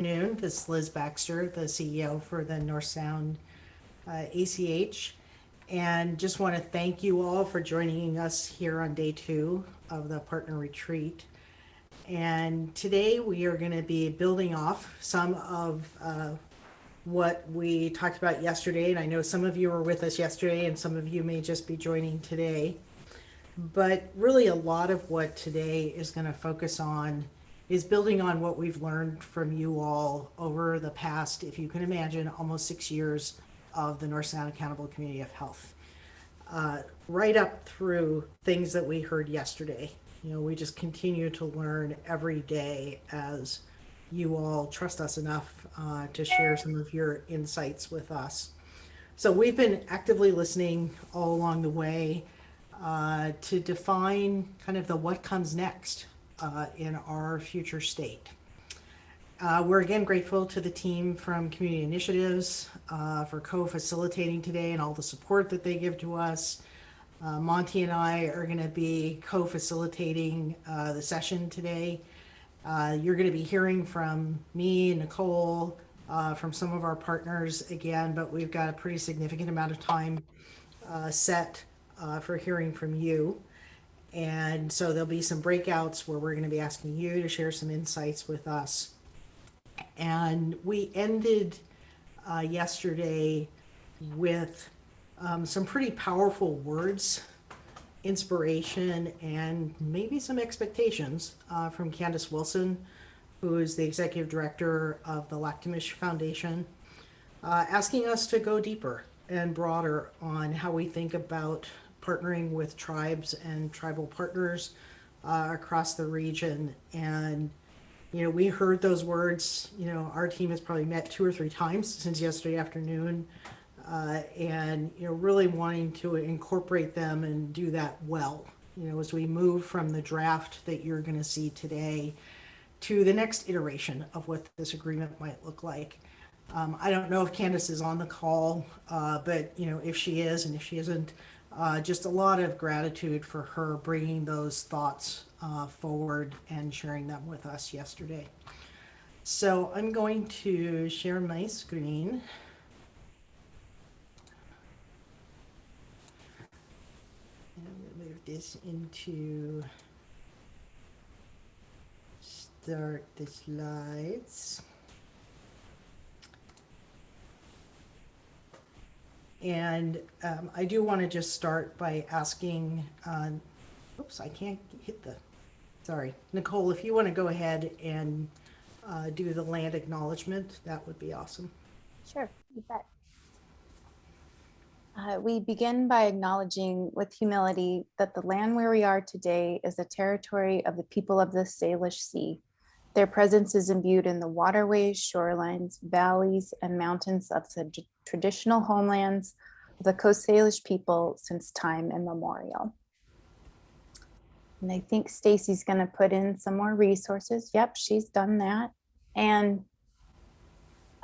Afternoon. This is Liz Baxter, the CEO for the North Sound ACH. And just want to thank you all for joining us here on day 2 of the partner retreat. And today we are going to be building off some of what we talked about yesterday. And I know some of you were with us yesterday and some of you may just be joining today. But really a lot of what today is going to focus on is building on what we've learned from you all over the past, if you can imagine, almost 6 years of the North Sound Accountable Community of Health. Right up through things that we heard yesterday. You know, we just continue to learn every day as you all trust us enough to share some of your insights with us. So we've been actively listening all along the way to define kind of the what comes next in our future state. We're again grateful to the team from Community Initiatives for co-facilitating today and all the support that they give to us. Monte and I are going to be co-facilitating the session today. You're going to be hearing from me, Nicole, from some of our partners again, but we've got a pretty significant amount of time set for hearing from you. And so there'll be some breakouts where we're going to be asking you to share some insights with us. And we ended yesterday with some pretty powerful words, inspiration, and maybe some expectations from Candace Wilson, who is the executive director of the Lactamish Foundation, asking us to go deeper and broader on how we think about partnering with tribes and tribal partners across the region. And, you know, we heard those words. You know, our team has probably met 2 or 3 times since yesterday afternoon, and, you know, really wanting to incorporate them and do that well, you know, as we move from the draft that you're going to see today to the next iteration of what this agreement might look like. I don't know if Candace is on the call, but, you know, if she is and if she isn't, just a lot of gratitude for her bringing those thoughts forward and sharing them with us yesterday. So I'm going to share my screen. And I'm going to move this into start the slides. And I do want to just start by asking, oops, I can't hit the, sorry. Nicole, if you want to go ahead and do the land acknowledgement, that would be awesome. Sure, you bet. We begin by acknowledging with humility that the land where we are today is the territory of the people of the Salish Sea. Their presence is imbued in the waterways, shorelines, valleys, and mountains of the traditional homelands of the Coast Salish people since time immemorial. And I think Stacy's going to put in some more resources. Yep, she's done that. And,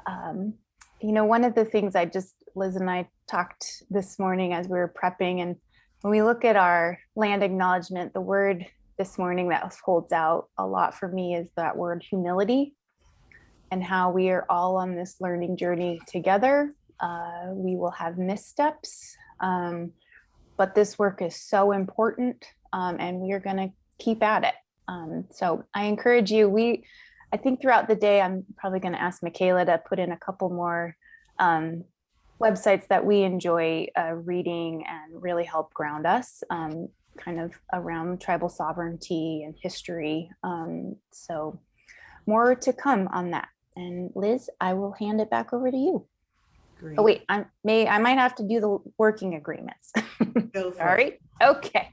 you know, one of the things Liz and I talked this morning as we were prepping, and when we look at our land acknowledgement, the word this morning that holds out a lot for me is that word humility, and how we are all on this learning journey together. We will have missteps, but this work is so important, and we are going to keep at it. So I encourage you. I think throughout the day, I'm probably going to ask Michaela to put in a couple more websites that we enjoy reading and really help ground us, kind of around tribal sovereignty and history. So more to come on that. And Liz, I will hand it back over to you. Great. Oh wait, I might have to do the working agreements. Go for Sorry. Okay.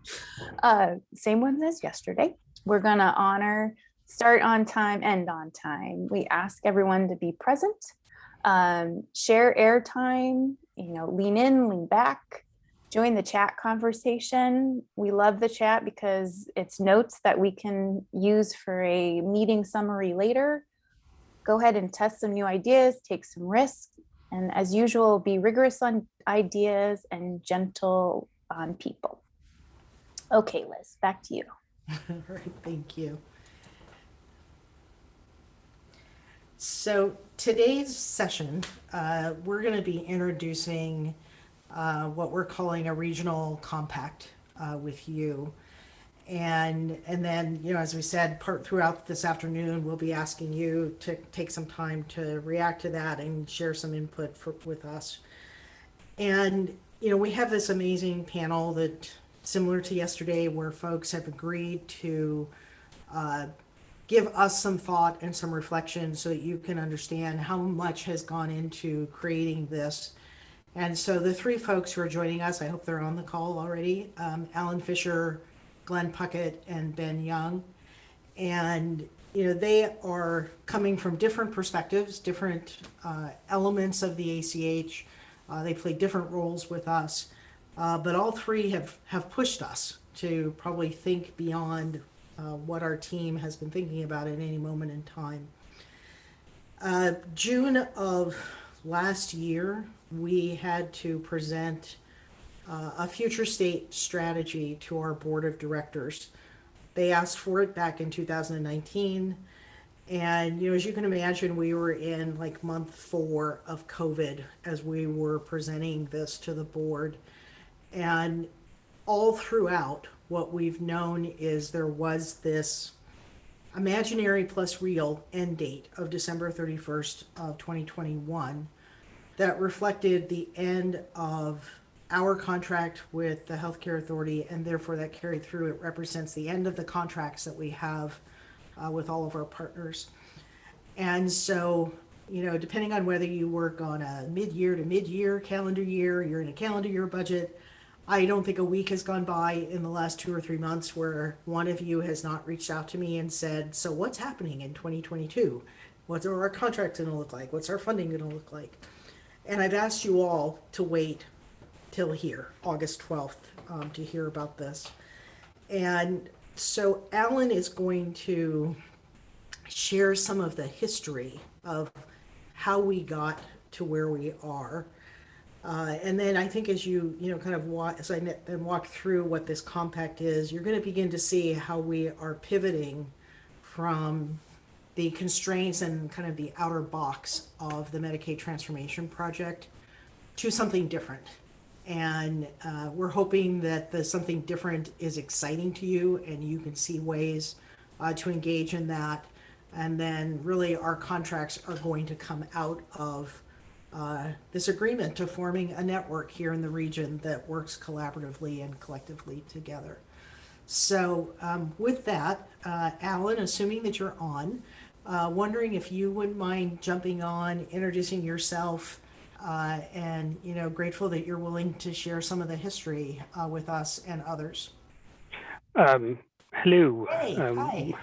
Same ones as yesterday. We're gonna honor start on time, end on time. We ask everyone to be present, share airtime, you know, lean in, lean back, join the chat conversation. We love the chat because it's notes that we can use for a meeting summary later. Go ahead and test some new ideas, take some risks, and as usual, be rigorous on ideas and gentle on people. Okay, Liz, back to you. All right, thank you. So today's session, we're going to be introducing what we're calling a regional compact with you. And then, as we said, throughout this afternoon, we'll be asking you to take some time to react to that and share some input with us. And, we have this amazing panel that, similar to yesterday, where folks have agreed to give us some thought and some reflection so that you can understand how much has gone into creating this. And so the three folks who are joining us, I hope they're on the call already, Alan Fisher, Glenn Puckett, and Ben Young. And, they are coming from different perspectives, different elements of the ACH. They play different roles with us. But all three have pushed us to probably think beyond what our team has been thinking about at any moment in time. June of last year, we had to present a future state strategy to our board of directors. They asked for it back in 2019. And, as you can imagine, we were in like month 4 of COVID as we were presenting this to the board. And all throughout, what we've known is there was this imaginary plus real end date of December 31st of 2021 that reflected the end of our contract with the Healthcare Authority, and therefore that carried through. It represents the end of the contracts that we have with all of our partners. And so, depending on whether you work on a mid-year to mid-year calendar year, you're in a calendar year budget, I don't think a week has gone by in the last 2 or 3 months where one of you has not reached out to me and said, so what's happening in 2022? What are our contracts going to look like? What's our funding going to look like? And I've asked you all to wait till here, August 12th, to hear about this. And so Alan is going to share some of the history of how we got to where we are. And then I think as you kind of walk through what this compact is, you're going to begin to see how we are pivoting from the constraints and kind of the outer box of the Medicaid transformation project to something different. And we're hoping that the something different is exciting to you and you can see ways to engage in that. And then really our contracts are going to come out of this agreement to forming a network here in the region that works collaboratively and collectively together. So with that, Alan, assuming that you're on, wondering if you wouldn't mind jumping on, introducing yourself, and grateful that you're willing to share some of the history with us and others. Hello. Hey, hi.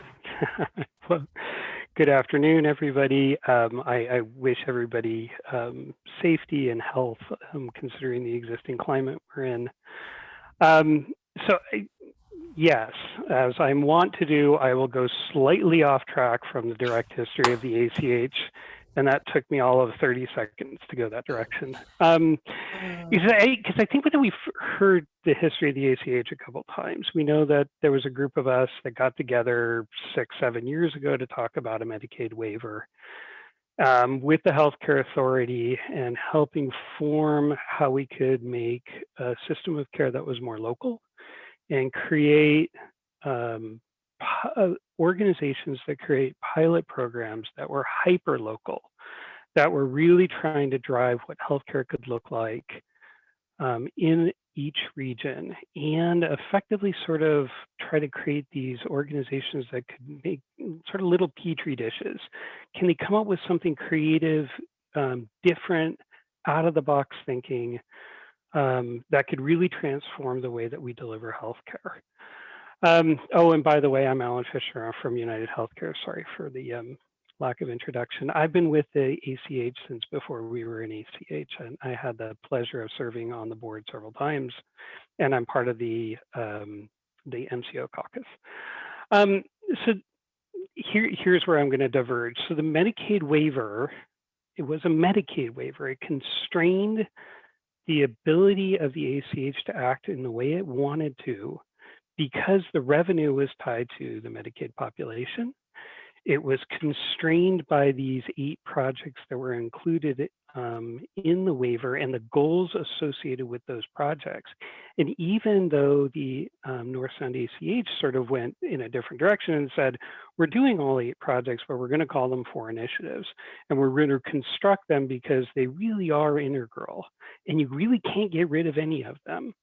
Well, good afternoon, everybody. I wish everybody safety and health, considering the existing climate we're in. Yes, as I'm wont to do, I will go slightly off track from the direct history of the ACH, and that took me all of 30 seconds to go that direction. Because I think that we've heard the history of the ACH a couple times. We know that there was a group of us that got together 6-7 years ago to talk about a Medicaid waiver with the Healthcare Authority and helping form how we could make a system of care that was more local and create organizations that create pilot programs that were hyper local, that were really trying to drive what healthcare could look like in each region, and effectively sort of try to create these organizations that could make sort of little petri dishes. Can they come up with something creative, different, out of the box thinking that could really transform the way that we deliver healthcare? Oh, and by the way, I'm Alan Fisher. I'm from United Healthcare. Sorry for the lack of introduction. I've been with the ACH since before we were in ACH, and I had the pleasure of serving on the board several times, and I'm part of the MCO caucus. So here's where I'm going to diverge. So the Medicaid waiver, it was a Medicaid waiver. It constrained the ability of the ACH to act in the way it wanted to, because the revenue was tied to the Medicaid population. It was constrained by these 8 projects that were included in the waiver and the goals associated with those projects. And even though the North Sound ACH sort of went in a different direction and said, we're doing all 8 projects, but we're going to call them 4 initiatives. And we're going to construct them because they really are integral. And you really can't get rid of any of them.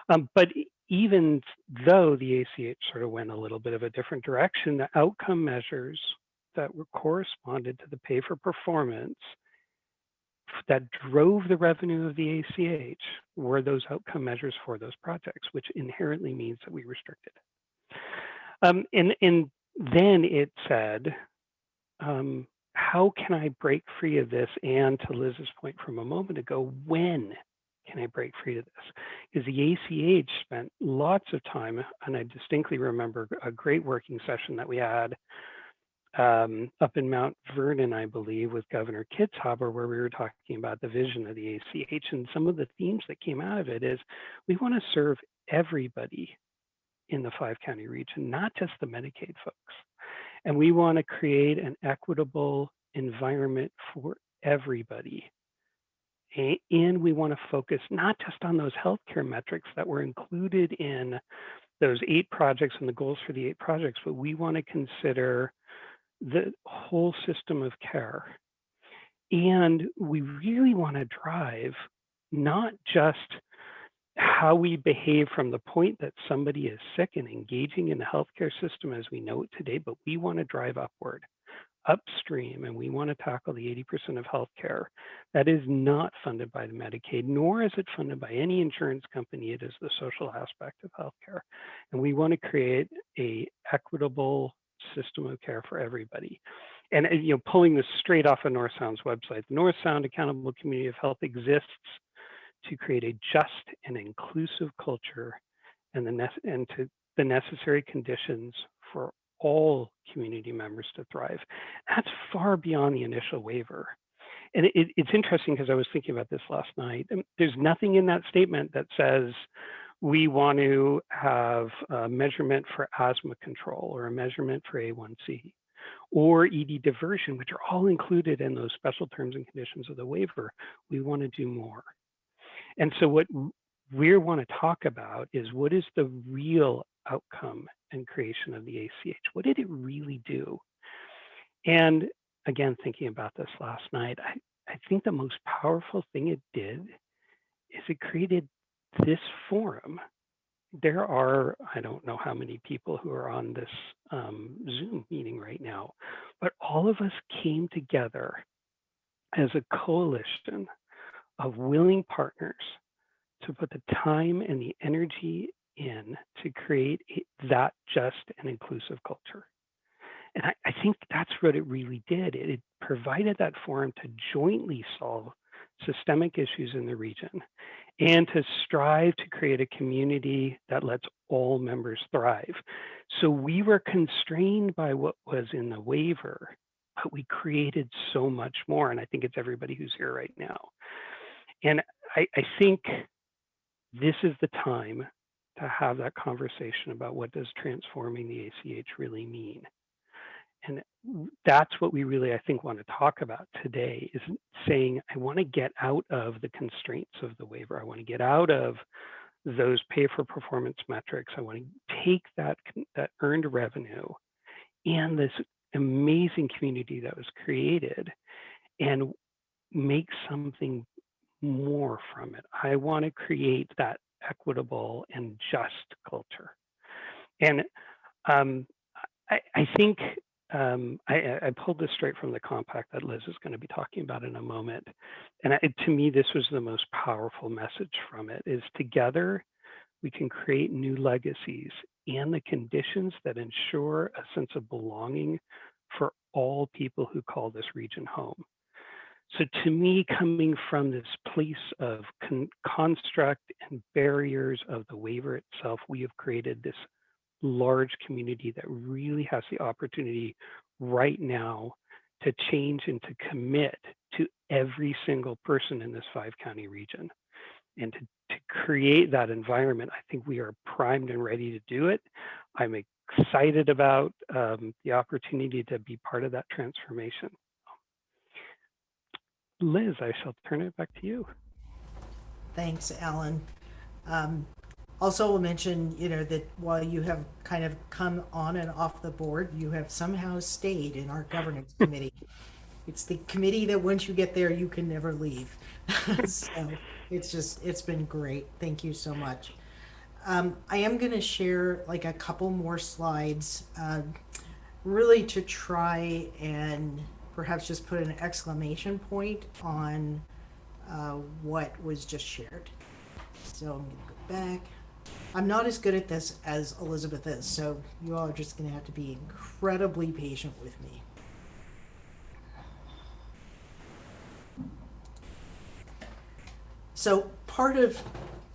But even though the ACH sort of went a little bit of a different direction, the outcome measures that were corresponded to the pay for performance that drove the revenue of the ACH were those outcome measures for those projects, which inherently means that we restricted it. And then it said, how can I break free of this? And to Liz's point from a moment ago, when can I break free of this? Because the ACH spent lots of time, and I distinctly remember a great working session that we had up in Mount Vernon, I believe, with Governor Kitzhaber, where we were talking about the vision of the ACH. And some of the themes that came out of it is we want to serve everybody in the 5-county region, not just the Medicaid folks. And we want to create an equitable environment for everybody. And we want to focus not just on those healthcare metrics that were included in those 8 projects and the goals for the 8 projects, but we want to consider the whole system of care. And we really want to drive not just how we behave from the point that somebody is sick and engaging in the healthcare system as we know it today, but we want to drive upward, upstream, and we want to tackle the 80% of healthcare that is not funded by the Medicaid, nor is it funded by any insurance company. It is the social aspect of healthcare. And we want to create a equitable system of care for everybody. And pulling this straight off of North Sound's website, the North Sound Accountable Community of Health exists to create a just and inclusive culture and the necessary conditions for all community members to thrive. That's far beyond the initial waiver. And it's interesting because I was thinking about this last night. There's nothing in that statement that says we want to have a measurement for asthma control or a measurement for A1C or ED diversion, which are all included in those special terms and conditions of the waiver. We want to do more. And so what we want to talk about is what is the real outcome and creation of the ACH? What did it really do? And again, thinking about this last night, I think the most powerful thing it did is it created this forum. There are, I don't know how many people who are on this Zoom meeting right now, but all of us came together as a coalition of willing partners to put the time and the energy in to create that just and inclusive culture. And I think that's what it really did. It provided that forum to jointly solve systemic issues in the region and to strive to create a community that lets all members thrive. So we were constrained by what was in the waiver, but we created so much more. And I think it's everybody who's here right now. And I think this is the time to have that conversation about what does transforming the ACH really mean. And that's what we really, I think, want to talk about today is saying, I want to get out of the constraints of the waiver. I want to get out of those pay for performance metrics. I want to take that earned revenue and this amazing community that was created and make something more from it. I want to create that equitable and just culture. And I think I pulled this straight from the compact that Liz is going to be talking about in a moment. And to me, this was the most powerful message from it is together we can create new legacies and the conditions that ensure a sense of belonging for all people who call this region home. So to me, coming from this place of construct and barriers of the waiver itself, we have created this large community that really has the opportunity right now to change and to commit to every single person in this 5-county region. And to create that environment, I think we are primed and ready to do it. I'm excited about the opportunity to be part of that transformation. Liz, I shall turn it back to you. Thanks, Alan. Also, will mention, that while you have kind of come on and off the board, you have somehow stayed in our governance committee. It's the committee that once you get there, you can never leave. So it's been great. Thank you so much. I am going to share like a couple more slides, really to try and perhaps just put an exclamation point on what was just shared. So I'm going to go back. I'm not as good at this as Elizabeth is, so you all are just going to have to be incredibly patient with me. So part of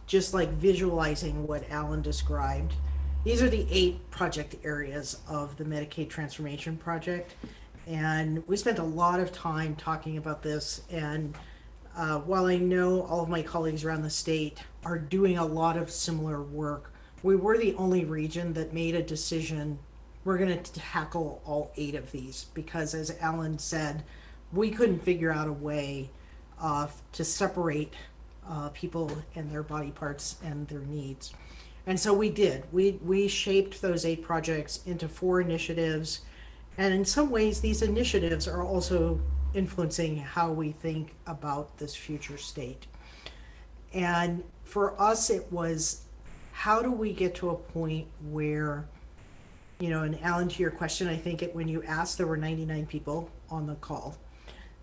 just like visualizing what Alan described, these are the 8 project areas of the Medicaid Transformation Project. And we spent a lot of time talking about this. And while I know all of my colleagues around the state are doing a lot of similar work, we were the only region that made a decision. We're going to tackle all 8 of these because, as Alan said, we couldn't figure out a way to separate people and their body parts and their needs. And so we did. We shaped those 8 projects into 4 initiatives. And in some ways, these initiatives are also influencing how we think about this future state. And for us, it was, how do we get to a point where, and Alan, to your question, I think when you asked, there were 99 people on the call.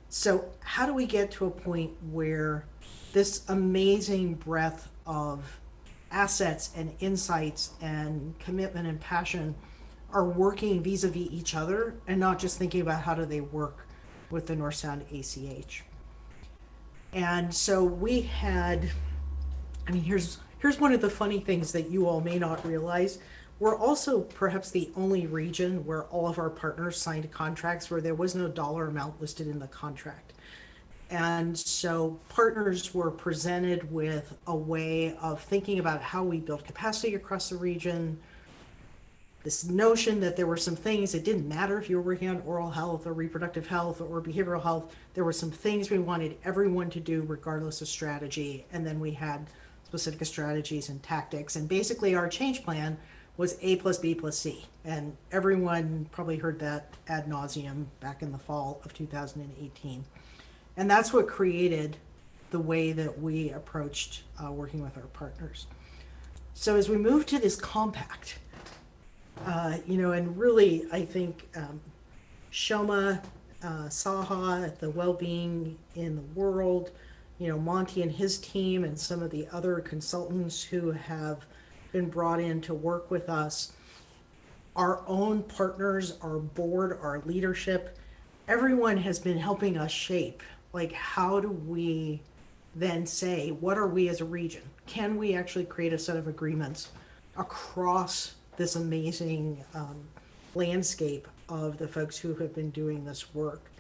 So how do we get to a point where this amazing breadth of assets and insights and commitment and passion are working vis-a-vis each other and not just thinking about how do they work with the North Sound ACH? And so we had, here's one of the funny things that you all may not realize. We're also perhaps the only region where all of our partners signed contracts where there was no dollar amount listed in the contract. And so partners were presented with a way of thinking about how we build capacity across the region. This notion that there were some things, it didn't matter if you were working on oral health or reproductive health or behavioral health, there were some things we wanted everyone to do regardless of strategy. And then we had specific strategies and tactics. And basically our change plan was A plus B plus C. And everyone probably heard that ad nauseum back in the fall of 2018. And that's what created the way that we approached working with our partners. So as we move to this compact, and really, I think Shoma, Saha, the well-being in the world, Monte and his team and some of the other consultants who have been brought in to work with us, our own partners, our board, our leadership, everyone has been helping us shape, like, how do we then say, what are we as a region? Can we actually create a set of agreements across this amazing landscape of the folks who have been doing this work?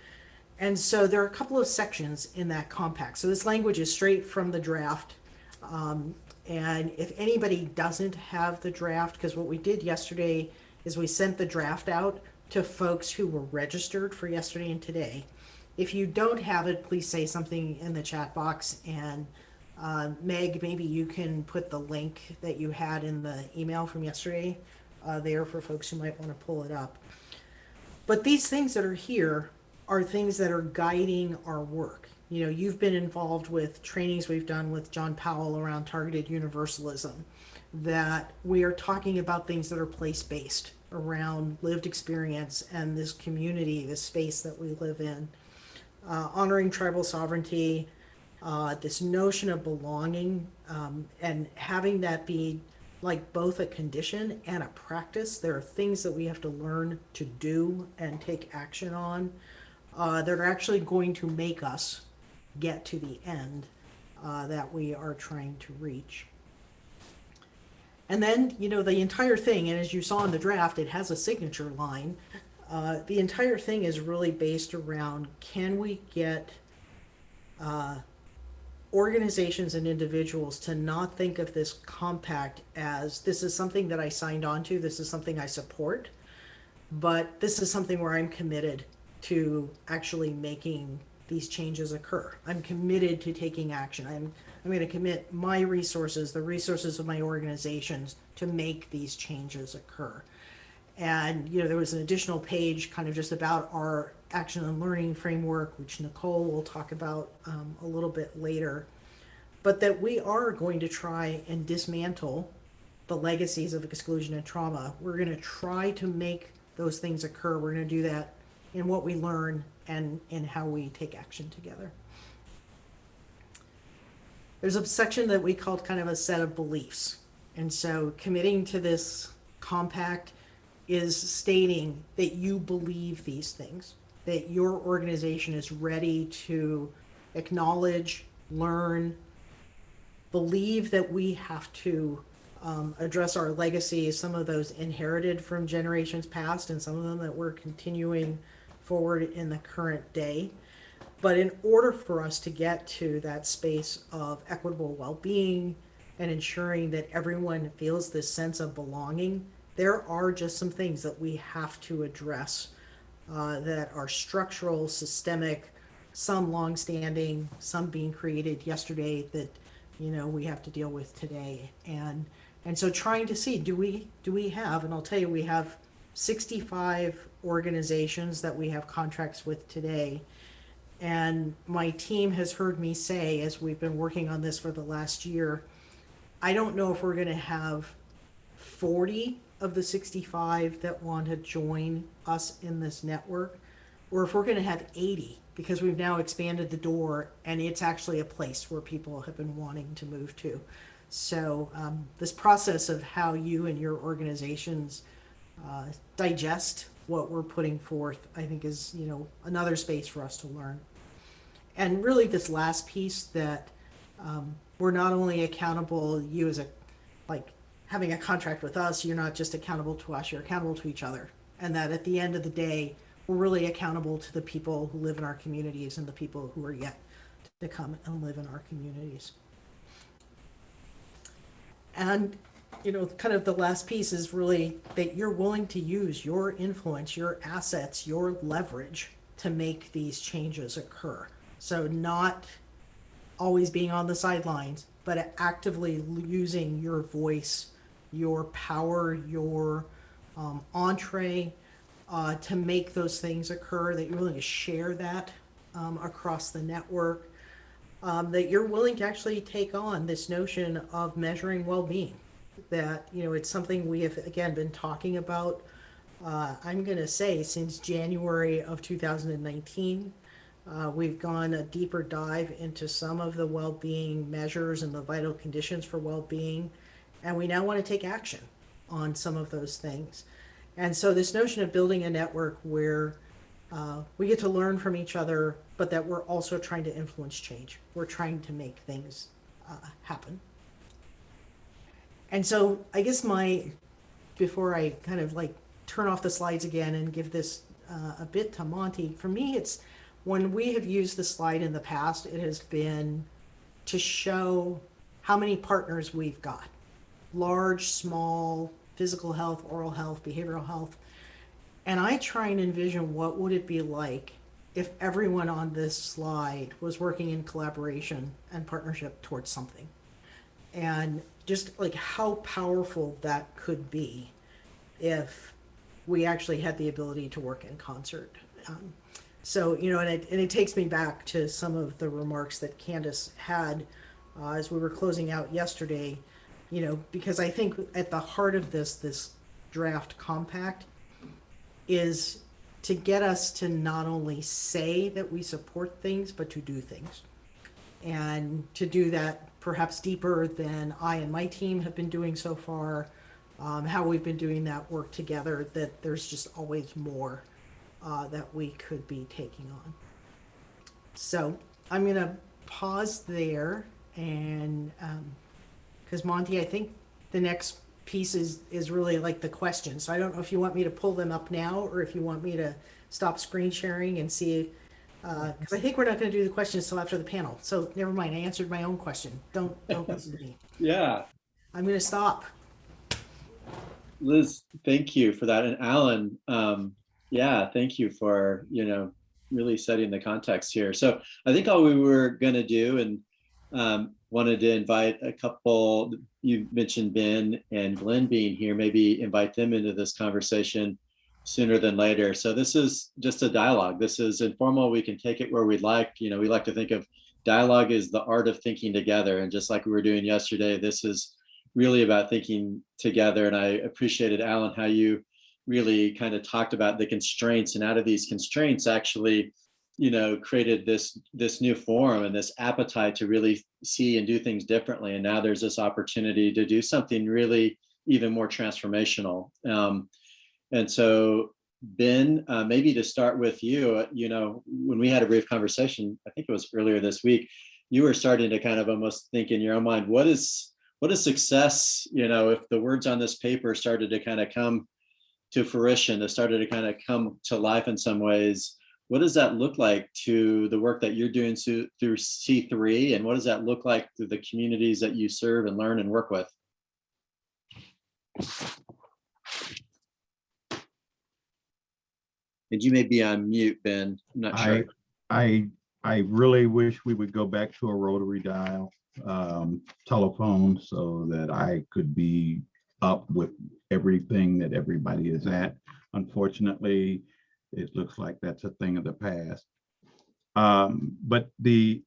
And so there are a couple of sections in that compact. So this language is straight from the draft. And if anybody doesn't have the draft, because what we did yesterday is we sent the draft out to folks who were registered for yesterday and today. If you don't have it, please say something in the chat box, and Meg, maybe you can put the link that you had in the email from yesterday there for folks who might want to pull it up. But these things that are here are things that are guiding our work. You've been involved with trainings we've done with John Powell around targeted universalism, that we are talking about things that are place-based around lived experience and this community, this space that we live in. Honoring tribal sovereignty, this notion of belonging, and having that be like both a condition and a practice. There are things that we have to learn to do and take action on that are actually going to make us get to the end that we are trying to reach. And then, the entire thing, and as you saw in the draft, it has a signature line. The entire thing is really based around, can we get organizations and individuals to not think of this compact as this is something that I signed on to, this is something I support, but this is something where I'm committed to actually making these changes occur. I'm committed to taking action. I'm going to commit my resources, the resources of my organizations, to make these changes occur. And, there was an additional page kind of just about our action and learning framework, which Nicole will talk about a little bit later, but that we are going to try and dismantle the legacies of exclusion and trauma. We're going to try to make those things occur. We're going to do that in what we learn and in how we take action together. There's a section that we called kind of a set of beliefs. And so committing to this compact is stating that you believe these things, that your organization is ready to acknowledge, learn, believe that we have to address our legacies, some of those inherited from generations past and some of them that we're continuing forward in the current day. But in order for us to get to that space of equitable well-being and ensuring that everyone feels this sense of belonging, there are just some things that we have to address that are structural, systemic, some long-standing, some being created yesterday that we have to deal with today. And so trying to see, do we have, and I'll tell you, we have 65 organizations that we have contracts with today. And my team has heard me say, as we've been working on this for the last year, I don't know if we're going to have 40 of the 65 that want to join us in this network, or if we're going to have 80, because we've now expanded the door and it's actually a place where people have been wanting to move to. So this process of how you and your organizations digest what we're putting forth, I think is, another space for us to learn. And really this last piece that we're not only accountable, you as having a contract with us, you're not just accountable to us, you're accountable to each other. And that at the end of the day, we're really accountable to the people who live in our communities and the people who are yet to come and live in our communities. And, kind of the last piece is really that you're willing to use your influence, your assets, your leverage to make these changes occur. So not always being on the sidelines, but actively using your voice, your power, your entree to make those things occur, that you're willing to share that across the network, that you're willing to actually take on this notion of measuring well-being, that, it's something we have, again, been talking about, I'm going to say, since January of 2019. We've gone a deeper dive into some of the well-being measures and the vital conditions for well-being, and we now want to take action on some of those things. And so this notion of building a network where we get to learn from each other, but that we're also trying to influence change. We're trying to make things happen. And so I guess before I kind of turn off the slides again and give this a bit to Monte, for me it's, when we have used the slide in the past, it has been to show how many partners we've got. Large, small, physical health, oral health, behavioral health. And I try and envision what would it be like if everyone on this slide was working in collaboration and partnership towards something. And just how powerful that could be if we actually had the ability to work in concert. So, and it takes me back to some of the remarks that Candace had as we were closing out yesterday, because I think at the heart of this draft compact is to get us to not only say that we support things, but to do things. And to do that perhaps deeper than I and my team have been doing so far, how we've been doing that work together, that there's just always more that we could be taking on. So I'm going to pause there, and because Monte, I think the next piece is really the questions. So I don't know if you want me to pull them up now or if you want me to stop screen sharing and see Because I think we're not going to do the questions till after the panel. So never mind. I answered my own question. Don't listen to me. Yeah, I'm going to stop. Liz, thank you for that. And Alan, yeah, thank you for, really setting the context here. So I think all we were going to do, and wanted to invite a couple, you mentioned Ben and Glenn being here, maybe invite them into this conversation sooner than later. So this is just a dialogue. This is informal. We can take it where we'd like. We like to think of dialogue as the art of thinking together. And just like we were doing yesterday, this is really about thinking together. And I appreciated, Alan, how you really kind of talked about the constraints, and out of these constraints actually, created this new forum and this appetite to really see and do things differently. And now there's this opportunity to do something really even more transformational. And so, Ben, maybe to start with you, when we had a brief conversation, I think it was earlier this week, you were starting to kind of almost think in your own mind, what is success? If the words on this paper started to kind of come to fruition, that started to kind of come to life in some ways, what does that look like to the work that you're doing through C3? And what does that look like to the communities that you serve and learn and work with? And you may be on mute, Ben. I'm not sure. I really wish we would go back to a rotary dial telephone so that I could be up with everything that everybody is at. Unfortunately, it looks like that's a thing of the past. But good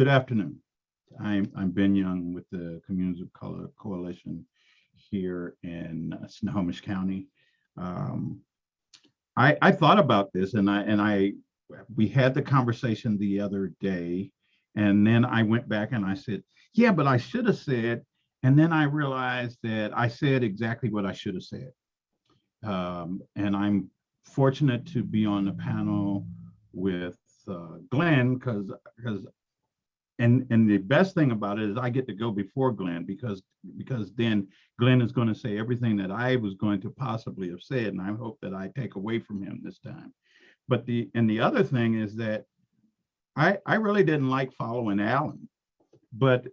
afternoon. I'm Ben Young with the Communities of Color Coalition here in Snohomish County. I thought about this, and we had the conversation the other day, and then I went back and I said, yeah, but I should have said, and then I realized that I said exactly what I should have said. And I'm fortunate to be on the panel with Glenn, and the best thing about it is I get to go before Glenn, because then Glenn is going to say everything that I was going to possibly have said, and I hope that I take away from him this time. But the other thing is that I really didn't like following Alan, but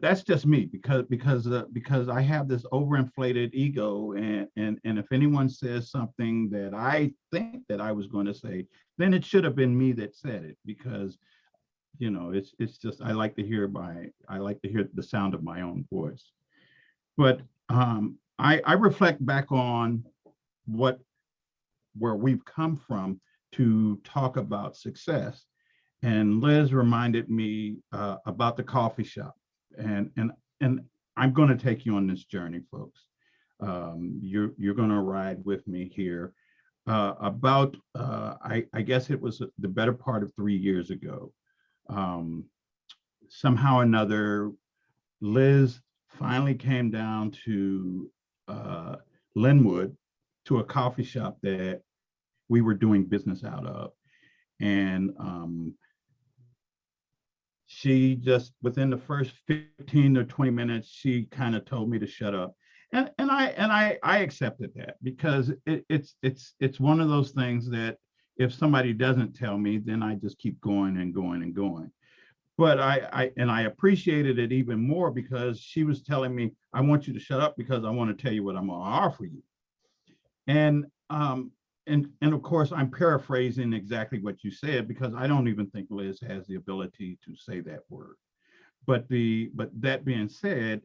that's just me, because I have this overinflated ego, and if anyone says something that I think that I was going to say, then it should have been me that said it, because it's just I like to hear the sound of my own voice. But I reflect back on where we've come from to talk about success. And Liz reminded me about the coffee shop, and I'm going to take you on this journey, folks. You're going to ride with me here. I guess it was the better part of 3 years ago. Somehow or another, Liz finally came down to Linwood, to a coffee shop that we were doing business out of. And she just, within the first 15 or 20 minutes, she kind of told me to shut up. And I accepted that, because it's one of those things that if somebody doesn't tell me, then I just keep going and going and going. But I appreciated it even more because she was telling me, I want you to shut up because I want to tell you what I'm going to offer you. And of course, I'm paraphrasing exactly what you said, because I don't even think Liz has the ability to say that word. But that being said,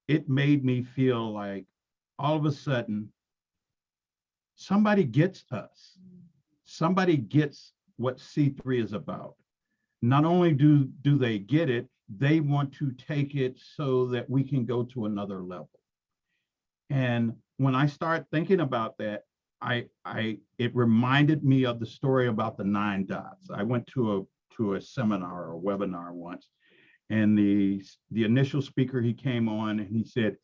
it made me feel like all of a sudden somebody gets us. Somebody gets what C3 is about. Not only do they get it, they want to take it so that we can go to another level. And when I start thinking about that, it reminded me of the story about the 9 dots. I went to a seminar or a webinar once, and the initial speaker, he came on and he said,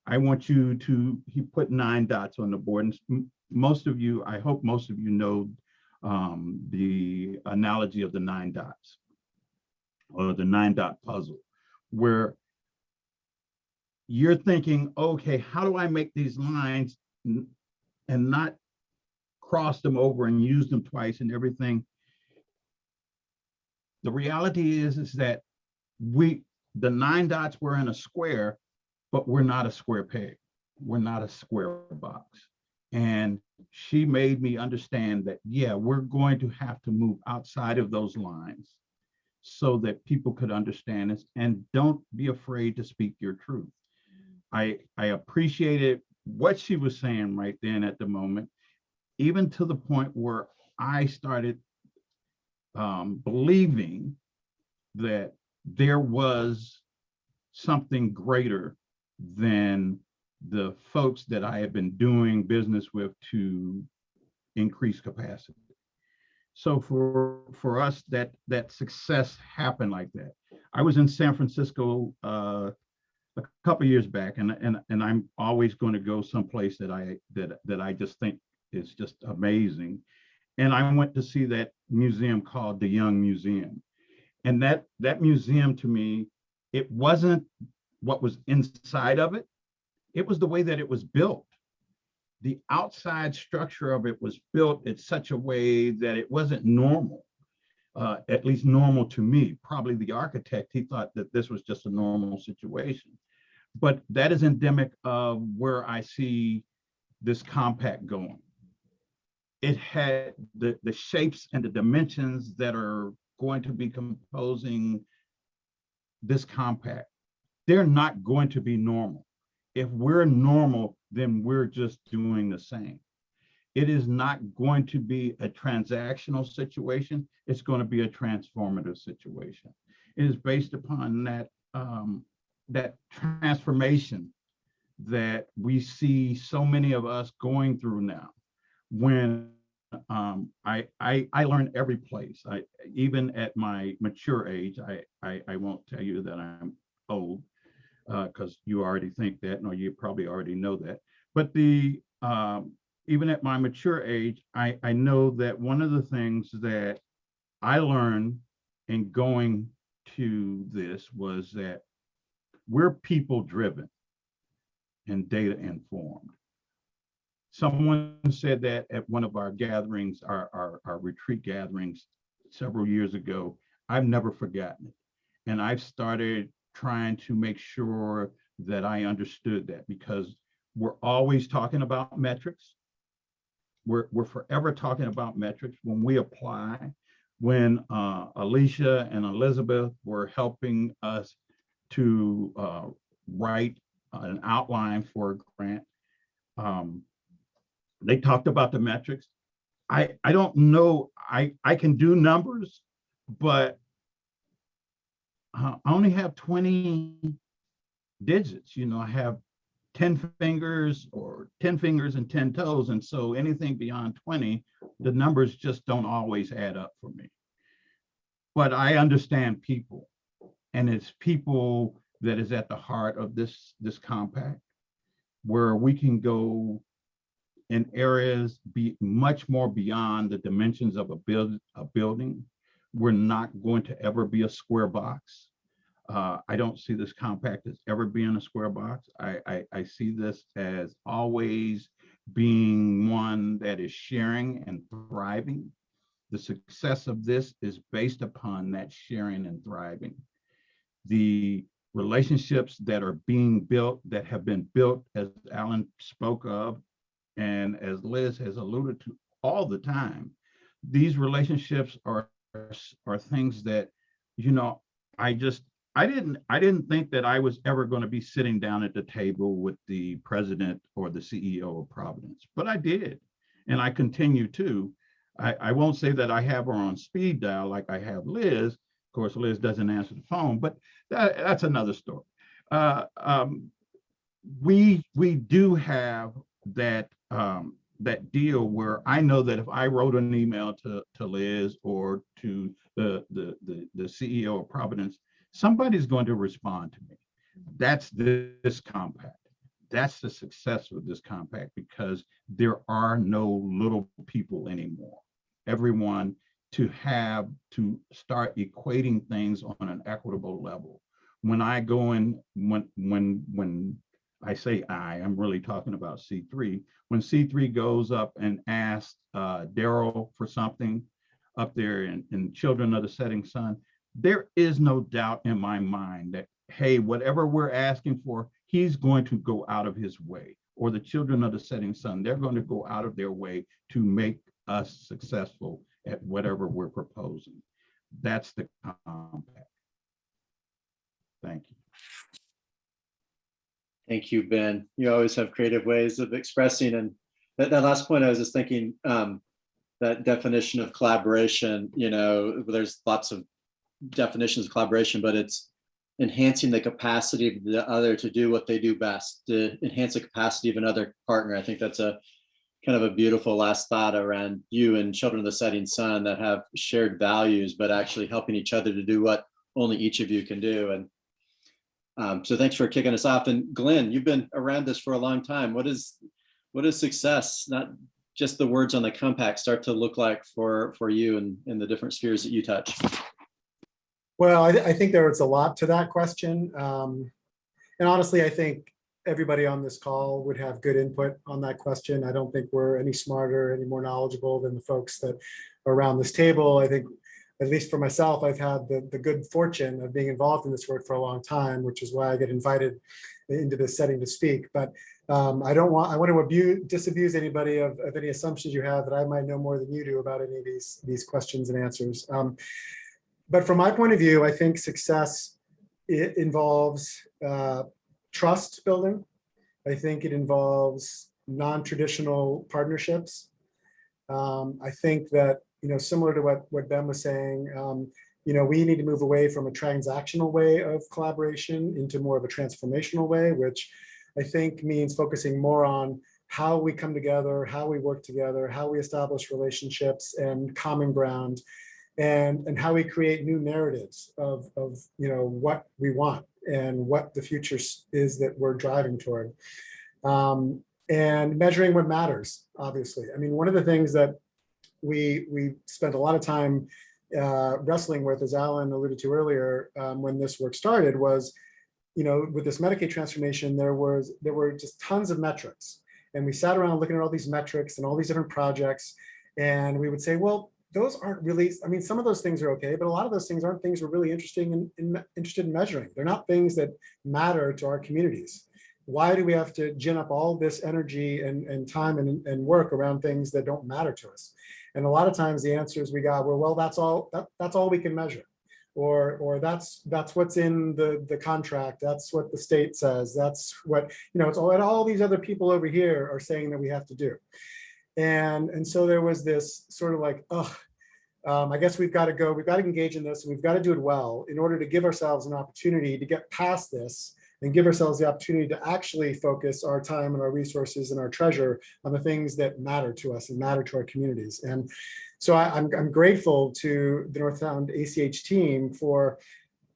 I want you to, he put 9 dots on the board. And most of you, I hope most of you know the analogy of the 9 dots, or the 9-dot puzzle, where you're thinking, okay, how do I make these lines and not crossed them over and used them twice and everything. The reality is that the 9 dots were in a square, but we're not a square peg. We're not a square box. And she made me understand that, yeah, we're going to have to move outside of those lines so that people could understand us, and don't be afraid to speak your truth. I appreciated what she was saying right then at the moment, even to the point where I started believing that there was something greater than the folks that I had been doing business with to increase capacity. So for us, that success happened like that. I was in San Francisco a couple of years back, and I'm always going to go someplace that I just think is just amazing. And I went to see that museum called the Young Museum. And that museum, to me, it wasn't what was inside of it. It was the way that it was built. The outside structure of it was built in such a way that it wasn't normal, at least normal to me. Probably the architect, he thought that this was just a normal situation. But that is endemic of where I see this compact going. It had the shapes and the dimensions that are going to be composing this compact. They're not going to be normal. If we're normal, then we're just doing the same. It is not going to be a transactional situation. It's going to be a transformative situation. It is based upon that transformation that we see so many of us going through now. When I learn every place. Even at my mature age, I won't tell you that I'm old, because you already think that, or you probably already know that. But even at my mature age, I know that one of the things that I learned in going to this was that we're people driven and data informed. Someone said that at one of our gatherings, our retreat gatherings several years ago. I've never forgotten it. And I've started trying to make sure that I understood that, because we're always talking about metrics. We're forever talking about metrics. When we apply, when Alicia and Elizabeth were helping us to write an outline for a grant, they talked about the metrics. I don't know, I can do numbers, but I only have 20 digits. I have 10 fingers or 10 fingers and 10 toes. And so anything beyond 20, the numbers just don't always add up for me. But I understand people, and it's people that is at the heart of this compact, where we can go in areas be much more beyond the dimensions of a building. We're not going to ever be a square box. I don't see this compact as ever being a square box. I see this as always being one that is sharing and thriving. The success of this is based upon that sharing and thriving. The relationships that are being built, that have been built, as Alan spoke of, and as Liz has alluded to all the time, these relationships are things that, I didn't think that I was ever going to be sitting down at the table with the president or the CEO of Providence, but I did, and I continue to. I won't say that I have her on speed dial like I have Liz. Of course, Liz doesn't answer the phone, but that's another story. We do have that deal where I know that if I wrote an email to Liz or to the CEO of Providence, somebody's going to respond to me. That's this compact. That's the success of this compact, because there are no little people anymore. Everyone to start equating things on an equitable level. When I go in, when I say I'm really talking about C3. When C3 goes up and asks Daryl for something up there in Children of the Setting Sun, there is no doubt in my mind that, hey, whatever we're asking for, he's going to go out of his way. Or the Children of the Setting Sun, they're going to go out of their way to make us successful at whatever we're proposing. That's the compact. Thank you. Thank you, Ben. You always have creative ways of expressing. And that last point, I was just thinking, that definition of collaboration, there's lots of definitions of collaboration, but it's enhancing the capacity of the other to do what they do best, to enhance the capacity of another partner. I think that's a kind of a beautiful last thought around you and Children of the Setting Sun that have shared values, but actually helping each other to do what only each of you can do. And so thanks for kicking us off. And Glenn, you've been around this for a long time. What is success, not just the words on the compact, start to look like for you and in the different spheres that you touch? Well, I think there's a lot to that question. And honestly, I think everybody on this call would have good input on that question. I don't think we're any smarter, any more knowledgeable than the folks that are around this table. I think, at least for myself, I've had the good fortune of being involved in this work for a long time, which is why I get invited into this setting to speak. But I want to disabuse anybody of any assumptions you have that I might know more than you do about any of these questions and answers. But from my point of view, I think success, it involves trust building. I think it involves non-traditional partnerships. I think that, similar to what Ben was saying, we need to move away from a transactional way of collaboration into more of a transformational way, which I think means focusing more on how we come together, how we work together, how we establish relationships and common ground, and how we create new narratives of what we want and what the future is that we're driving toward. And measuring what matters, obviously. I mean, one of the things that we spent a lot of time wrestling with, as Alan alluded to earlier, when this work started, was, with this Medicaid transformation, there were just tons of metrics. And we sat around looking at all these metrics and all these different projects, and we would say, well, those aren't really, I mean, some of those things are okay, but a lot of those things aren't things we're really interested in measuring. They're not things that matter to our communities. Why do we have to gin up all this energy and time and work around things that don't matter to us? And a lot of times the answers we got were, well, that's all we can measure. Or that's what's in the contract. That's what the state says. That's what, it's all these other people over here are saying that we have to do. And so there was this sort of like, I guess we've got to engage in this. We've got to do it well in order to give ourselves an opportunity to get past this and give ourselves the opportunity to actually focus our time and our resources and our treasure on the things that matter to us and matter to our communities. And so I'm grateful to the North Sound ACH team for,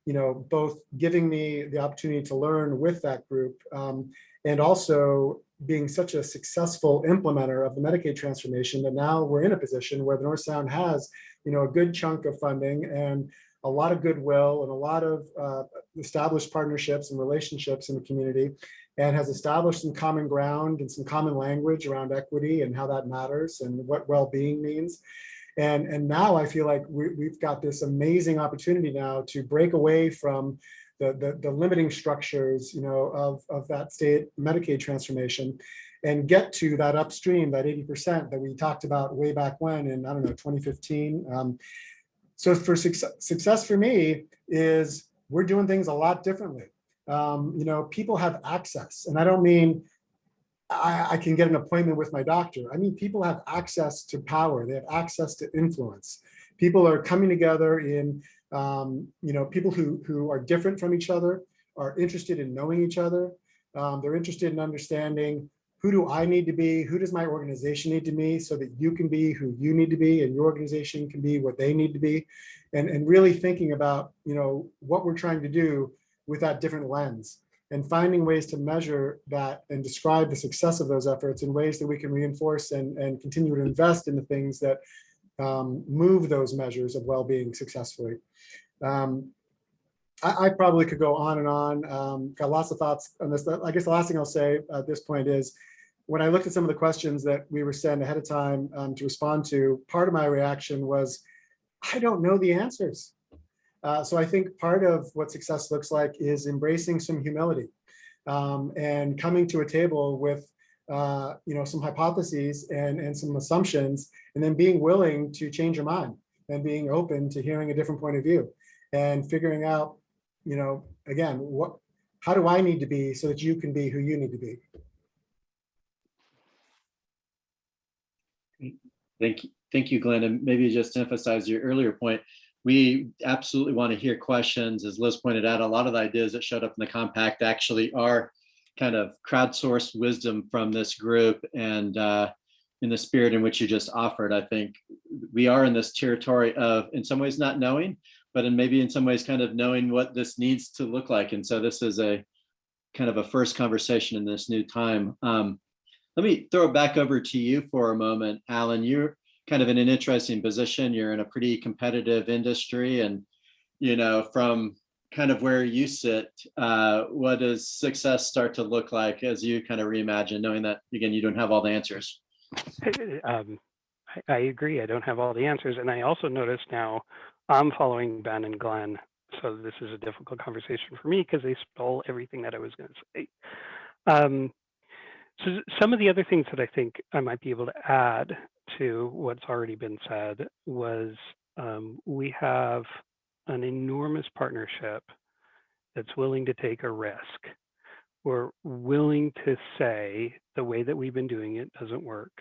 both giving me the opportunity to learn with that group, and also being such a successful implementer of the Medicaid transformation that now we're in a position where the North Sound has, a good chunk of funding and a lot of goodwill and a lot of established partnerships and relationships in the community, and has established some common ground and some common language around equity and how that matters and what well-being means. And now I feel like we've got this amazing opportunity now to break away from the limiting structures, of that state Medicaid transformation, and get to that upstream, that 80% that we talked about way back when in, 2015. So for success for me is we're doing things a lot differently. People have access, and I don't mean I can get an appointment with my doctor. I mean, people have access to power. They have access to influence. People are coming together in, people who are different from each other, are interested in knowing each other. They're interested in understanding, who do I need to be? Who does my organization need to be so that you can be who you need to be and your organization can be what they need to be? And really thinking about, what we're trying to do with that different lens, and finding ways to measure that and describe the success of those efforts in ways that we can reinforce and continue to invest in the things that move those measures of well-being successfully. I probably could go on and on. Got lots of thoughts on this. I guess the last thing I'll say at this point is, when I looked at some of the questions that we were sent ahead of time to respond to, part of my reaction was, I don't know the answers. So I think part of what success looks like is embracing some humility and coming to a table with some hypotheses and some assumptions, and then being willing to change your mind and being open to hearing a different point of view and figuring out, again, how do I need to be so that you can be who you need to be? Thank you, Glenn. And maybe just to emphasize your earlier point, we absolutely want to hear questions. As Liz pointed out, a lot of the ideas that showed up in the compact actually are kind of crowdsourced wisdom from this group. And in the spirit in which you just offered, I think we are in this territory of, in some ways, not knowing, but maybe in some ways kind of knowing what this needs to look like. And so this is a kind of a first conversation in this new time. Let me throw it back over to you for a moment, Alan. You're kind of in an interesting position. You're in a pretty competitive industry, and from kind of where you sit, what does success start to look like as you kind of reimagine, knowing that, again, you don't have all the answers? I agree. I don't have all the answers. And I also notice now I'm following Ben and Glenn. So this is a difficult conversation for me because they stole everything that I was going to say. So some of the other things that I think I might be able to add to what's already been said was we have an enormous partnership that's willing to take a risk. We're willing to say the way that we've been doing it doesn't work.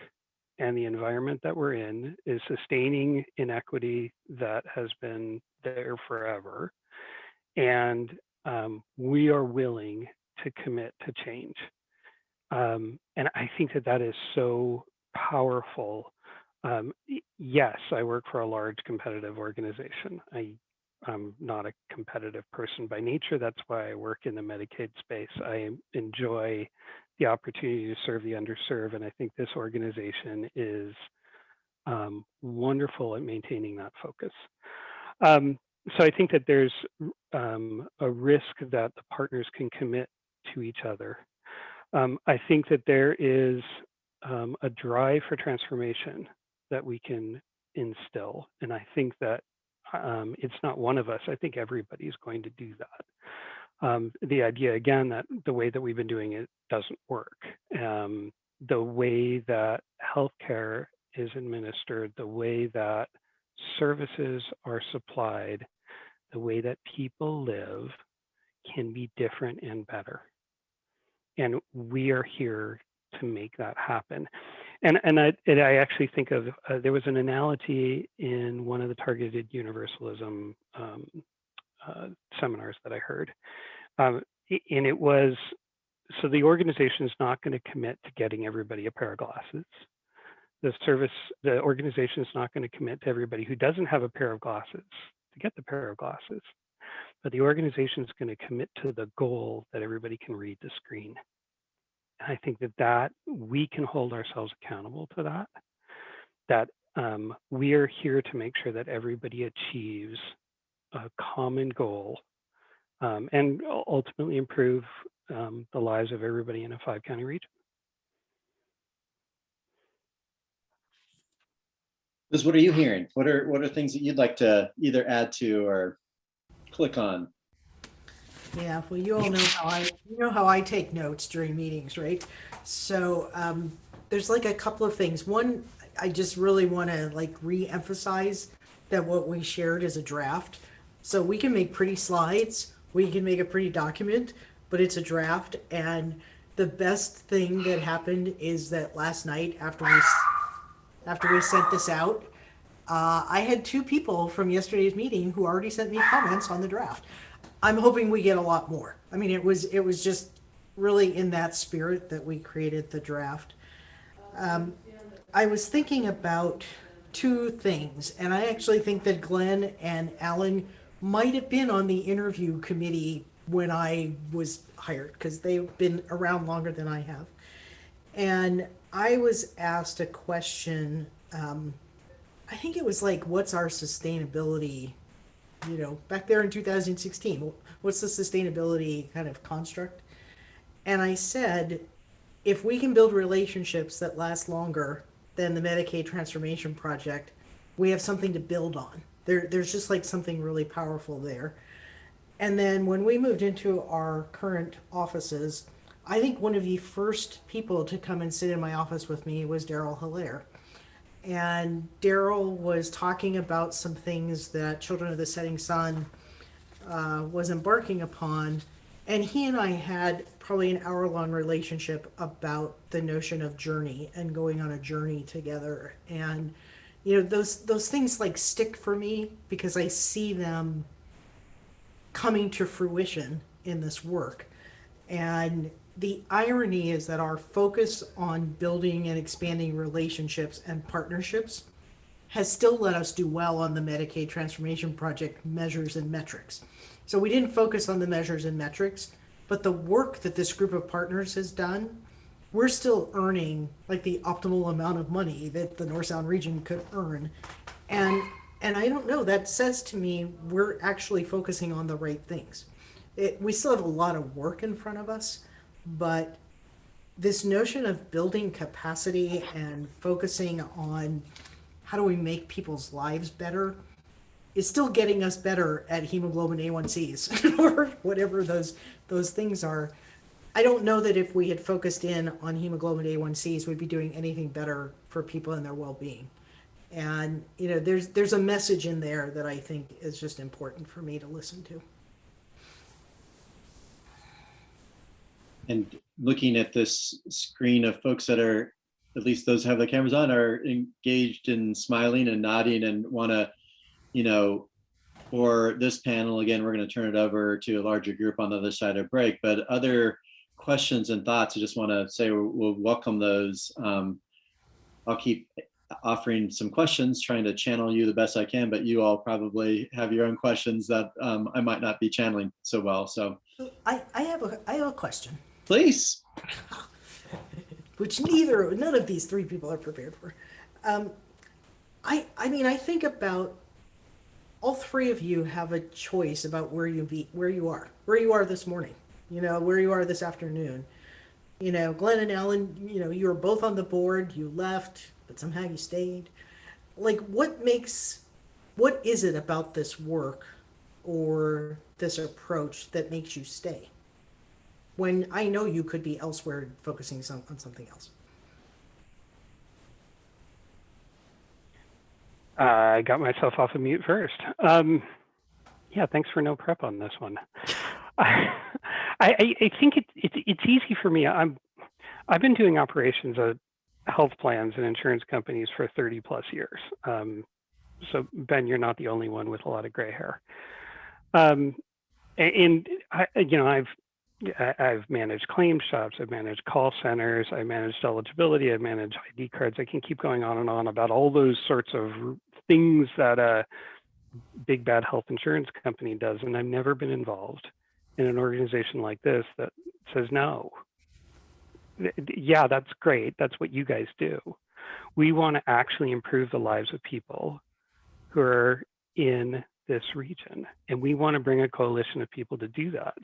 And the environment that we're in is sustaining inequity that has been there forever. And we are willing to commit to change. And I think that that is so powerful. Yes, I work for a large competitive organization. I'm not a competitive person by nature. That's why I work in the Medicaid space. I enjoy the opportunity to serve the underserved. And I think this organization is wonderful at maintaining that focus. So I think that there's a risk that the partners can commit to each other. I think that there is a drive for transformation that we can instill. And I think that it's not one of us. I think everybody's going to do that. The idea, again, that the way that we've been doing it doesn't work. The way that healthcare is administered, the way that services are supplied, the way that people live can be different and better. And we are here to make that happen. And I actually think of, there was an analogy in one of the targeted universalism seminars that I heard. And it was, so the organization is not going to commit to getting everybody a pair of glasses. The organization is not going to commit to everybody who doesn't have a pair of glasses to get the pair of glasses. But the organization is going to commit to the goal that everybody can read the screen. And I think that we can hold ourselves accountable to that we are here to make sure that everybody achieves a common goal and ultimately improve the lives of everybody in a 5-county region. Liz, what are you hearing? What are things that you'd like to either add to or click on? Yeah, well, you all know how I take notes during meetings, right? So there's like a couple of things. One, I just really want to like re-emphasize that what we shared is a draft. So we can make pretty slides, we can make a pretty document, but it's a draft. And the best thing that happened is that last night after we sent this out, I had 2 people from yesterday's meeting who already sent me comments on the draft. I'm hoping we get a lot more. I mean, it was just really in that spirit that we created the draft. I was thinking about 2 things, and I actually think that Glenn and Alan might have been on the interview committee when I was hired, because they've been around longer than I have. And I was asked a question, I think it was like, what's our sustainability back there in 2016, what's the sustainability kind of construct? And I said, if we can build relationships that last longer than the Medicaid transformation project, we have something to build on. There's just like something really powerful there. And then when we moved into our current offices, I think one of the first people to come and sit in my office with me was Daryl Hilaire. And Daryl was talking about some things that Children of the Setting Sun was embarking upon. And he and I had probably an hour-long relationship about the notion of journey and going on a journey together. And, those things like stick for me because I see them coming to fruition in this work. And the irony is that our focus on building and expanding relationships and partnerships has still let us do well on the Medicaid transformation project measures and metrics. So we didn't focus on the measures and metrics, but the work that this group of partners has done, we're still earning like the optimal amount of money that the North Sound region could earn. And I don't know, that says to me, we're actually focusing on the right things. We still have a lot of work in front of us, but this notion of building capacity and focusing on how do we make people's lives better is still getting us better at hemoglobin A1Cs or whatever those things are. I don't know that if we had focused in on hemoglobin A1Cs, we'd be doing anything better for people and their well-being. And there's a message in there that I think is just important for me to listen to. And looking at this screen of folks that are, at least those who have the cameras on, are engaged and smiling and nodding and want to, for this panel, again, we're going to turn it over to a larger group on the other side of break, but other questions and thoughts, I just want to say we'll welcome those. I'll keep offering some questions, trying to channel you the best I can, but you all probably have your own questions that I might not be channeling so well. So I have a question. Please. Which none of these three people are prepared for. I think about all three of you have a choice about where you are this morning, where you are this afternoon. Glenn and Ellen, you were both on the board, you left, but somehow you stayed. Like, what is it about this work or this approach that makes you stay? When I know you could be elsewhere focusing on something else. I got myself off of mute first. Yeah, thanks for no prep on this one. I think it's easy for me. I've been doing operations at health plans and insurance companies for 30 plus years. So Ben, you're not the only one with a lot of gray hair. And I've managed claim shops, I've managed call centers, I managed eligibility, I've managed ID cards. I can keep going on and on about all those sorts of things that a big bad health insurance company does. And I've never been involved in an organization like this that says, no, yeah, that's great. That's what you guys do. We want to actually improve the lives of people who are in this region. And we want to bring a coalition of people to do that.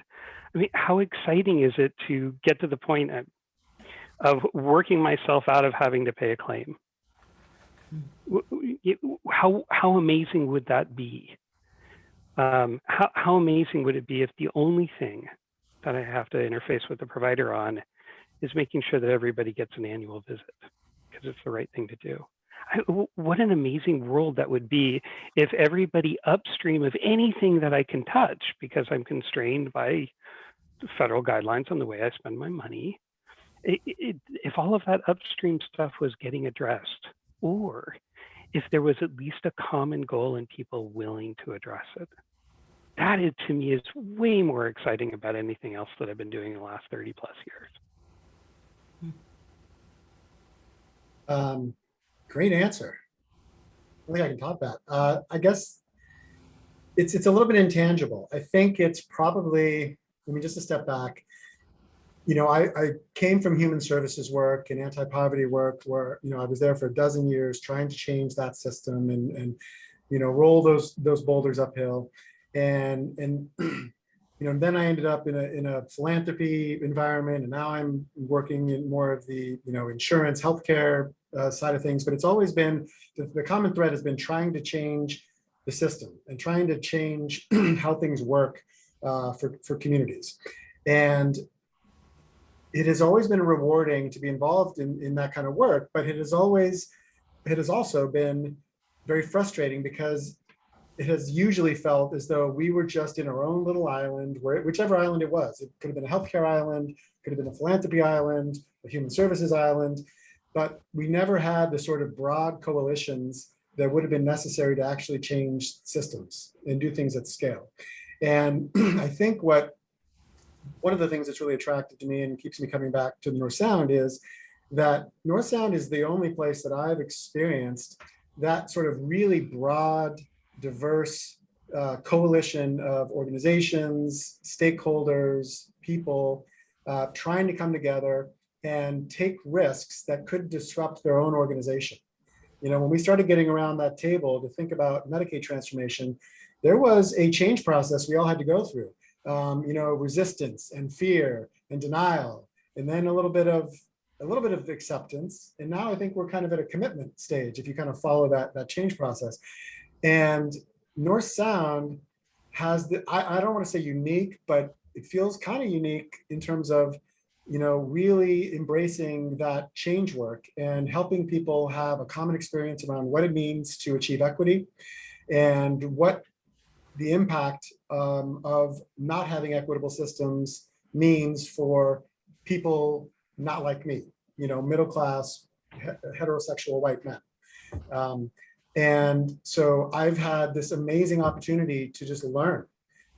I mean, how exciting is it to get to the point of working myself out of having to pay a claim? How amazing would that be? How amazing would it be if the only thing that I have to interface with the provider on is making sure that everybody gets an annual visit because it's the right thing to do? What an amazing world that would be if everybody upstream of anything that I can touch, because I'm constrained by federal guidelines on the way I spend my money, if all of that upstream stuff was getting addressed, or if there was at least a common goal and people willing to address it. That to me is way more exciting about anything else that I've been doing in the last 30 plus years. Great answer. I think I can top that. I guess it's a little bit intangible. I think it's probably, just to step back, I came from human services work and anti-poverty work where, I was there for a dozen years trying to change that system and roll those boulders uphill. And then I ended up in a philanthropy environment, and now I'm working in more of the insurance, healthcare side of things. But it's always been the common thread has been trying to change the system and trying to change how things work for communities. And it has always been rewarding to be involved in that kind of work, but it has also been very frustrating because it has usually felt as though we were just in our own little island, whichever island it was. It could have been a healthcare island, could have been a philanthropy island, a human services island, but we never had the sort of broad coalitions that would have been necessary to actually change systems and do things at scale. And I think one of the things that's really attractive to me and keeps me coming back to the North Sound is that North Sound is the only place that I've experienced that sort of really broad, diverse coalition of organizations, stakeholders, people trying to come together and take risks that could disrupt their own organization. When we started getting around that table to think about Medicaid transformation, there was a change process we all had to go through. Resistance and fear and denial, and then a little bit of acceptance. And now I think we're kind of at a commitment stage if you kind of follow that change process. And North Sound has I don't want to say unique, but it feels kind of unique in terms of, really embracing that change work and helping people have a common experience around what it means to achieve equity and what the impact of not having equitable systems means for people not like me, middle class, heterosexual white men. And so I've had this amazing opportunity to just learn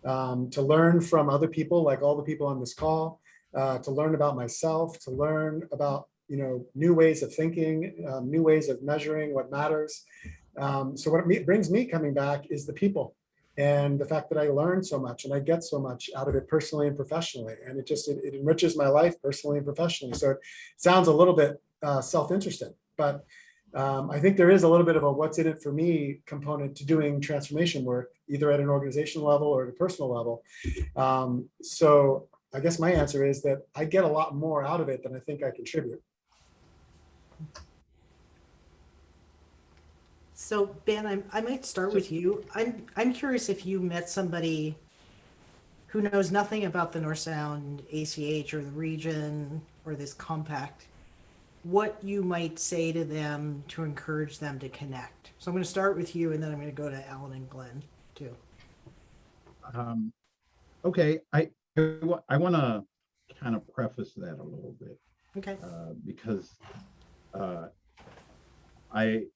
from other people, like all the people on this call, to learn about myself, to learn about, new ways of thinking, new ways of measuring what matters. So what brings me coming back is the people and the fact that I learned so much and I get so much out of it personally and professionally. And it enriches my life personally and professionally. So it sounds a little bit self-interested, but I think there is a little bit of a what's in it for me component to doing transformation work, either at an organizational level or at a personal level. So I guess my answer is that I get a lot more out of it than I think I contribute. So Ben, I might start with you. I'm curious if you met somebody who knows nothing about the North Sound ACH or the region or this compact, what you might say to them to encourage them to connect. So I'm going to start with you, and then I'm going to go to Alan and Glenn too. Okay, I want to kind of preface that a little bit. Okay. Because I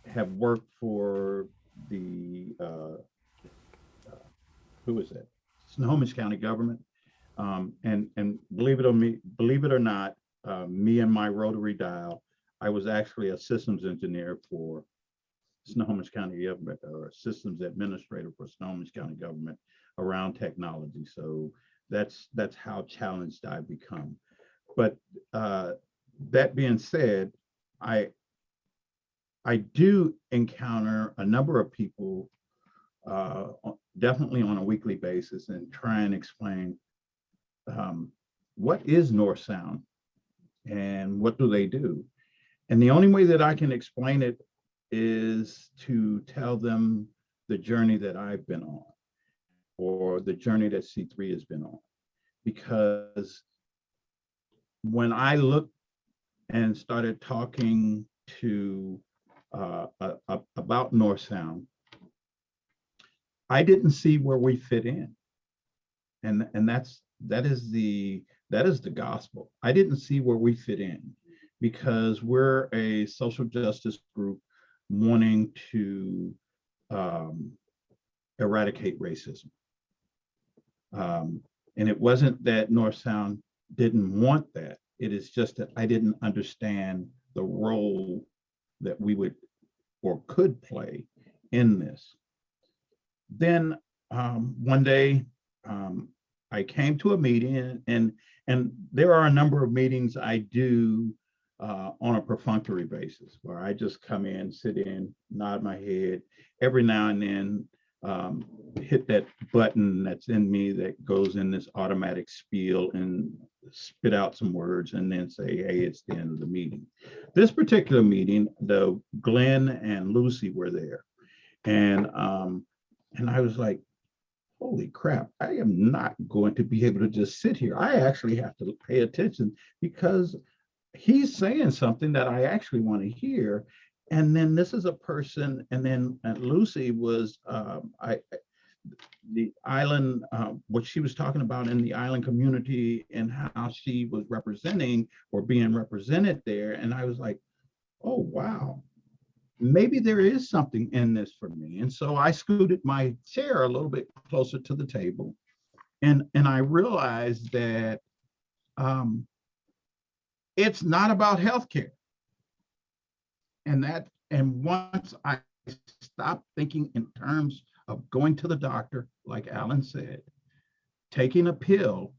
have worked for the who is it? Snohomish County government, and believe it or not, me and my rotary dial, I was actually a systems engineer for Snohomish County government, or systems administrator for Snohomish County government around technology. So that's how challenged I've become. But that being said, I do encounter a number of people, definitely on a weekly basis, and try and explain what is North Sound and what do they do. And the only way that I can explain it is to tell them the journey that I've been on, or the journey that C3 has been on. Because when I looked and started talking to about North Sound, I didn't see where we fit in, and that is the gospel. I didn't see where we fit in, because we're a social justice group wanting to eradicate racism, and it wasn't that North Sound didn't want that. It is just that I didn't understand the role that we would or could play in this. Then one day I came to a meeting, and there are a number of meetings I do on a perfunctory basis, where I just come in, sit in, nod my head, every now and then hit that button that's in me that goes in this automatic spiel and spit out some words and then say, hey, it's the end of the meeting. This particular meeting, though, Glenn and Lucy were there. And I was like, holy crap, I am not going to be able to just sit here. I actually have to pay attention because he's saying something that I actually want to hear. And then this is a person, and then Lucy was the island, what she was talking about in the island community and how she was representing or being represented there. And I was like, oh, wow, maybe there is something in this for me. And so I scooted my chair a little bit closer to the table. And I realized that it's not about healthcare. And once I stopped thinking in terms of going to the doctor, like Alan said, taking a pill,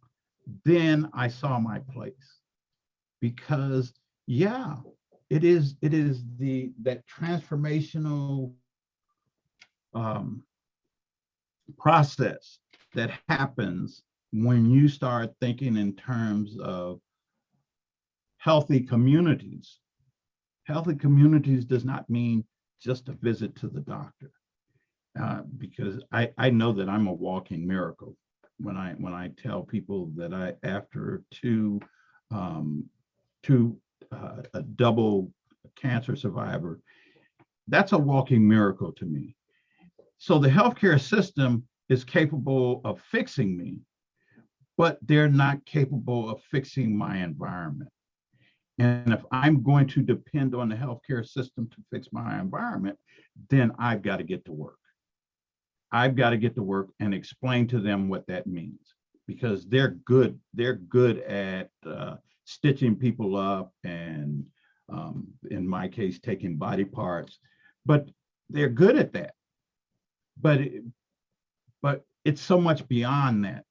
then I saw my place. Because yeah, it is that transformational process that happens when you start thinking in terms of healthy communities. Healthy communities does not mean just a visit to the doctor, because I know that I'm a walking miracle when I tell people that after a double cancer survivor, that's a walking miracle to me. So the healthcare system is capable of fixing me, but they're not capable of fixing my environment. And if I'm going to depend on the healthcare system to fix my environment, then I've got to get to work. I've got to get to work and explain to them what that means, because they're good. They're good at stitching people up and, in my case, taking body parts, but they're good at that. But it's so much beyond that.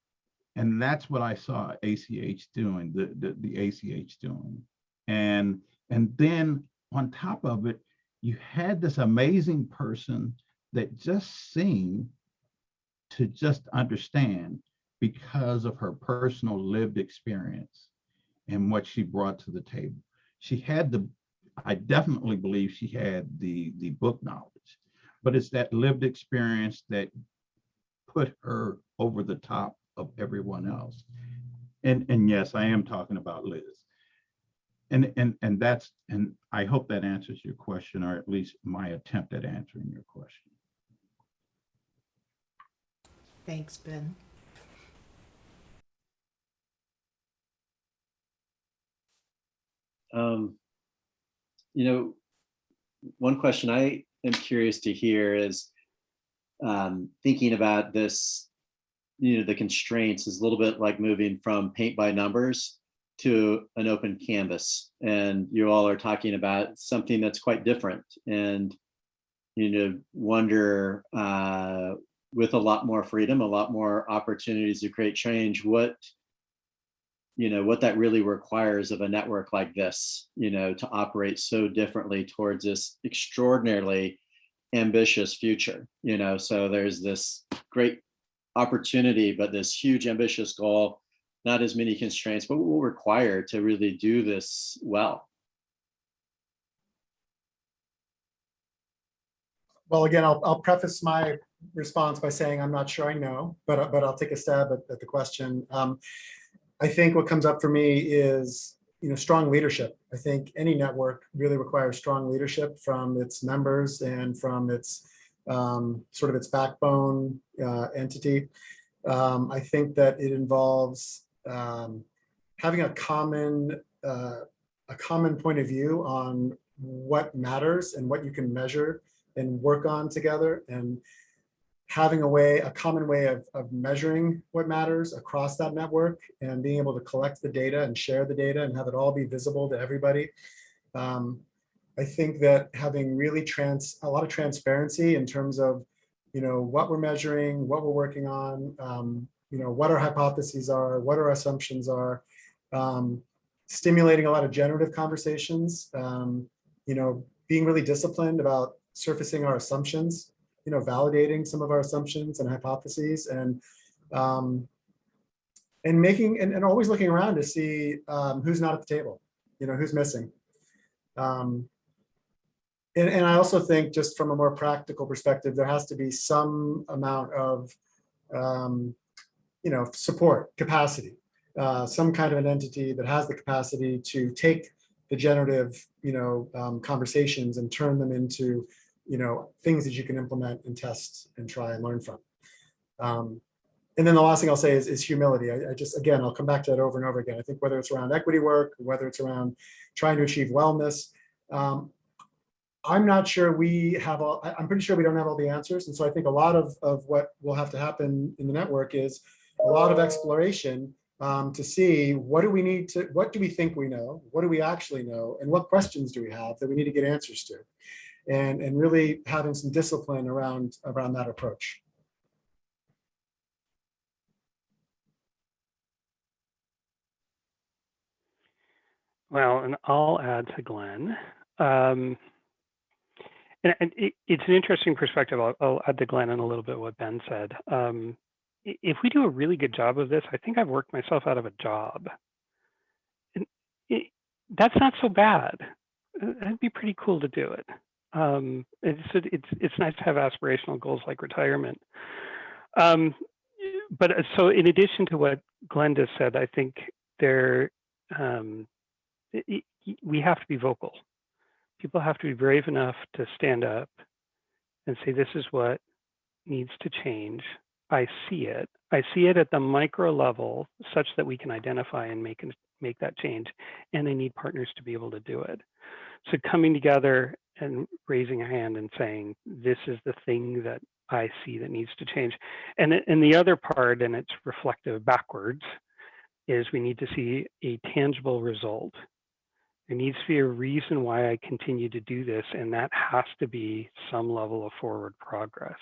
And that's what I saw ACH doing, the ACH doing. And then on top of it, you had this amazing person that just seemed to just understand because of her personal lived experience and what she brought to the table. She had I definitely believe she had the book knowledge, but it's that lived experience that put her over the top of everyone else. And yes, I am talking about Liz. And I hope that answers your question, or at least my attempt at answering your question. Thanks, Ben. One question I am curious to hear is thinking about this, the constraints is a little bit like moving from paint by numbers to an open canvas. And you all are talking about something that's quite different. And, wonder with a lot more freedom, a lot more opportunities to create change, what that really requires of a network like this, to operate so differently towards this extraordinarily ambitious future, so there's this great opportunity, but this huge ambitious goal, not as many constraints, but what will require to really do this well. Well, again, I'll preface my response by saying I'm not sure I know, but I'll take a stab at the question. I think what comes up for me is strong leadership. I think any network really requires strong leadership from its members and from its sort of its backbone entity. I think that it involves having a common point of view on what matters and what you can measure and work on together, and having a common way of measuring what matters across that network, and being able to collect the data and share the data and have it all be visible to everybody. I think that having really a lot of transparency in terms of, what we're measuring, what we're working on, what our hypotheses are, what our assumptions are, stimulating a lot of generative conversations, being really disciplined about surfacing our assumptions, validating some of our assumptions and hypotheses, and making and always looking around to see who's not at the table, who's missing. And I also think, just from a more practical perspective, there has to be some amount of support capacity, some kind of an entity that has the capacity to take the generative conversations and turn them into things that you can implement and test and try and learn from. And then the last thing I'll say is humility. Again, I'll come back to that over and over again. I think whether it's around equity work, whether it's around trying to achieve wellness, I'm not sure I'm pretty sure we don't have all the answers. And so I think a lot of what will have to happen in the network is a lot of exploration to see what do we think we know, what do we actually know, and what questions do we have that we need to get answers to, and really having some discipline around that approach. Well, and I'll add to Glenn. And it's an interesting perspective. I'll add to Glenn in a little bit what Ben said. If we do a really good job of this, I think I've worked myself out of a job. And that's not so bad. That'd be pretty cool to do it. It's nice to have aspirational goals like retirement. But so in addition to what Glenn just said, I think we have to be vocal. People have to be brave enough to stand up and say, this is what needs to change. I see it. I see it at the micro level such that we can identify and make that change. And I need partners to be able to do it. So coming together and raising a hand and saying, this is the thing that I see that needs to change. And the other part, and it's reflective backwards, is we need to see a tangible result. There needs to be a reason why I continue to do this, and that has to be some level of forward progress.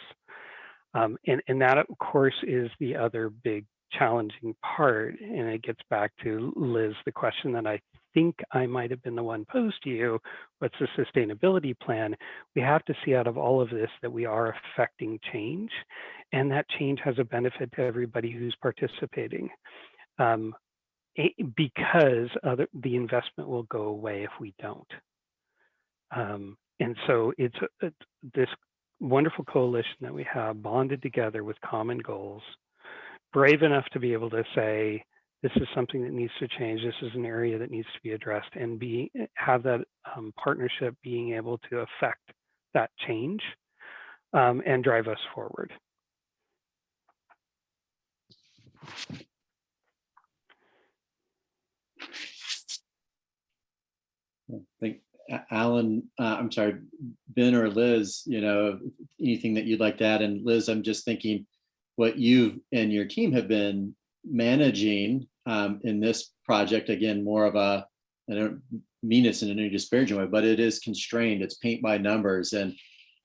And that, of course, is the other big challenging part. And it gets back to, Liz, the question that I think I might have been the one posed to you, what's the sustainability plan? We have to see out of all of this that we are affecting change, and that change has a benefit to everybody who's participating. Because the investment will go away if we don't. And so it's this wonderful coalition that we have, bonded together with common goals, brave enough to be able to say, this is something that needs to change, this is an area that needs to be addressed, and have that partnership being able to affect that change and drive us forward. I think Alan, I'm sorry, Ben or Liz, anything that you'd like to add? And Liz, I'm just thinking what you and your team have been managing in this project, again, more of I don't mean this in any disparaging way, but it is constrained, it's paint by numbers, and,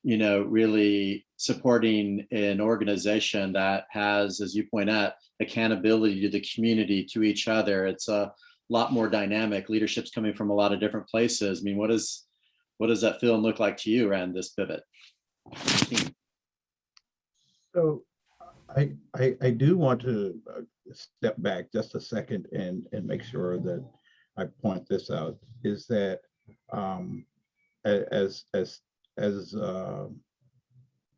really supporting an organization that has, as you point out, accountability to the community, to each other. It's a lot more dynamic. Leadership's coming from a lot of different places. I mean, what does that feel and look like to you around this pivot? So I do want to step back just a second and make sure that I point this out, is that as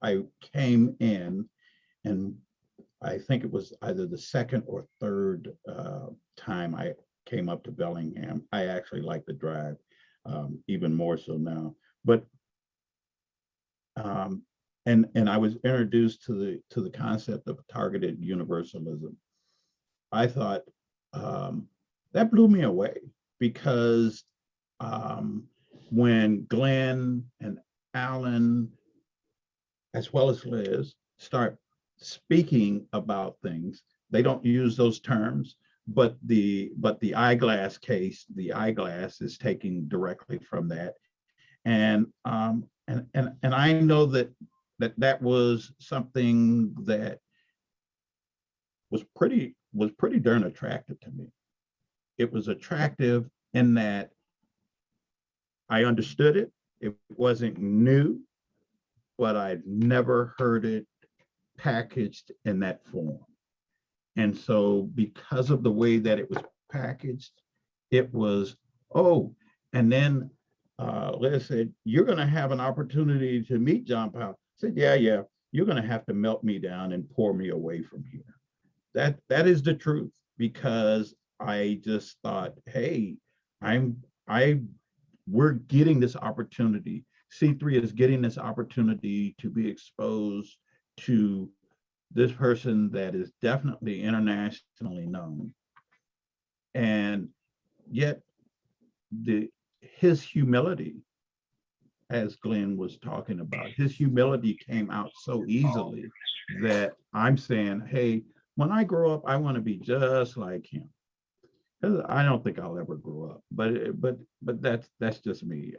I came in, and I think it was either the second or third time I came up to Bellingham. I actually like the drive even more so now. But and I was introduced to the concept of targeted universalism. I thought that blew me away, because when Glenn and Alan, as well as Liz, start speaking about things, they don't use those terms, but the eyeglass case, the eyeglass is taken directly from that, and I know that was something that was pretty darn attractive to me. It was attractive in that I understood it. It wasn't new, but I'd never heard it packaged in that form. And so because of the way that it was packaged, it was, oh, and then Liz said, you're going to have an opportunity to meet John Powell. I said, yeah, you're going to have to melt me down and pour me away from here. That is the truth, because I just thought, hey, we're getting this opportunity. C3 is getting this opportunity to be exposed to this person that is definitely internationally known. And yet his humility, as Glenn was talking about, his humility came out so easily that I'm saying, hey, when I grow up, I want to be just like him. I don't think I'll ever grow up, but that's just me.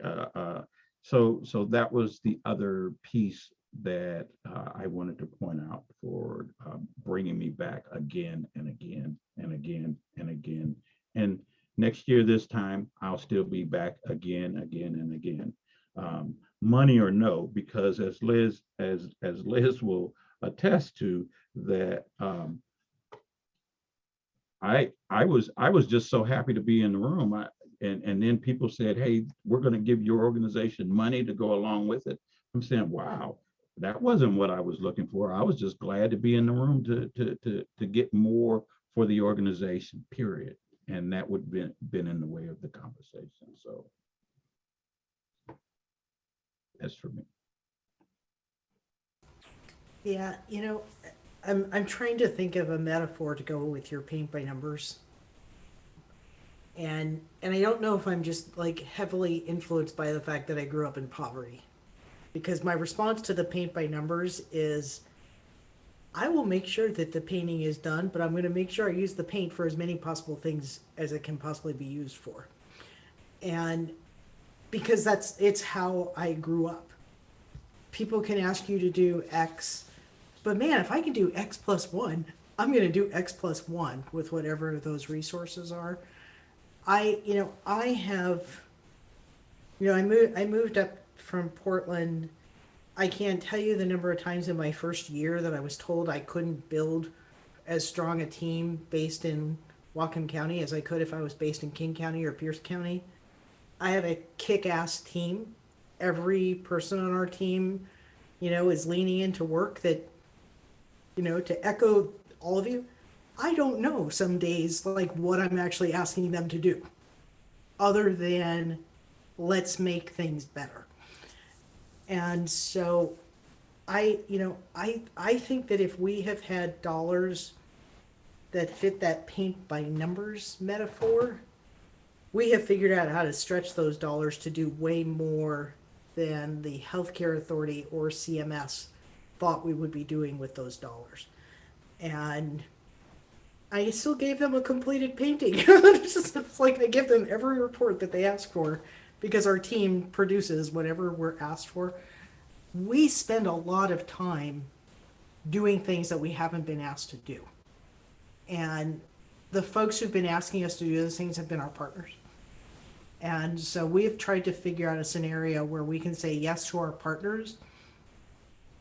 So that was the other piece that I wanted to point out for bringing me back again and again and again and again. And next year, this time, I'll still be back again and again. Money or no, because as Liz will attest to, that I was just so happy to be in the room. And then people said, hey, we're going to give your organization money to go along with it. I'm saying, wow, that wasn't what I was looking for. I was just glad to be in the room to get more for the organization, period. And that would have been in the way of the conversation. So that's for me. Yeah, I'm trying to think of a metaphor to go with your paint by numbers. And I don't know if I'm just like heavily influenced by the fact that I grew up in poverty. Because my response to the paint by numbers is, I will make sure that the painting is done, but I'm going to make sure I use the paint for as many possible things as it can possibly be used for. And because it's how I grew up. People can ask you to do X, but man, if I can do X plus 1, I'm going to do X plus 1 with whatever those resources are. I moved up from Portland. I can't tell you the number of times in my first year that I was told I couldn't build as strong a team based in Whatcom County as I could if I was based in King County or Pierce County. I have a kick-ass team. Every person on our team, is leaning into work that, to echo all of you, I don't know some days like what I'm actually asking them to do, other than let's make things better. And so I think that if we have had dollars that fit that paint by numbers metaphor, we have figured out how to stretch those dollars to do way more than the healthcare authority or CMS thought we would be doing with those dollars. And I still gave them a completed painting. It's like I give them every report that they ask for because our team produces whatever we're asked for. We spend a lot of time doing things that we haven't been asked to do. And the folks who've been asking us to do those things have been our partners. And so we've tried to figure out a scenario where we can say yes to our partners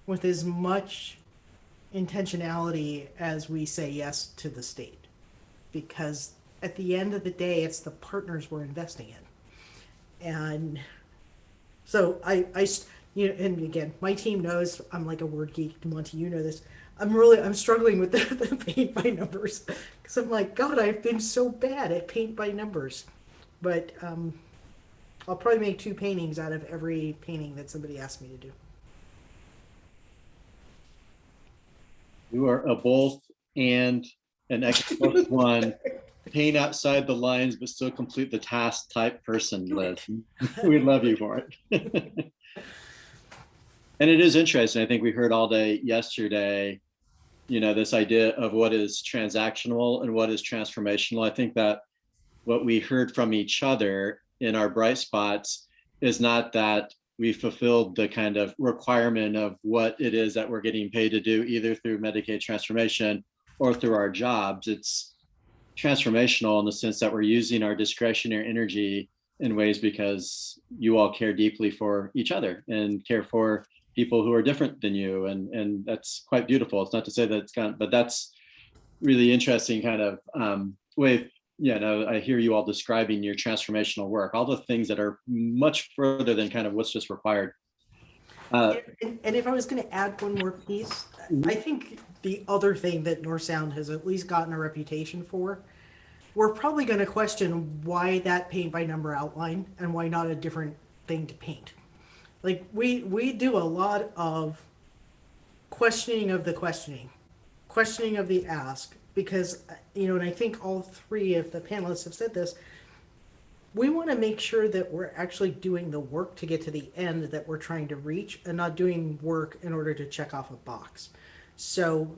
with as much intentionality as we say yes to the state. Because at the end of the day, it's the partners we're investing in. And so and again, my team knows I'm like a word geek. Monte, you know this. I'm struggling with the paint by numbers because I'm like, God, I've been so bad at paint by numbers. But I'll probably make 2 paintings out of every painting that somebody asks me to do. You are a both and an X plus 1, paint outside the lines, but still complete the task type person, Liz. We love you for it. And it is interesting. I think we heard all day yesterday, this idea of what is transactional and what is transformational. I think that what we heard from each other in our bright spots is not that we fulfilled the kind of requirement of what it is that we're getting paid to do, either through Medicaid transformation or through our jobs. It's transformational in the sense that we're using our discretionary energy in ways because you all care deeply for each other and care for people who are different than you. And that's quite beautiful. It's not to say that it's kind of, but that's really interesting kind of way. I hear you all describing your transformational work, all the things that are much further than kind of what's just required. And if I was going to add one more piece, I think the other thing that North Sound has at least gotten a reputation for, we're probably going to question why that paint by number outline and why not a different thing to paint. Like we do a lot of questioning of the questioning of the ask, because, and I think all three of the panelists have said this, we want to make sure that we're actually doing the work to get to the end that we're trying to reach and not doing work in order to check off a box. So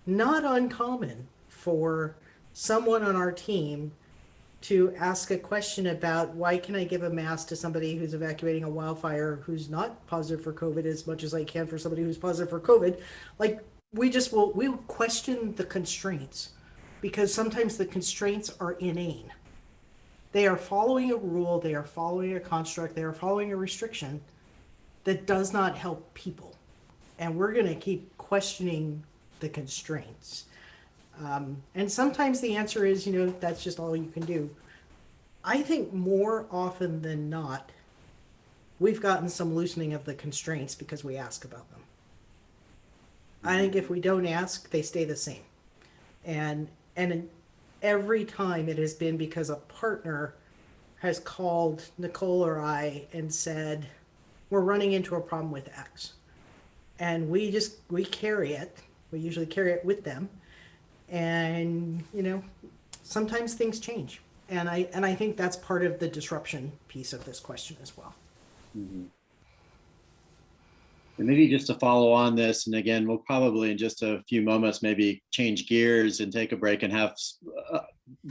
not uncommon for someone on our team to ask a question about why can I give a mask to somebody who's evacuating a wildfire who's not positive for COVID as much as I can for somebody who's positive for COVID. Like we will question the constraints, because sometimes the constraints are inane. They are following a rule, they are following a construct, they are following a restriction that does not help people. And we're going to keep questioning the constraints. And sometimes the answer is, that's just all you can do. I think more often than not, we've gotten some loosening of the constraints because we ask about them. I think if we don't ask, they stay the same. And every time it has been because a partner has called Nicole or I and said, we're running into a problem with X. And we carry it. We usually carry it with them. And, sometimes things change. And I think that's part of the disruption piece of this question as well. Mm-hmm. And maybe just to follow on this, and again, we'll probably in just a few moments maybe change gears and take a break and have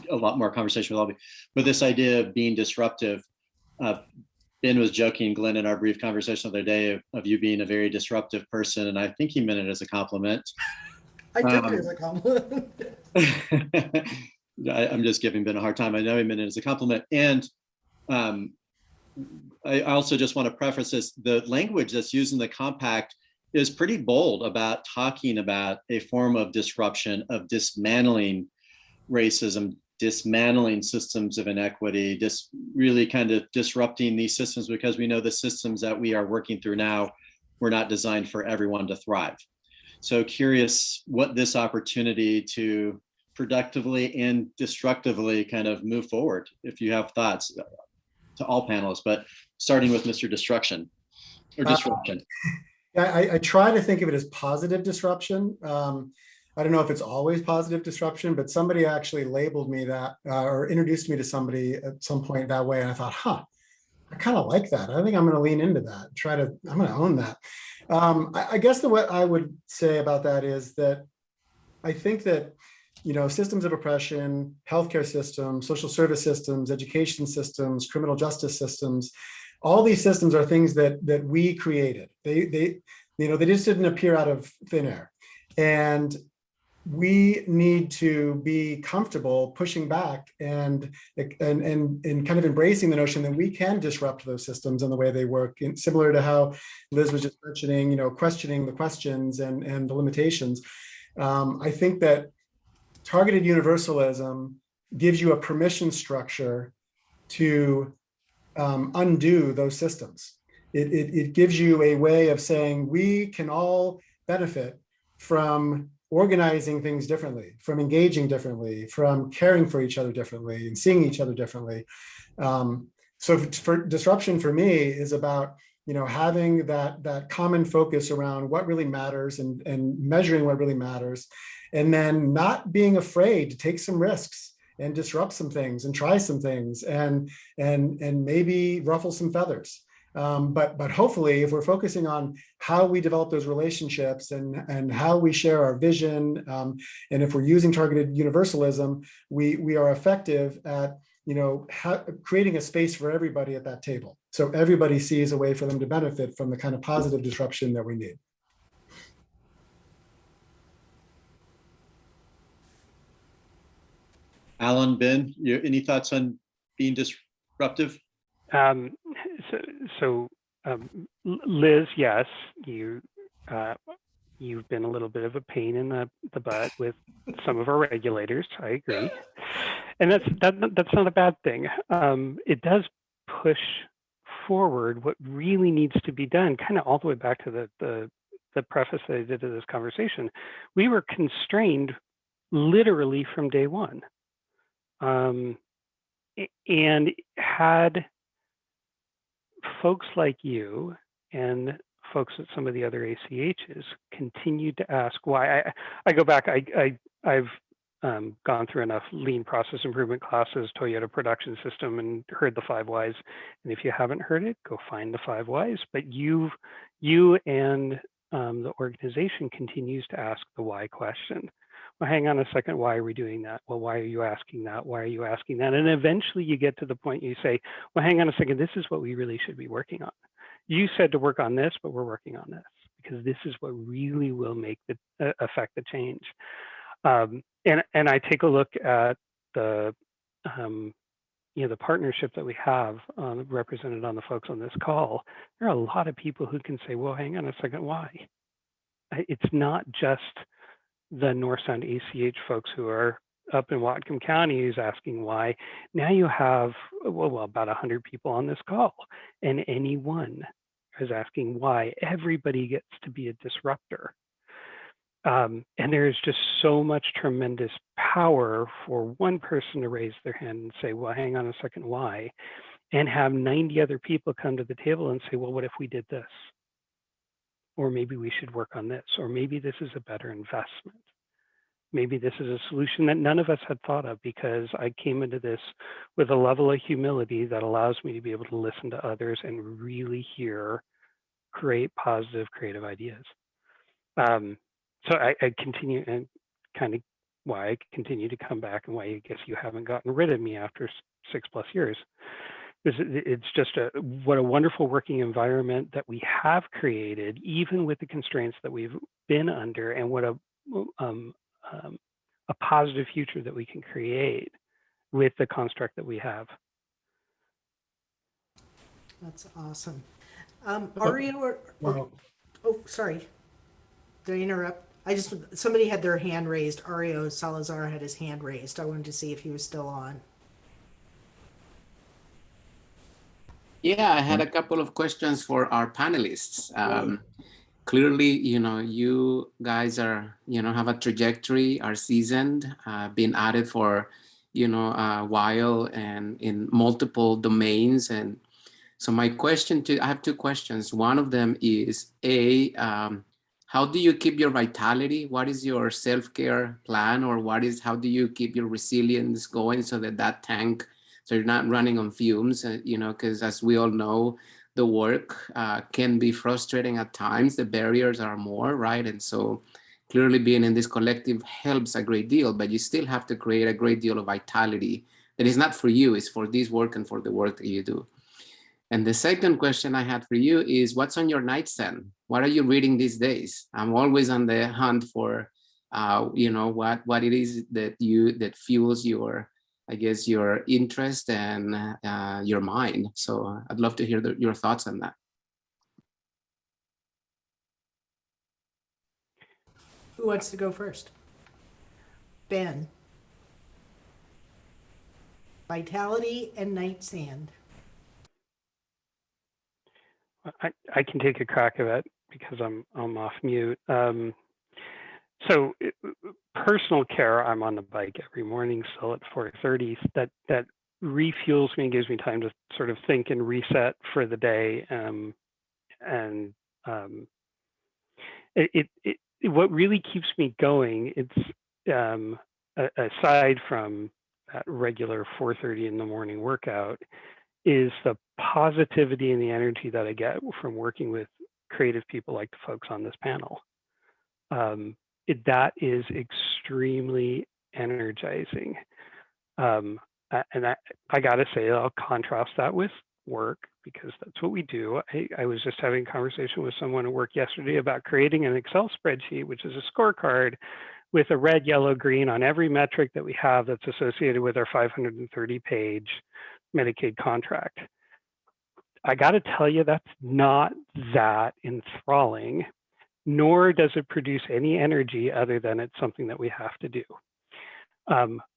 a lot more conversation with all of you. But this idea of being disruptive, Ben was joking, Glenn, in our brief conversation the other day of you being a very disruptive person, and I think he meant it as a compliment. I took it as a compliment. I'm just giving Ben a hard time. I know he meant it as a compliment. And I also just want to preface this, the language that's used in the compact is pretty bold about talking about a form of disruption, of dismantling racism, dismantling systems of inequity, just really kind of disrupting these systems, because we know the systems that we are working through now were not designed for everyone to thrive. So curious what this opportunity to productively and destructively kind of move forward, if you have thoughts to all panelists, but starting with Mr. Destruction or Disruption. I try to think of it as positive disruption. I don't know if it's always positive disruption, but somebody actually labeled me that or introduced me to somebody at some point that way. And I thought, I kind of like that. I think I'm going to lean into that. I'm going to own that. I guess what I would say about that is that I think that, systems of oppression, healthcare systems, social service systems, education systems, criminal justice systems, all these systems are things that we created. They just didn't appear out of thin air. And we need to be comfortable pushing back and kind of embracing the notion that we can disrupt those systems and the way they work. And similar to how Liz was just mentioning, questioning the questions and the limitations. I think that targeted universalism gives you a permission structure to undo those systems. It gives you a way of saying we can all benefit from organizing things differently, from engaging differently, from caring for each other differently and seeing each other differently. So for disruption for me is about, having that common focus around what really matters and measuring what really matters, and then not being afraid to take some risks and disrupt some things and try some things and maybe ruffle some feathers. But hopefully, if we're focusing on how we develop those relationships and how we share our vision, and if we're using targeted universalism, we are effective at creating a space for everybody at that table. So everybody sees a way for them to benefit from the kind of positive disruption that we need. Alan, Ben, any thoughts on being disruptive? Um, so, Liz, yes, you've been a little bit of a pain in the butt with some of our regulators. I agree, and that's not a bad thing. It does push forward what really needs to be done, kind of all the way back to the preface that I did to this conversation. We were constrained literally from day one, and had folks like you and folks at some of the other ACHs continued to ask why. I go back, I've gone through enough lean process improvement classes, Toyota production system, and heard the 5 whys. And if you haven't heard it, go find the 5 whys. But you and the organization continues to ask the why question. Well, hang on a second, why are we doing that? Well, why are you asking that? Why are you asking that? And eventually you get to the point you say, well, hang on a second, this is what we really should be working on. You said to work on this, but we're working on this because this is what really will make the affect the change. And I take a look at the the partnership that we have represented on the folks on this call. There are a lot of people who can say, well, hang on a second, why? It's not just the North Sound ACH folks who are up in Whatcom County who's asking why. Now you have, well, about 100 people on this call, and anyone is asking why. Everybody gets to be a disruptor. And there's just so much tremendous power for one person to raise their hand and say, well, hang on a second, why? And have 90 other people come to the table and say, well, what if we did this? Or maybe we should work on this, or maybe this is a better investment. Maybe this is a solution that none of us had thought of, because I came into this with a level of humility that allows me to be able to listen to others and really hear great, positive, creative ideas. So I continue, and kind of why I continue to come back, and why I guess you haven't gotten rid of me after 6+ years. It's just what a wonderful working environment that we have created, even with the constraints that we've been under, and what a positive future that we can create with the construct that we have. That's awesome. Ario, Well, oh, sorry. Did I interrupt? Somebody had their hand raised. Ario Salazar had his hand raised. I wanted to see if he was still on. Yeah, I had a couple of questions for our panelists. Clearly, you guys are, have a trajectory, are seasoned, been at it for, a while and in multiple domains. And so my question I have 2 questions. One of them is, how do you keep your vitality? What is your self-care plan, or how do you keep your resilience going so that tank, so you're not running on fumes, because as we all know, the work can be frustrating at times. The barriers are more, right? And so clearly being in this collective helps a great deal, but you still have to create a great deal of vitality that is not for you, it's for this work and for the work that you do. And the second question I had for you is, what's on your nightstand? What are you reading these days? I'm always on the hunt for, what it is that fuels your, I guess, your interest and your mind. So I'd love to hear your thoughts on that. Who wants to go first? Ben. Vitality and nightstand. I can take a crack at it because I'm off mute. So personal care, I'm on the bike every morning still at 4:30. That refuels me and gives me time to sort of think and reset for the day. What really keeps me going, it's aside from that regular 4:30 in the morning workout, is the positivity and the energy that I get from working with creative people like the folks on this panel. That is extremely energizing. And I gotta say, I'll contrast that with work, because that's what we do. I was just having a conversation with someone at work yesterday about creating an Excel spreadsheet, which is a scorecard with a red, yellow, green on every metric that we have that's associated with our 530-page Medicaid contract. I got to tell you, that's not that enthralling, nor does it produce any energy other than it's something that we have to do.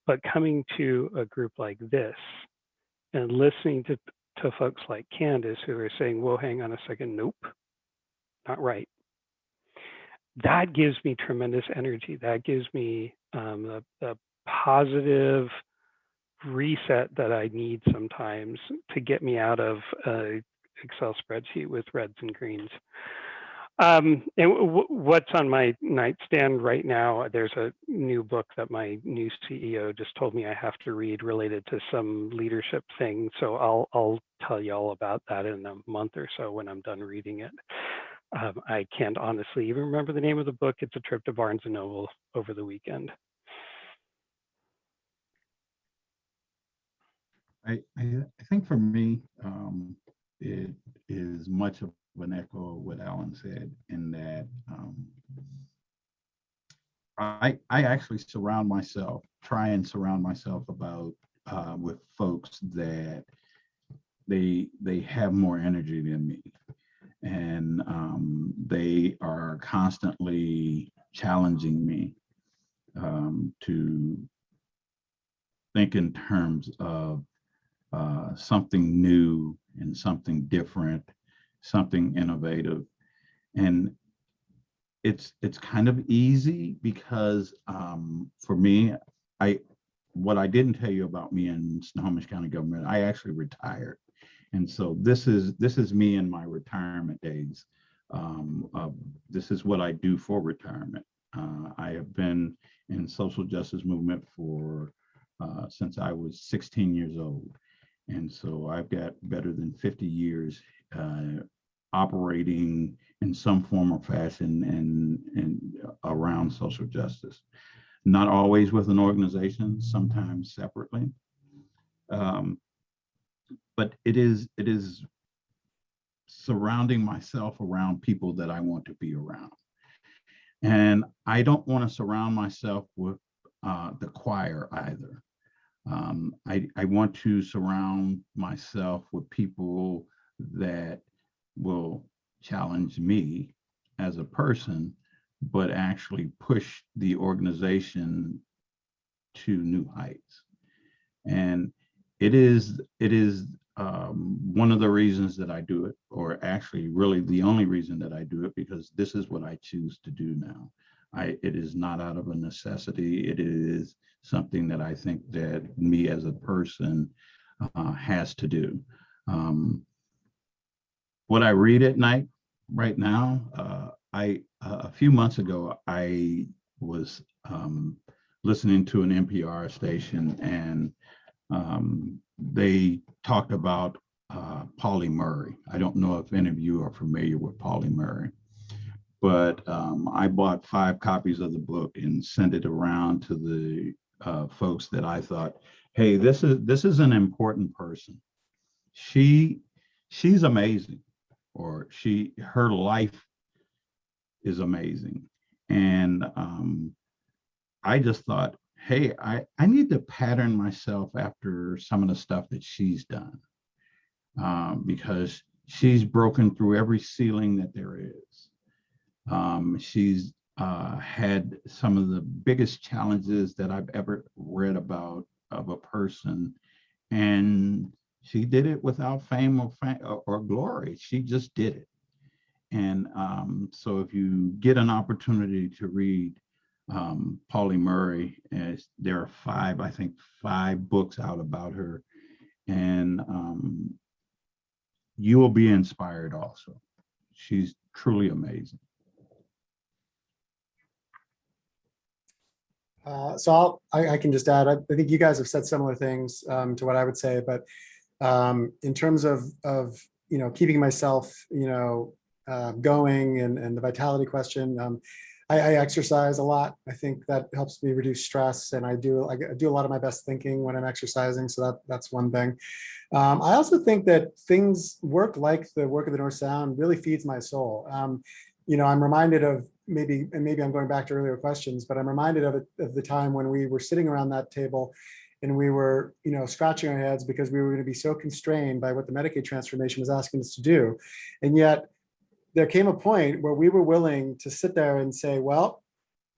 But coming to a group like this and listening to folks like Candace who are saying, whoa, hang on a second, nope, not right. That gives me tremendous energy. That gives me the positive reset that I need sometimes to get me out of an Excel spreadsheet with reds and greens. And what's on my nightstand right now, there's a new book that my new CEO just told me I have to read related to some leadership thing. So I'll tell you all about that in a month or so when I'm done reading it. I can't honestly even remember the name of the book. It's a trip to Barnes & Noble over the weekend. I think for me, it is much of an echo of what Alan said, in that I actually try and surround myself with folks that they have more energy than me, and they are constantly challenging me to think in terms of something new and something different, something innovative. And it's kind of easy because for me, what I didn't tell you about me in Snohomish County government, I actually retired. And so this is me in my retirement days. This is what I do for retirement. I have been in social justice movement since I was 16 years old. And so I've got better than 50 years operating in some form or fashion and around social justice. Not always with an organization, sometimes separately. But it is surrounding myself around people that I want to be around. And I don't want to surround myself with the choir either. I want to surround myself with people that will challenge me as a person, but actually push the organization to new heights. And it is one of the reasons that I do it, or actually really the only reason that I do it, because this is what I choose to do now. It is not out of a necessity. It is something that I think that me as a person has to do. What I read at night right now, a few months ago, I was listening to an NPR station, and they talked about Pauli Murray. I don't know if any of you are familiar with Pauli Murray, but I bought 5 copies of the book and sent it around to the folks that I thought, hey, this is an important person. She's amazing, or her life is amazing. And I just thought, hey, I need to pattern myself after some of the stuff that she's done, because she's broken through every ceiling that there is. She's had some of the biggest challenges that I've ever read about of a person, and she did it without fame or glory. She just did it. And so if you get an opportunity to read Pauli Murray, there are 5 books out about her, and you will be inspired also. She's truly amazing. So I can just add, I think you guys have said similar things to what I would say, but in terms of keeping myself going and the vitality question, I exercise a lot. I think that helps me reduce stress, and I do a lot of my best thinking when I'm exercising. So that's one thing. I also think that work like the work of the North Sound really feeds my soul. I'm reminded of maybe I'm going back to earlier questions, but I'm reminded of the time when we were sitting around that table and we were, scratching our heads because we were going to be so constrained by what the Medicaid transformation was asking us to do. And yet there came a point where we were willing to sit there and say, well,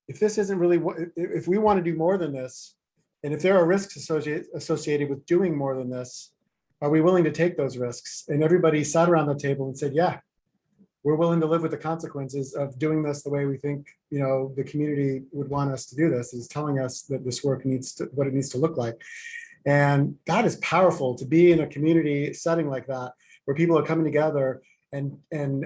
if this isn't really what, if we want to do more than this, and if there are risks associated with doing more than this, are we willing to take those risks? And everybody sat around the table and said, yeah, we're willing to live with the consequences of doing this the way we think, the community would want us to do this, is telling us that this work what it needs to look like. And that is powerful, to be in a community setting like that, where people are coming together and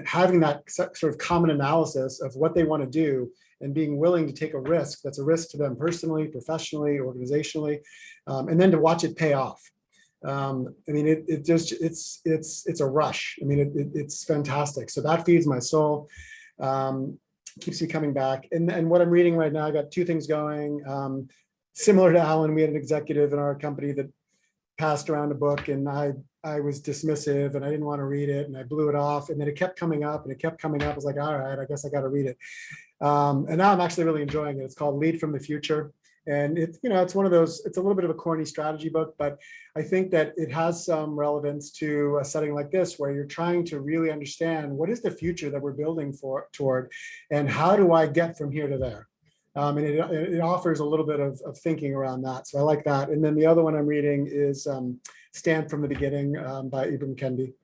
having that sort of common analysis of what they want to do and being willing to take a risk that's a risk to them personally, professionally, organizationally, and then to watch it pay off. It's a rush. It's fantastic. So that feeds my soul, keeps me coming back. And what I'm reading right now, I got two things going. Similar to Alan, we had an executive in our company that passed around a book, and I was dismissive and I didn't want to read it, and I blew it off, and then it kept coming up and it kept coming up. I was like, all right, I guess I got to read it. And now I'm actually really enjoying it. It's called Lead from the Future. And it's one of those, it's a little bit of a corny strategy book, but I think that it has some relevance to a setting like this, where you're trying to really understand what is the future that we're building toward, and how do I get from here to there? And it offers a little bit of thinking around that. So I like that. And then the other one I'm reading is Stand from the Beginning by Ibram Kendi.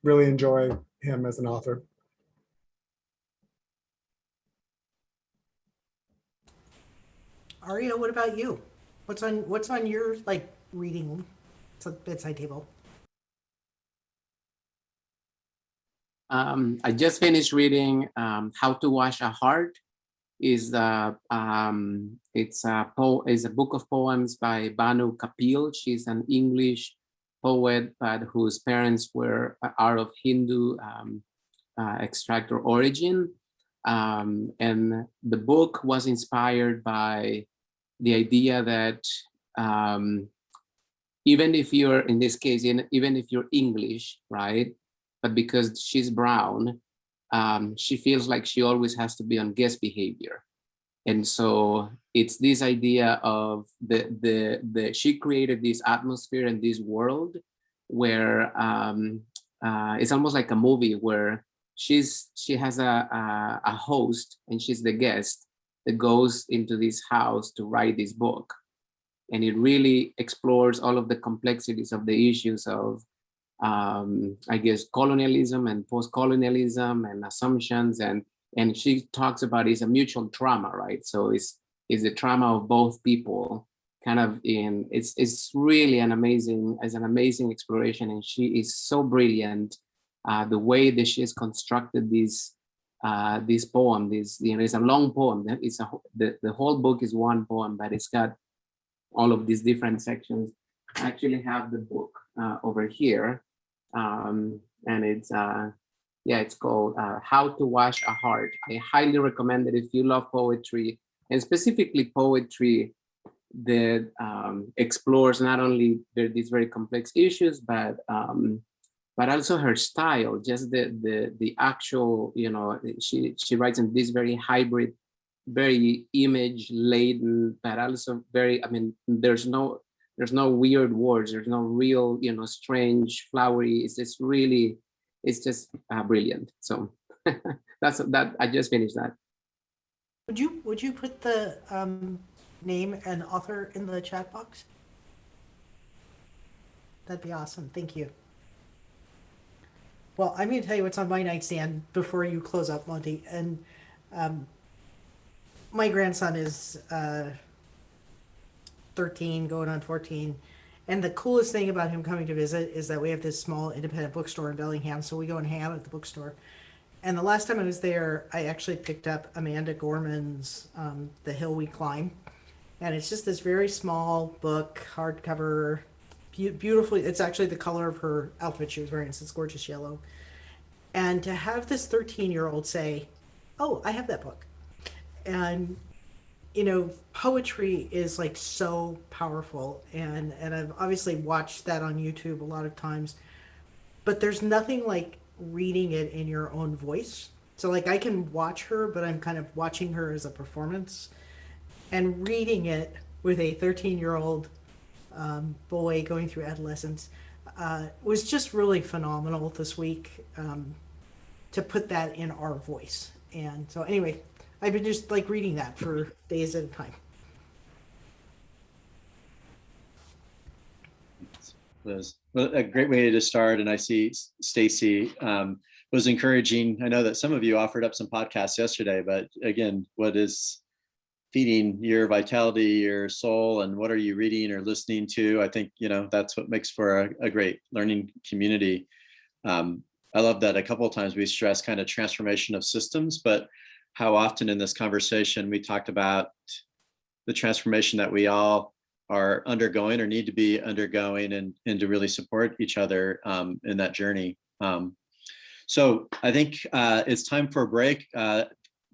Really enjoy him as an author. Aria, what about you? What's on your reading bedside table? I just finished reading How to Wash a Heart. It's a book of poems by Banu Kapil. She's an English poet, but whose parents are of Hindu extract or origin. And the book was inspired by the idea that even if you're, in this case, even if you're English, right? But because she's brown, she feels like she always has to be on guest behavior. And so it's this idea of she created this atmosphere and this world where it's almost like a movie where she has a host and she's the guest that goes into this house to write this book. And it really explores all of the complexities of the issues of, I guess, colonialism and post-colonialism and assumptions. And she talks about it's a mutual trauma, right? So it's the trauma of both people kind of it's really an amazing exploration. And she is so brilliant. The way that she has constructed this poem, it's a long poem. The whole book is one poem, but it's got all of these different sections. I actually have the book over here, and it's called How to Wash a Heart. I highly recommend it if you love poetry, and specifically poetry that explores not only these very complex issues, but also her style, just the actual, she writes in this very hybrid, very image laden, but also very, there's no weird words, there's no real, strange, flowery. It's just really, brilliant. So that's that. I just finished that. Would you put the name and author in the chat box? That'd be awesome. Thank you. Well, I'm going to tell you what's on my nightstand before you close up, Monte. And my grandson is 13, going on 14. And the coolest thing about him coming to visit is that we have this small independent bookstore in Bellingham. So we go and hang out at the bookstore. And the last time I was there, I actually picked up Amanda Gorman's The Hill We Climb. And it's just this very small book, hardcover, beautifully. It's actually the color of her outfit she was wearing. It's this gorgeous yellow. And to have this 13-year-old say, oh, I have that book. And, poetry is so powerful. And I've obviously watched that on YouTube a lot of times. But there's nothing like reading it in your own voice. So like I can watch her, but I'm kind of watching her as a performance, and reading it with a 13-year-old boy going through adolescence was just really phenomenal this week, to put that in our voice. And so anyway, I've been just like reading that for days at a time. Was a great way to start. And I see Stacy was encouraging. I know that some of you offered up some podcasts yesterday, but again, what is feeding your vitality, your soul, and what are you reading or listening to? I think, that's what makes for a great learning community. I love that a couple of times we stress kind of transformation of systems, but how often in this conversation we talked about the transformation that we all are undergoing or need to be undergoing, and to really support each other in that journey. So I think it's time for a break.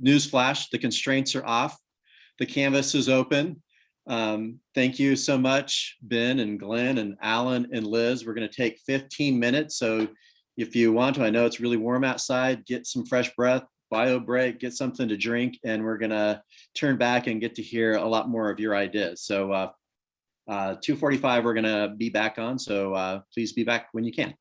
Newsflash, the constraints are off. The canvas is open. Thank you so much, Ben and Glenn and Alan and Liz. We're going to take 15 minutes. So if you want to, I know it's really warm outside, get some fresh breath, bio break, get something to drink, and we're going to turn back and get to hear a lot more of your ideas. So 2:45, we're going to be back on. So please be back when you can.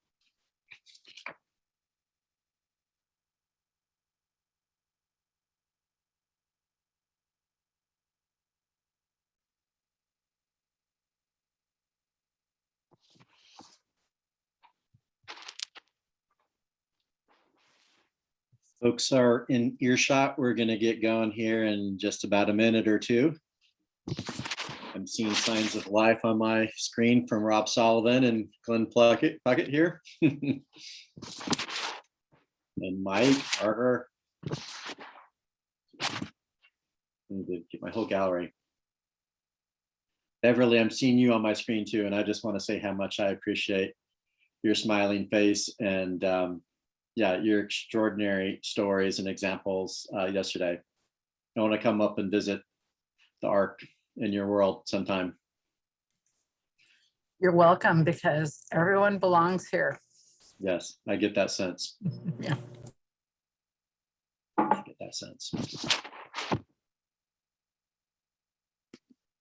Folks are in earshot. We're going to get going here in just about a minute or two. I'm seeing signs of life on my screen from Rob Sullivan and Glenn Puckett here. And Mike, Carter. I need to get my whole gallery. Beverly, I'm seeing you on my screen too, and I just want to say how much I appreciate your smiling face and your extraordinary stories and examples yesterday. I want to come up and visit the Ark in your world sometime. You're welcome, because everyone belongs here. Yes, I get that sense. Yeah. I get that sense. Let's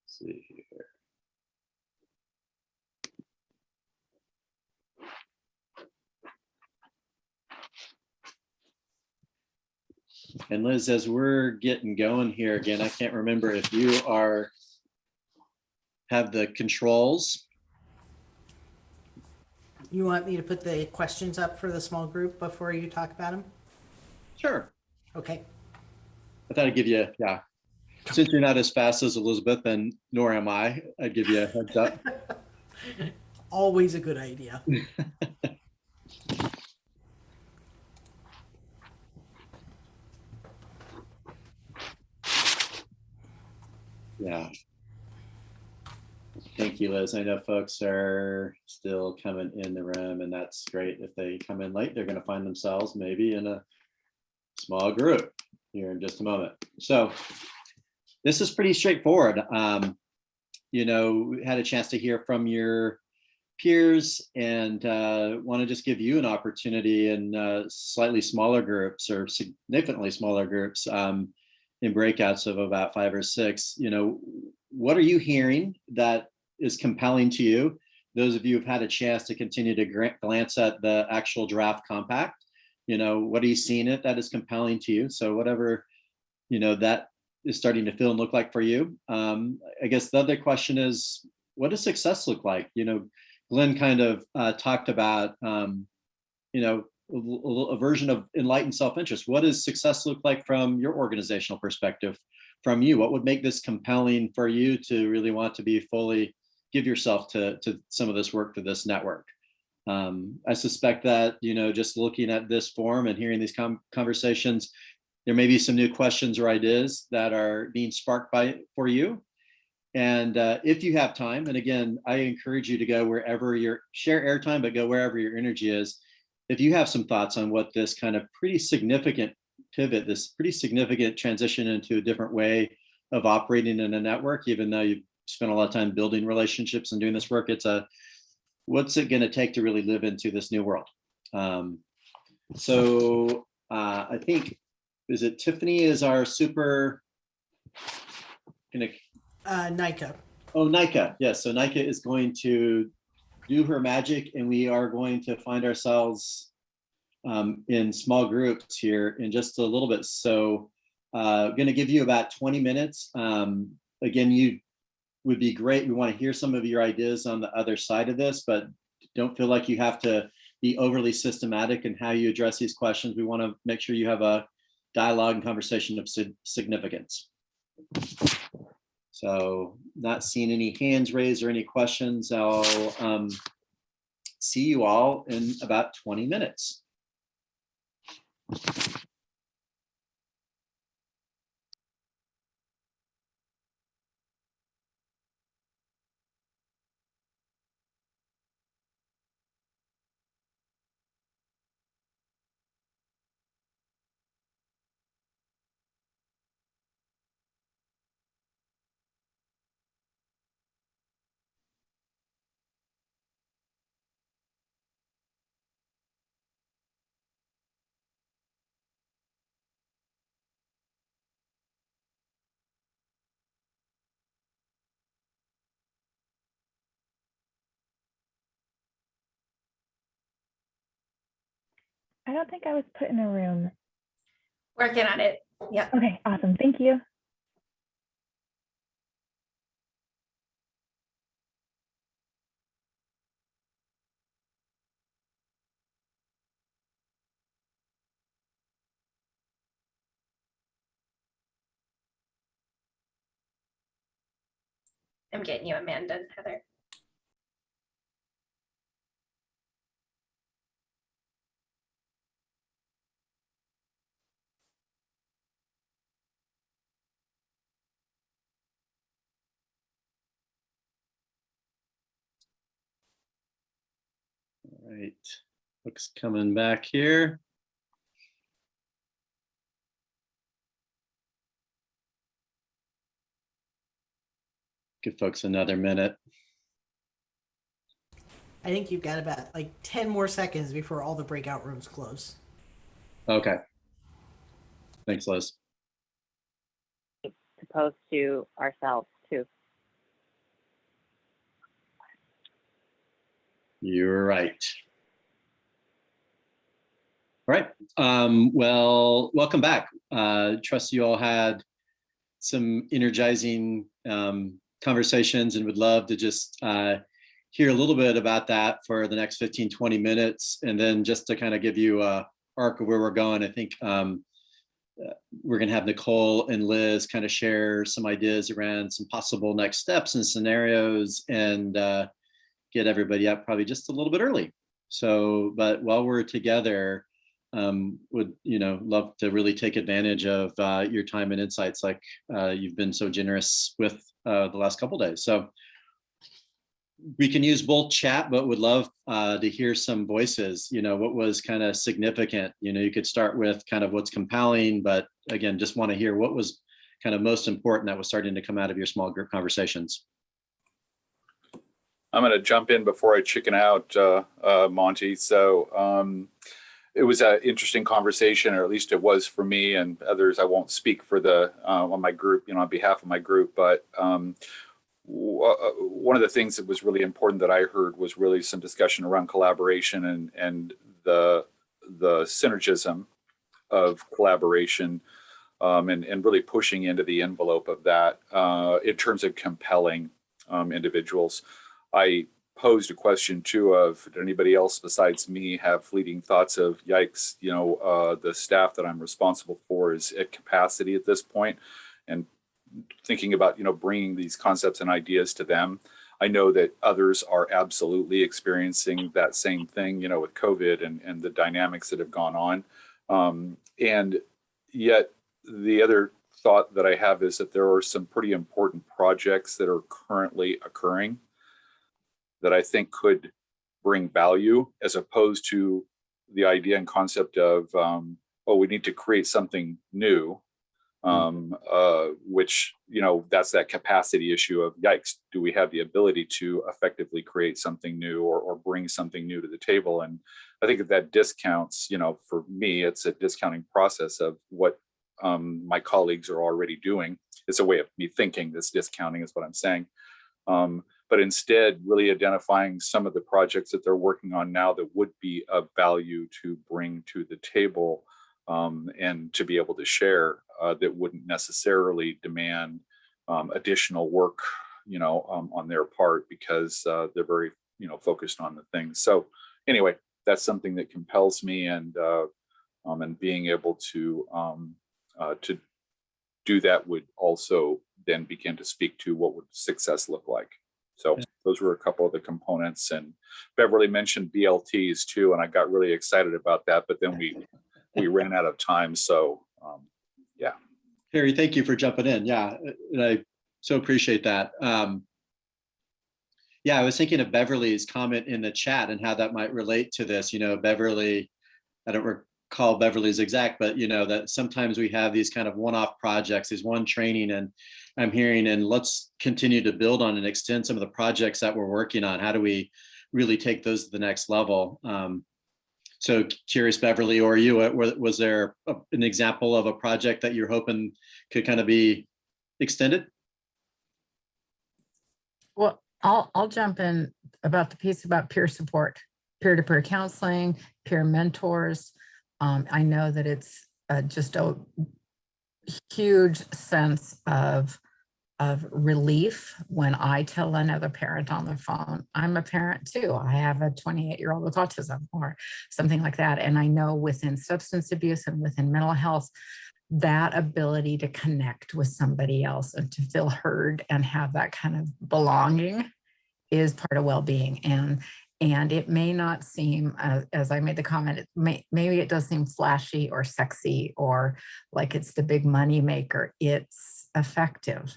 see here. And Liz, as we're getting going here again, I can't remember if you have the controls. You want me to put the questions up for the small group before you talk about them? Sure. Okay. I thought I'd give you, since you're not as fast as Elizabeth, and nor am I, I'd give you a heads up. Always a good idea. Yeah. Thank you, Liz. I know folks are still coming in the room, and that's great. If they come in late, they're going to find themselves maybe in a small group here in just a moment. So this is pretty straightforward. We had a chance to hear from your peers, and want to just give you an opportunity in slightly smaller groups or significantly smaller groups in breakouts of about 5 or 6. What are you hearing that is compelling to you? Those of you who've had a chance to continue to glance at the actual draft compact, what are you seeing it that is compelling to you? So whatever, that is starting to feel and look like for you. I guess the other question is, what does success look like? Glenn kind of talked about, a version of enlightened self-interest. What does success look like from your organizational perspective, from you? What would make this compelling for you to really want to be fully give yourself to some of this work for this network? I suspect that, just looking at this forum and hearing these conversations, there may be some new questions or ideas that are being sparked for you. And if you have time, and again, I encourage you to go wherever share airtime, but go wherever your energy is. If you have some thoughts on what this kind of pretty significant pivot, this pretty significant transition into a different way of operating in a network, even though you've spent a lot of time building relationships and doing this work, what's it going to take to really live into this new world? So I think is it Tiffany is our super, Nika. oh, Nika. Yes, so Nika is going to do her magic, and we are going to find ourselves in small groups here in just a little bit. So going to give you about 20 minutes. Again, you would be great. We want to hear some of your ideas on the other side of this, but don't feel like you have to be overly systematic in how you address these questions. We want to make sure you have a dialogue and conversation of significance. So not seeing any hands raised or any questions. I'll see you all in about 20 minutes. I don't think I was put in a room. Working on it. Yeah. Okay, awesome. Thank you. I'm getting you Amanda and Heather. All right, folks coming back here. Give folks another minute. I think you've got about like 10 more seconds before all the breakout rooms close. Okay. Thanks, Liz. Supposed to ourselves too. You're right. All right. Well, welcome back. Trust you all had some energizing conversations and would love to just hear a little bit about that for the next 15, 20 minutes. And then just to kind of give you a arc of where we're going, I think we're going to have Nicole and Liz kind of share some ideas around some possible next steps and scenarios, and get everybody up probably just a little bit early. So, but while we're together, would love to really take advantage of your time and insights, like you've been so generous with the last couple days. So we can use both chat, but would love to hear some voices. What was kind of significant. You could start with kind of what's compelling, but again, just want to hear what was kind of most important that was starting to come out of your small group conversations. I'm going to jump in before I chicken out, Monte. So it was an interesting conversation, or at least it was for me and others. I won't speak for the on my group, on behalf of my group, but one of the things that was really important that I heard was really some discussion around collaboration and the synergism of collaboration, and really pushing into the envelope of that in terms of compelling individuals. I posed a question too of, did anybody else besides me have fleeting thoughts of, yikes, the staff that I'm responsible for is at capacity at this point, and thinking about, bringing these concepts and ideas to them. I know that others are absolutely experiencing that same thing, with COVID and the dynamics that have gone on. And yet the other thought that I have is that there are some pretty important projects that are currently occurring that I think could bring value, as opposed to the idea and concept of, we need to create something new, which, that's that capacity issue of, yikes, do we have the ability to effectively create something new or bring something new to the table? And I think that discounts, for me, it's a discounting process of what my colleagues are already doing. It's a way of me thinking. This discounting is what I'm saying. But instead really identifying some of the projects that they're working on now that would be of value to bring to the table and to be able to share that wouldn't necessarily demand additional work, on their part, because they're very, focused on the things. So anyway, that's something that compels me, and being able to do that would also then begin to speak to what would success look like. So those were a couple of the components, and Beverly mentioned BLTs too, and I got really excited about that, but then we ran out of time. So yeah. Harry, thank you for jumping in. Yeah, and I so appreciate that. Yeah, I was thinking of Beverly's comment in the chat and how that might relate to this. Beverly, I don't recall Beverly's exact, but that sometimes we have these kind of one-off projects, these one training, and I'm hearing, and let's continue to build on and extend some of the projects that we're working on. How do we really take those to the next level? So curious, Beverly, or you, was there an example of a project that you're hoping could kind of be extended? Well, I'll jump in about the piece about peer support, peer-to-peer counseling, peer mentors. I know that it's just a huge sense of relief when I tell another parent on the phone, I'm a parent too. I have a 28-year-old with autism or something like that. And I know within substance abuse and within mental health, that ability to connect with somebody else and to feel heard and have that kind of belonging is part of well-being. And it may not seem, as I made the comment, maybe it does seem flashy or sexy or like it's the big money maker. It's effective.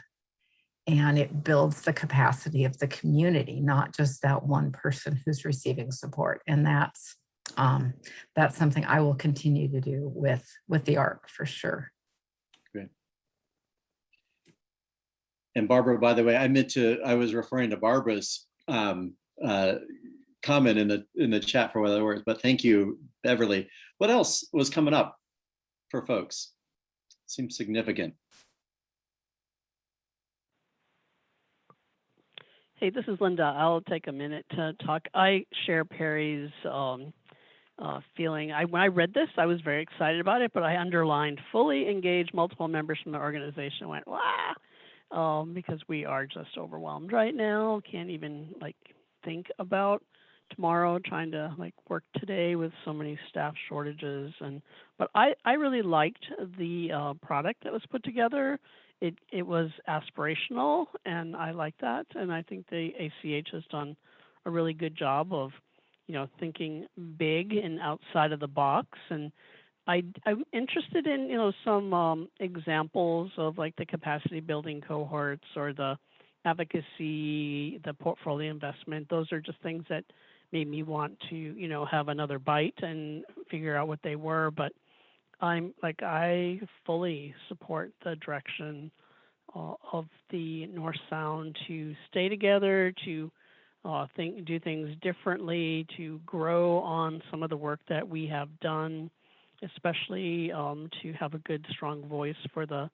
And it builds the capacity of the community, not just that one person who's receiving support. And that's something I will continue to do with the ARC for sure. Great. And Barbara, by the way, I was referring to Barbara's comment in the chat for what other words, but thank you, Beverly. What else was coming up for folks? Seems significant. Hey, this is Linda. I'll take a minute to talk. I share Perry's feeling. When I read this, I was very excited about it, but I underlined fully engage multiple members from the organization. I went, wow, because we are just overwhelmed right now. Can't even think about tomorrow, trying to work today with so many staff shortages. But I really liked the product that was put together. It was aspirational, and I like that. And I think the ACH has done a really good job of, thinking big and outside of the box. And I'm interested in, some examples of the capacity building cohorts or the advocacy, the portfolio investment. Those are just things that made me want to, have another bite and figure out what they were. But I fully support the direction of the North Sound to stay together, to do things differently, to grow on some of the work that we have done, especially to have a good, strong voice for the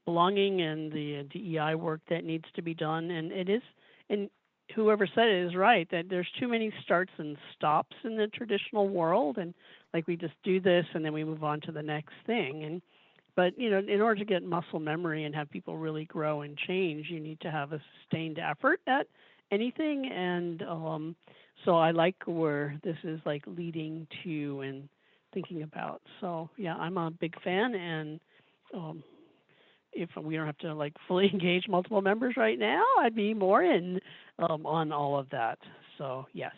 belonging and the DEI work that needs to be done. And it is, and whoever said it is right, that there's too many starts and stops in the traditional world, and we just do this and then we move on to the next thing. But in order to get muscle memory and have people really grow and change, you need to have a sustained effort at anything. And so I like where this is leading to and thinking about. So yeah, I'm a big fan, and if we don't have to fully engage multiple members right now, I'd be more in on all of that. So yes,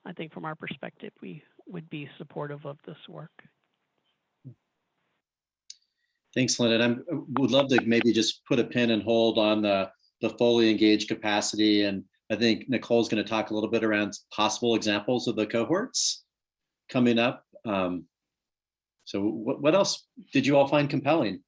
I think from our perspective, we would be supportive of this work. Thanks, Linda. I would love to maybe just put a pin and hold on the fully engaged capacity. And I think Nicole's going to talk a little bit around possible examples of the cohorts coming up. So what else did you all find compelling?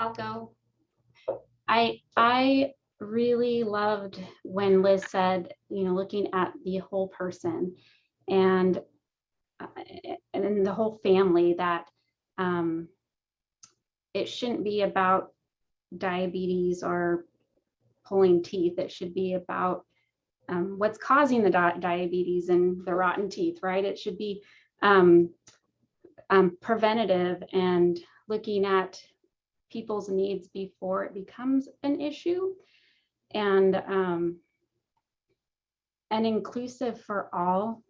I'll go. I really loved when Liz said, looking at the whole person and the whole family, that it shouldn't be about diabetes or pulling teeth. It should be about what's causing the diabetes and the rotten teeth, right? It should be preventative and looking at people's needs before it becomes an issue, and inclusive for all.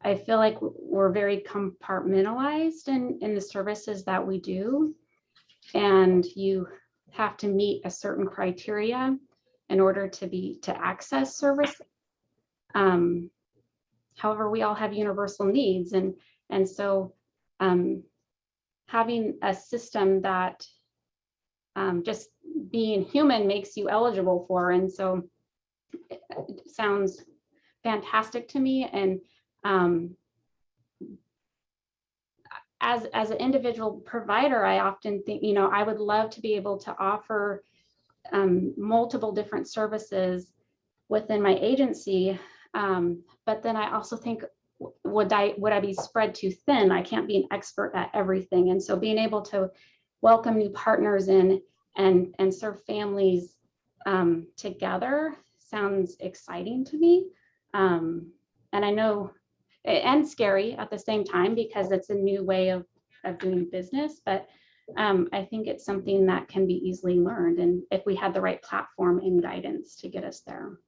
I feel like we're very compartmentalized in the services that we do, and you have to meet a certain criteria in order to access service. However, we all have universal needs, and so having a system that just being human makes you eligible for, and so it sounds fantastic to me. And as an individual provider, I often think, I would love to be able to offer multiple different services within my agency. But then I also think, would I be spread too thin? I can't be an expert at everything. And so being able to welcome new partners in and serve families together sounds exciting to me. And I know, and scary at the same time, because it's a new way of doing business, but I think it's something that can be easily learned, and if we had the right platform and guidance to get us there.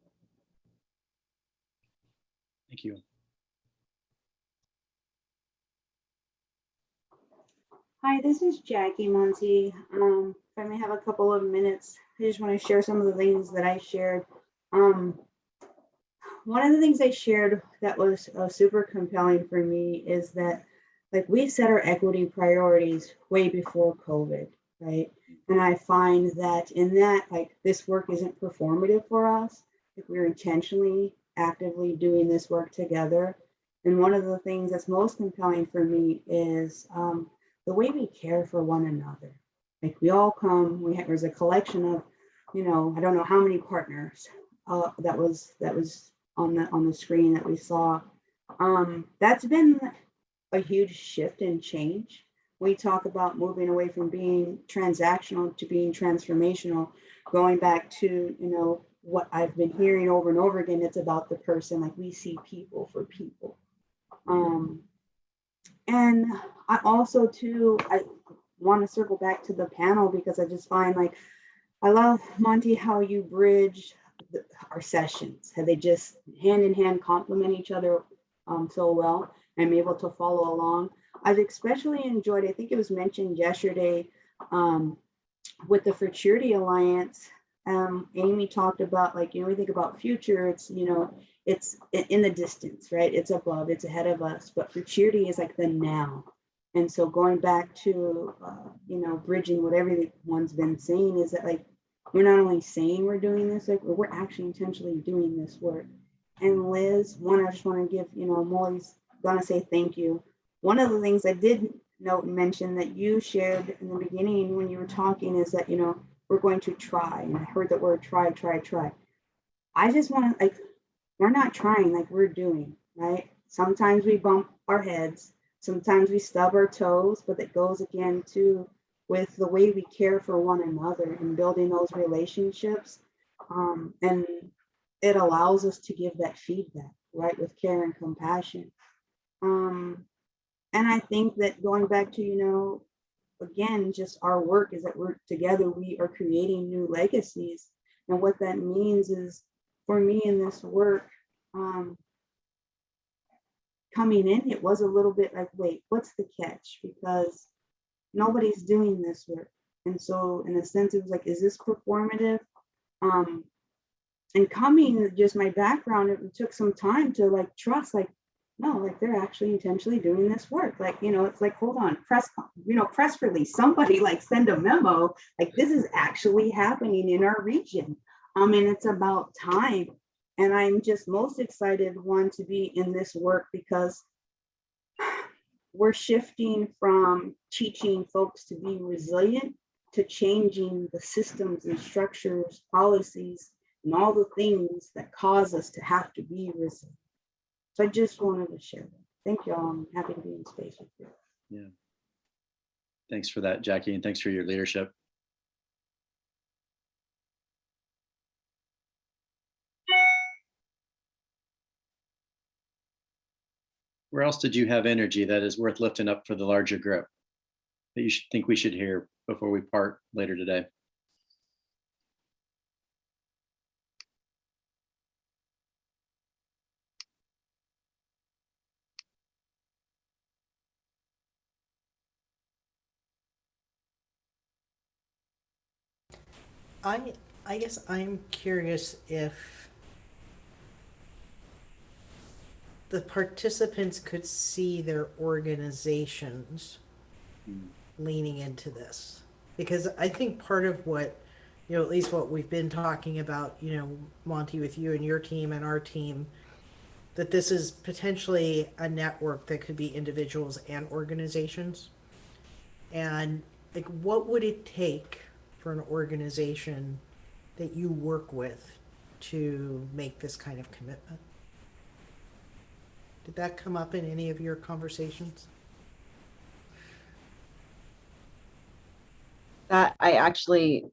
Thank you. Hi, this is Jackie Monte. If I may have a couple of minutes, I just want to share some of the things that I shared. One of the things I shared that was super compelling for me is that, like, we set our equity priorities way before COVID, right? And I find that in that, like, this work isn't performative for us. Like, we're intentionally, actively doing this work together. And one of the things that's most compelling for me is the way we care for one another. Like, we all come, there's a collection of, I don't know how many partners that was on the screen that we saw. That's been a huge shift and change. We talk about moving away from being transactional to being transformational, going back to, what I've been hearing over and over again. It's about the person. Like, we see people for people. And I also too, I want to circle back to the panel, because I just find, like, I love, Monte, how you bridge our sessions, how they just hand in hand complement each other so well. I'm able to follow along. I've especially enjoyed, I think it was mentioned yesterday with the Futurity Alliance. Amy talked about, like, we think about future, it's, it's in the distance, right? It's above, it's ahead of us, but Futurity is like the now. And so going back to, bridging what everyone's been saying is that, like, we're not only saying we're doing this, like, we're actually intentionally doing this work. And Liz, I just want to give, I'm always going to say thank you. One of the things I did note and mention that you shared in the beginning when you were talking is that, we're going to try. And I heard the word try. I just want to, like, we're not trying, like, we're doing, right? Sometimes we bump our heads, sometimes we stub our toes, but it goes again to with the way we care for one another and building those relationships. And it allows us to give that feedback, right, with care and compassion. And I think that going back to, again, just our work is that we're together, we are creating new legacies. And what that means is, for me in this work, coming in, it was a little bit like, wait, what's the catch? Because nobody's doing this work. And so in a sense, it was like, is this performative? And coming, just my background, it took some time to, like, trust, like, no, like, they're actually intentionally doing this work. Like, it's like, hold on, press release, somebody, like, send a memo, like, this is actually happening in our region. And it's about time. And I'm just most excited, one, to be in this work, because we're shifting from teaching folks to be resilient to changing the systems and structures, policies, and all the things that cause us to have to be resilient. So I just wanted to share that. Thank you all. I'm happy to be in space with you. Yeah. Thanks for that, Jackie, and thanks for your leadership. Where else did you have energy that is worth lifting up for the larger group that you should think we should hear before we part later today? I guess I'm curious if the participants could see their organizations leaning into this. Because I think part of what, at least what we've been talking about, Monte, with you and your team and our team, that this is potentially a network that could be individuals and organizations. And like, what would it take for an organization that you work with to make this kind of commitment? Did that come up in any of your conversations? That I actually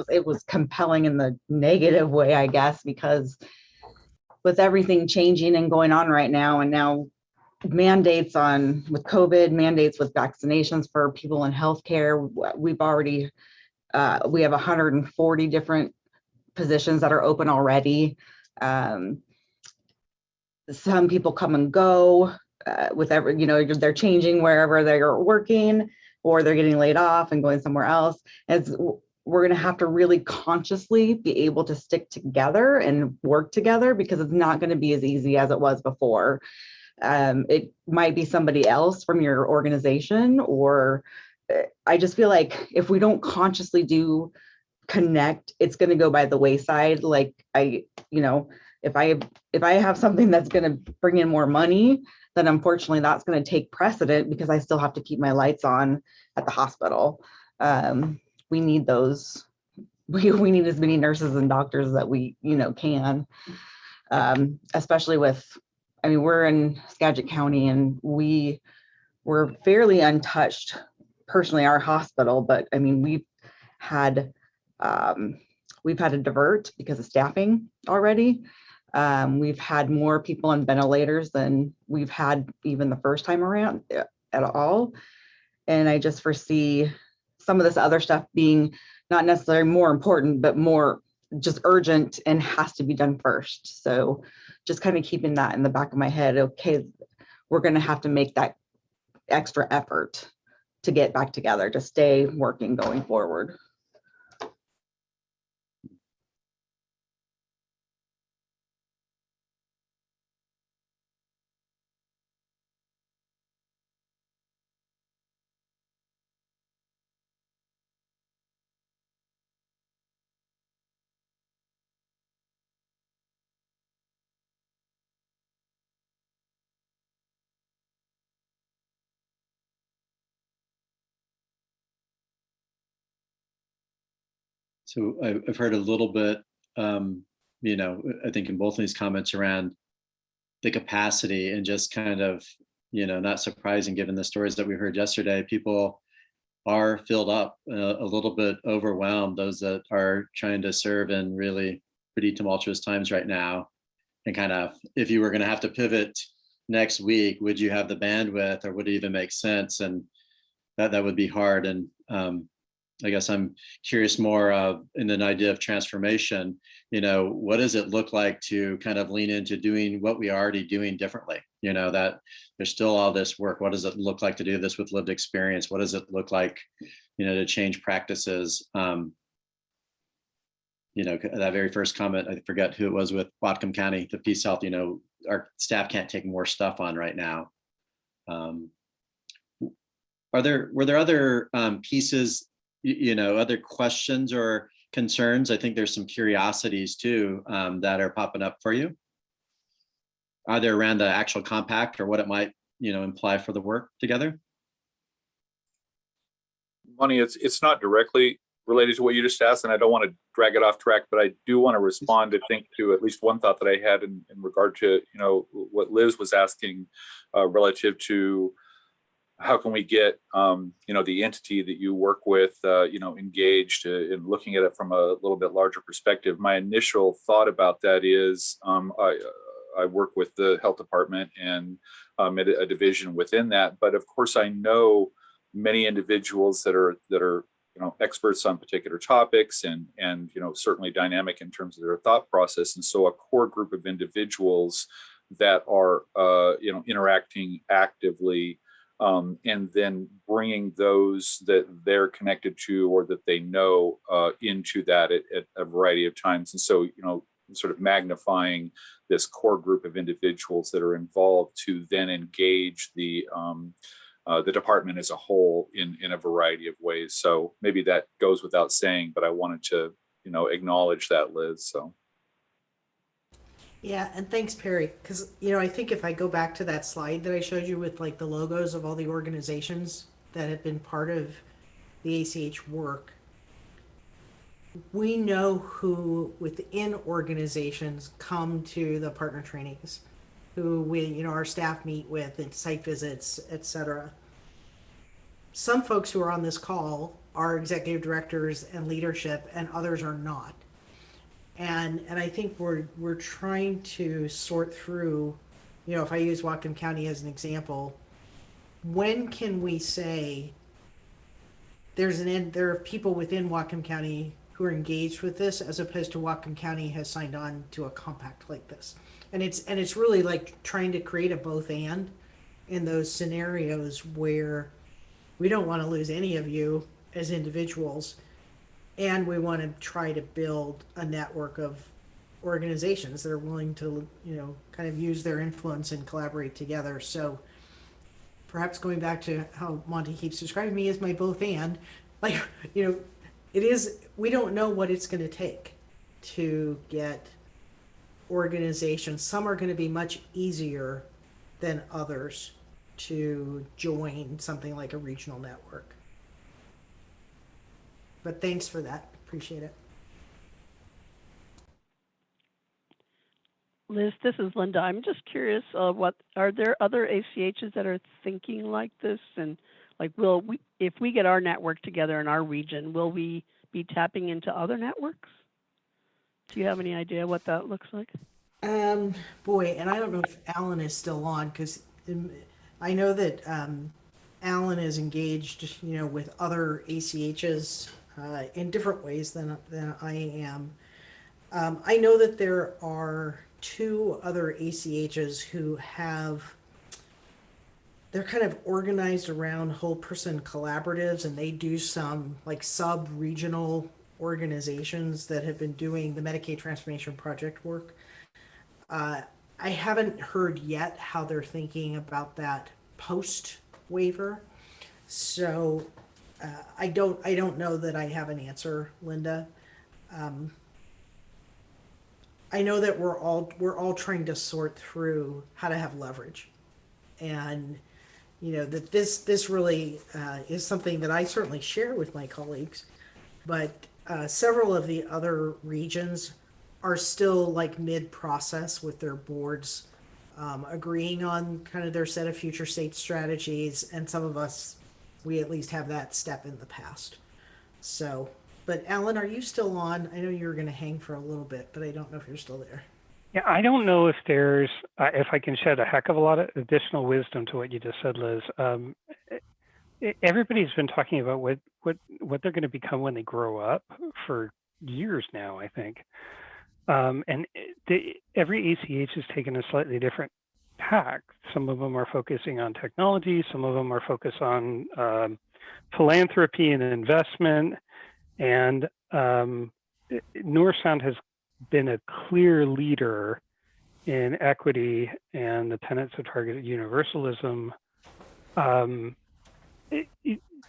it was compelling in the negative way, I guess, because with everything changing and going on right now, and now mandates with COVID, mandates with vaccinations for people in healthcare, we've already we have 140 different positions that are open already. Some people come and go with they're changing wherever they're working, or they're getting laid off and going somewhere else. We're going to have to really consciously be able to stick together and work together, because it's not going to be as easy as it was before. It might be somebody else from your organization, or I just feel like if we don't consciously connect, it's going to go by the wayside. Like if I have something that's going to bring in more money, then unfortunately that's going to take precedent, because I still have to keep my lights on at the hospital. We need those. We need as many nurses and doctors that we can, especially with, we're in Skagit County, and we're fairly untouched, personally, our hospital, but we've had to divert because of staffing already. We've had more people on ventilators than we've had even the first time around at all. And I just foresee some of this other stuff being not necessarily more important, but more just urgent and has to be done first. So just kind of keeping that in the back of my head. Okay, we're going to have to make that extra effort to get back together, to stay working going forward. So I've heard a little bit, I think in both of these comments around the capacity, and just kind of, not surprising given the stories that we heard yesterday, people are filled up, a little bit overwhelmed, those that are trying to serve in really pretty tumultuous times right now. And kind of, if you were going to have to pivot next week, would you have the bandwidth, or would it even make sense? And that would be hard. And I guess I'm curious more in an idea of transformation. What does it look like to kind of lean into doing what we are already doing differently? That there's still all this work. What does it look like to do this with lived experience? What does it look like, to change practices? That very first comment, I forget who it was, with Whatcom County, the Peace Health, our staff can't take more stuff on right now. Were there other pieces, other questions or concerns? I think there's some curiosities too that are popping up for you, either around the actual compact or what it might imply for the work together? Monte, it's not directly related to what you just asked, and I don't want to drag it off track, but I do want to respond, I think, to at least one thought that I had in regard to, what Liz was asking relative to how can we get, the entity that you work with, engaged in looking at it from a little bit larger perspective. My initial thought about that is I work with the health department and a division within that, but of course I know many individuals that are experts on particular topics and certainly dynamic in terms of their thought process. And so a core group of individuals that are interacting actively, and then bringing those that they're connected to or that they know into that at a variety of times. And so sort of magnifying this core group of individuals that are involved to then engage the department as a whole in a variety of ways. So maybe that goes without saying, but I wanted to, acknowledge that, Liz. So. Yeah, and thanks, Perry, because, I think if I go back to that slide that I showed you with like the logos of all the organizations that have been part of the ACH work, we know who within organizations come to the partner trainings, who we, our staff meet with and site visits, etc. Some folks who are on this call are executive directors and leadership, and others are not. And I think we're trying to sort through, if I use Whatcom County as an example, when can we say there are people within Whatcom County who are engaged with this, as opposed to Whatcom County has signed on to a compact like this. And it's really like trying to create a both and in those scenarios where we don't want to lose any of you as individuals, and we want to try to build a network of organizations that are willing to, kind of use their influence and collaborate together. So perhaps going back to how Monte keeps describing me as my both and, like, it is, we don't know what it's going to take to get organizations. Some are going to be much easier than others to join something like a regional network. But thanks for that. Appreciate it. Liz, this is Linda. I'm just curious, what are there other ACHs that are thinking like this? And like, if we get our network together in our region, will we be tapping into other networks? Do you have any idea what that looks like? Boy, and I don't know if Alan is still on, because I know that Alan is engaged, with other ACHs in different ways than I am. I know that there are 2 other ACHs who they're kind of organized around whole person collaboratives, and they do some like sub-regional organizations that have been doing the Medicaid transformation project work. I haven't heard yet how they're thinking about that post waiver. So I don't know that I have an answer, Linda. I know that we're all trying to sort through how to have leverage, and that this really is something that I certainly share with my colleagues, but several of the other regions are still like mid-process with their boards agreeing on kind of their set of future state strategies, and some of us, we at least have that step in the past. So, but Alan, are you still on? I know you were going to hang for a little bit, but I don't know if you're still there. Yeah, I don't know if there's, if I can shed a heck of a lot of additional wisdom to what you just said, Liz. Everybody's been talking about what they're going to become when they grow up for years now, I think. And every ACH has taken a slightly different tack. Some of them are focusing on technology. Some of them are focused on philanthropy and investment. And North Sound has been a clear leader in equity and the tenets of targeted universalism.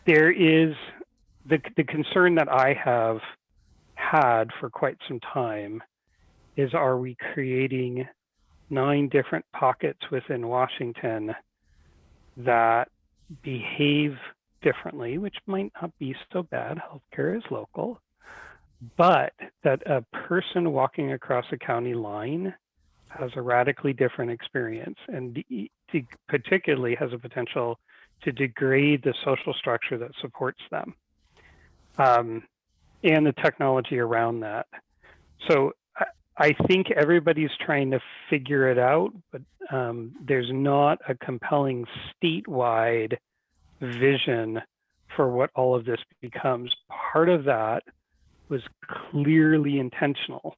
There is the concern that I have had for quite some time is, are we creating 9 different pockets within Washington that behave differently, which might not be so bad. Healthcare is local, but that a person walking across a county line has a radically different experience and particularly has a potential to degrade the social structure that supports them and the technology around that. So I think everybody's trying to figure it out, but there's not a compelling statewide vision for what all of this becomes. Part of that was clearly intentional.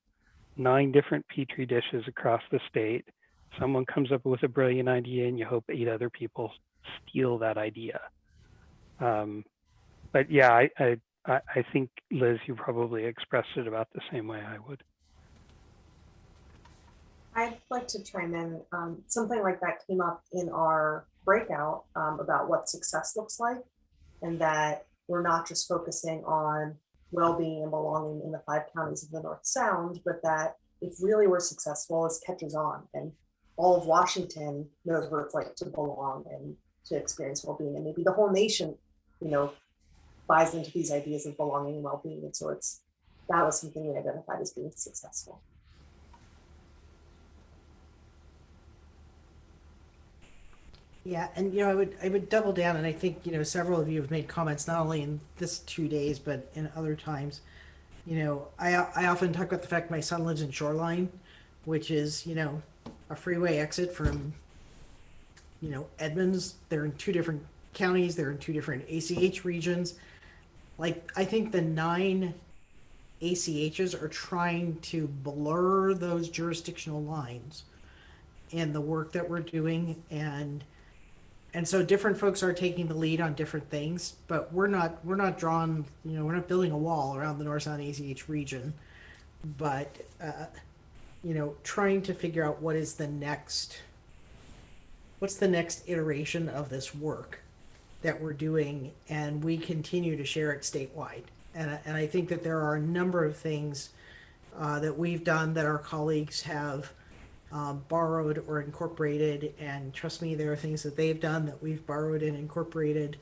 9 different petri dishes across the state. Someone comes up with a brilliant idea and you hope 8 other people steal that idea. But yeah, I think, Liz, you probably expressed it about the same way I would. I'd like to chime in. Something like that came up in our breakout about what success looks like, and that we're not just focusing on well-being and belonging in the 5 counties of the North Sound, but that if really we're successful, this catches on and all of Washington knows what it's like to belong and to experience well-being, and maybe the whole nation, buys into these ideas of belonging and well-being. And so that was something we identified as being successful. Yeah, and I would double down, and I think several of you have made comments not only in this 2 days but in other times. I often talk about the fact my son lives in Shoreline, which is a freeway exit from Edmonds. They're in 2 different counties. They're in 2 different ACH regions. Like, I think the 9 ACHs are trying to blur those jurisdictional lines in the work that we're doing, and so different folks are taking the lead on different things, but we're not drawing, we're not building a wall around the North Sound ACH region, but trying to figure out what's the next iteration of this work that we're doing, and we continue to share it statewide. And I think that there are a number of things that we've done that our colleagues have borrowed or incorporated, and trust me, there are things that they've done that we've borrowed and incorporated,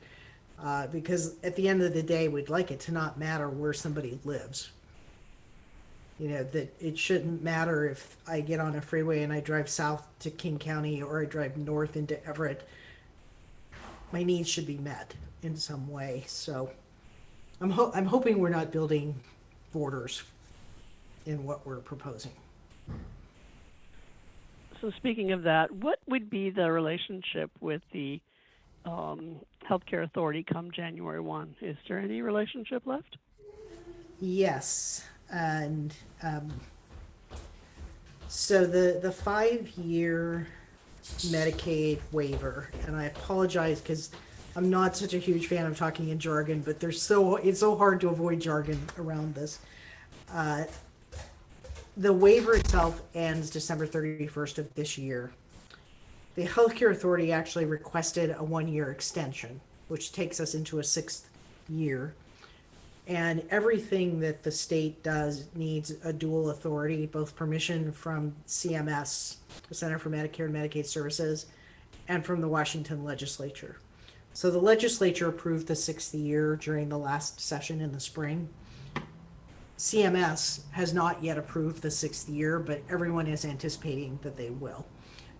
because at the end of the day, we'd like it to not matter where somebody lives. That it shouldn't matter if I get on a freeway and I drive south to King County or I drive north into Everett. My needs should be met in some way. So I'm hoping we're not building borders in what we're proposing. So speaking of that, what would be the relationship with the Healthcare Authority come January 1? Is there any relationship left? Yes, and so the 5-year Medicaid waiver, and I apologize because I'm not such a huge fan of talking in jargon, but it's so hard to avoid jargon around this. The waiver itself ends December 31st of this year. The Healthcare Authority actually requested a 1-year extension, which takes us into a 6th year. And everything that the state does needs a dual authority, both permission from CMS, the Center for Medicare and Medicaid Services, and from the Washington legislature. So the legislature approved the 6th year during the last session in the spring. CMS has not yet approved the 6th year, but everyone is anticipating that they will.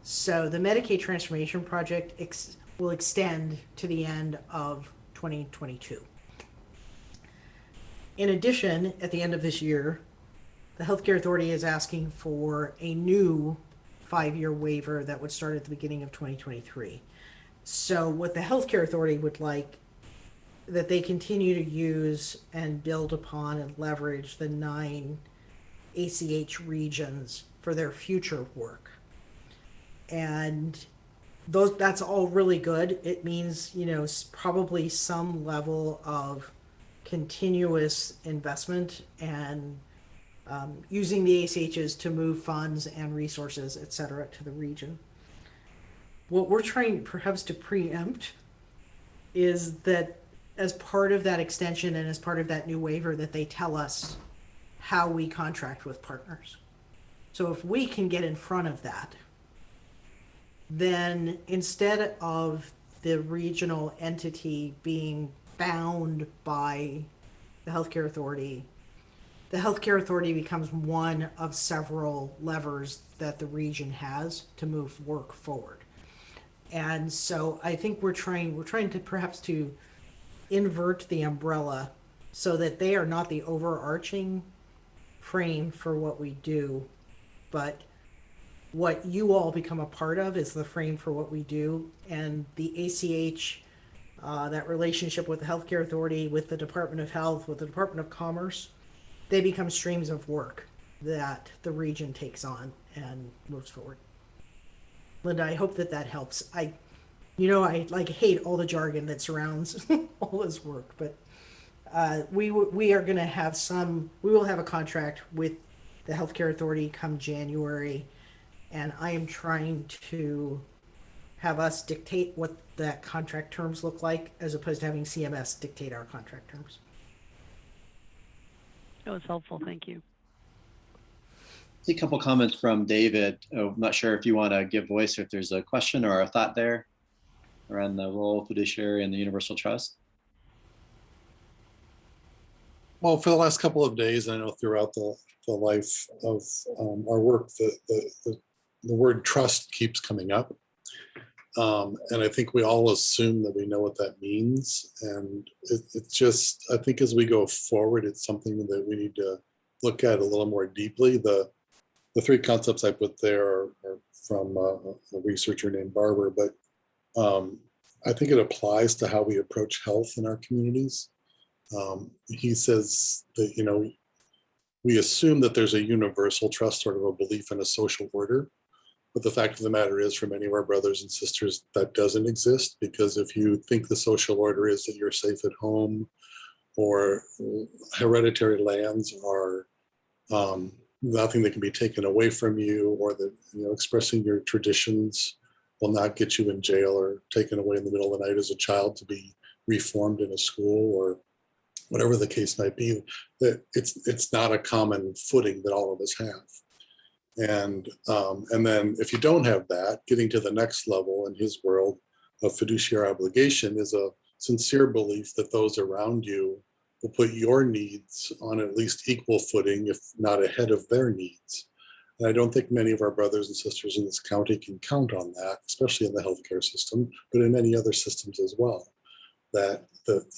So the Medicaid Transformation Project will extend to the end of 2022. In addition, at the end of this year, the Healthcare Authority is asking for a new 5-year waiver that would start at the beginning of 2023. So what the Healthcare Authority would like that they continue to use and build upon and leverage the 9 ACH regions for their future work. And that's all really good. It means, probably some level of continuous investment and using the ACHs to move funds and resources, et cetera, to the region. What we're trying perhaps to preempt is that as part of that extension and as part of that new waiver, that they tell us how we contract with partners. So if we can get in front of that, then instead of the regional entity being bound by the healthcare authority, the healthcare authority becomes one of several levers that the region has to move work forward. And so I think we're trying to perhaps to invert the umbrella so that they are not the overarching frame for what we do, but what you all become a part of is the frame for what we do. And the ACH, that relationship with the healthcare authority, with the Department of Health, with the Department of Commerce, they become streams of work that the region takes on and moves forward. Linda, I hope that that helps. I like hate all the jargon that surrounds all this work, but we are going to have we will have a contract with the healthcare authority come January, and I am trying to have us dictate what that contract terms look like, as opposed to having CMS dictate our contract terms. That was helpful. Thank you. See a couple comments from David. Oh, I'm not sure if you want to give voice or if there's a question or a thought there around the role of fiduciary and the universal trust. Well, for the last couple of days, I know throughout the life of our work, the word trust keeps coming up. And I think we all assume that we know what that means. And it's just, I think as we go forward, it's something that we need to look at a little more deeply. The three concepts I put there are from a researcher named Barber, but I think it applies to how we approach health in our communities. He says that, we assume that there's a universal trust, sort of a belief in a social order. But the fact of the matter is, for many of our brothers and sisters, that doesn't exist, because if you think the social order is that you're safe at home, or hereditary lands are nothing that can be taken away from you, or that expressing your traditions will not get you in jail or taken away in the middle of the night as a child to be reformed in a school, or whatever the case might be, that it's not a common footing that all of us have. And then if you don't have that, getting to the next level in his world of fiduciary obligation is a sincere belief that those around you will put your needs on at least equal footing, if not ahead of their needs. And I don't think many of our brothers and sisters in this county can count on that, especially in the healthcare system, but in many other systems as well. That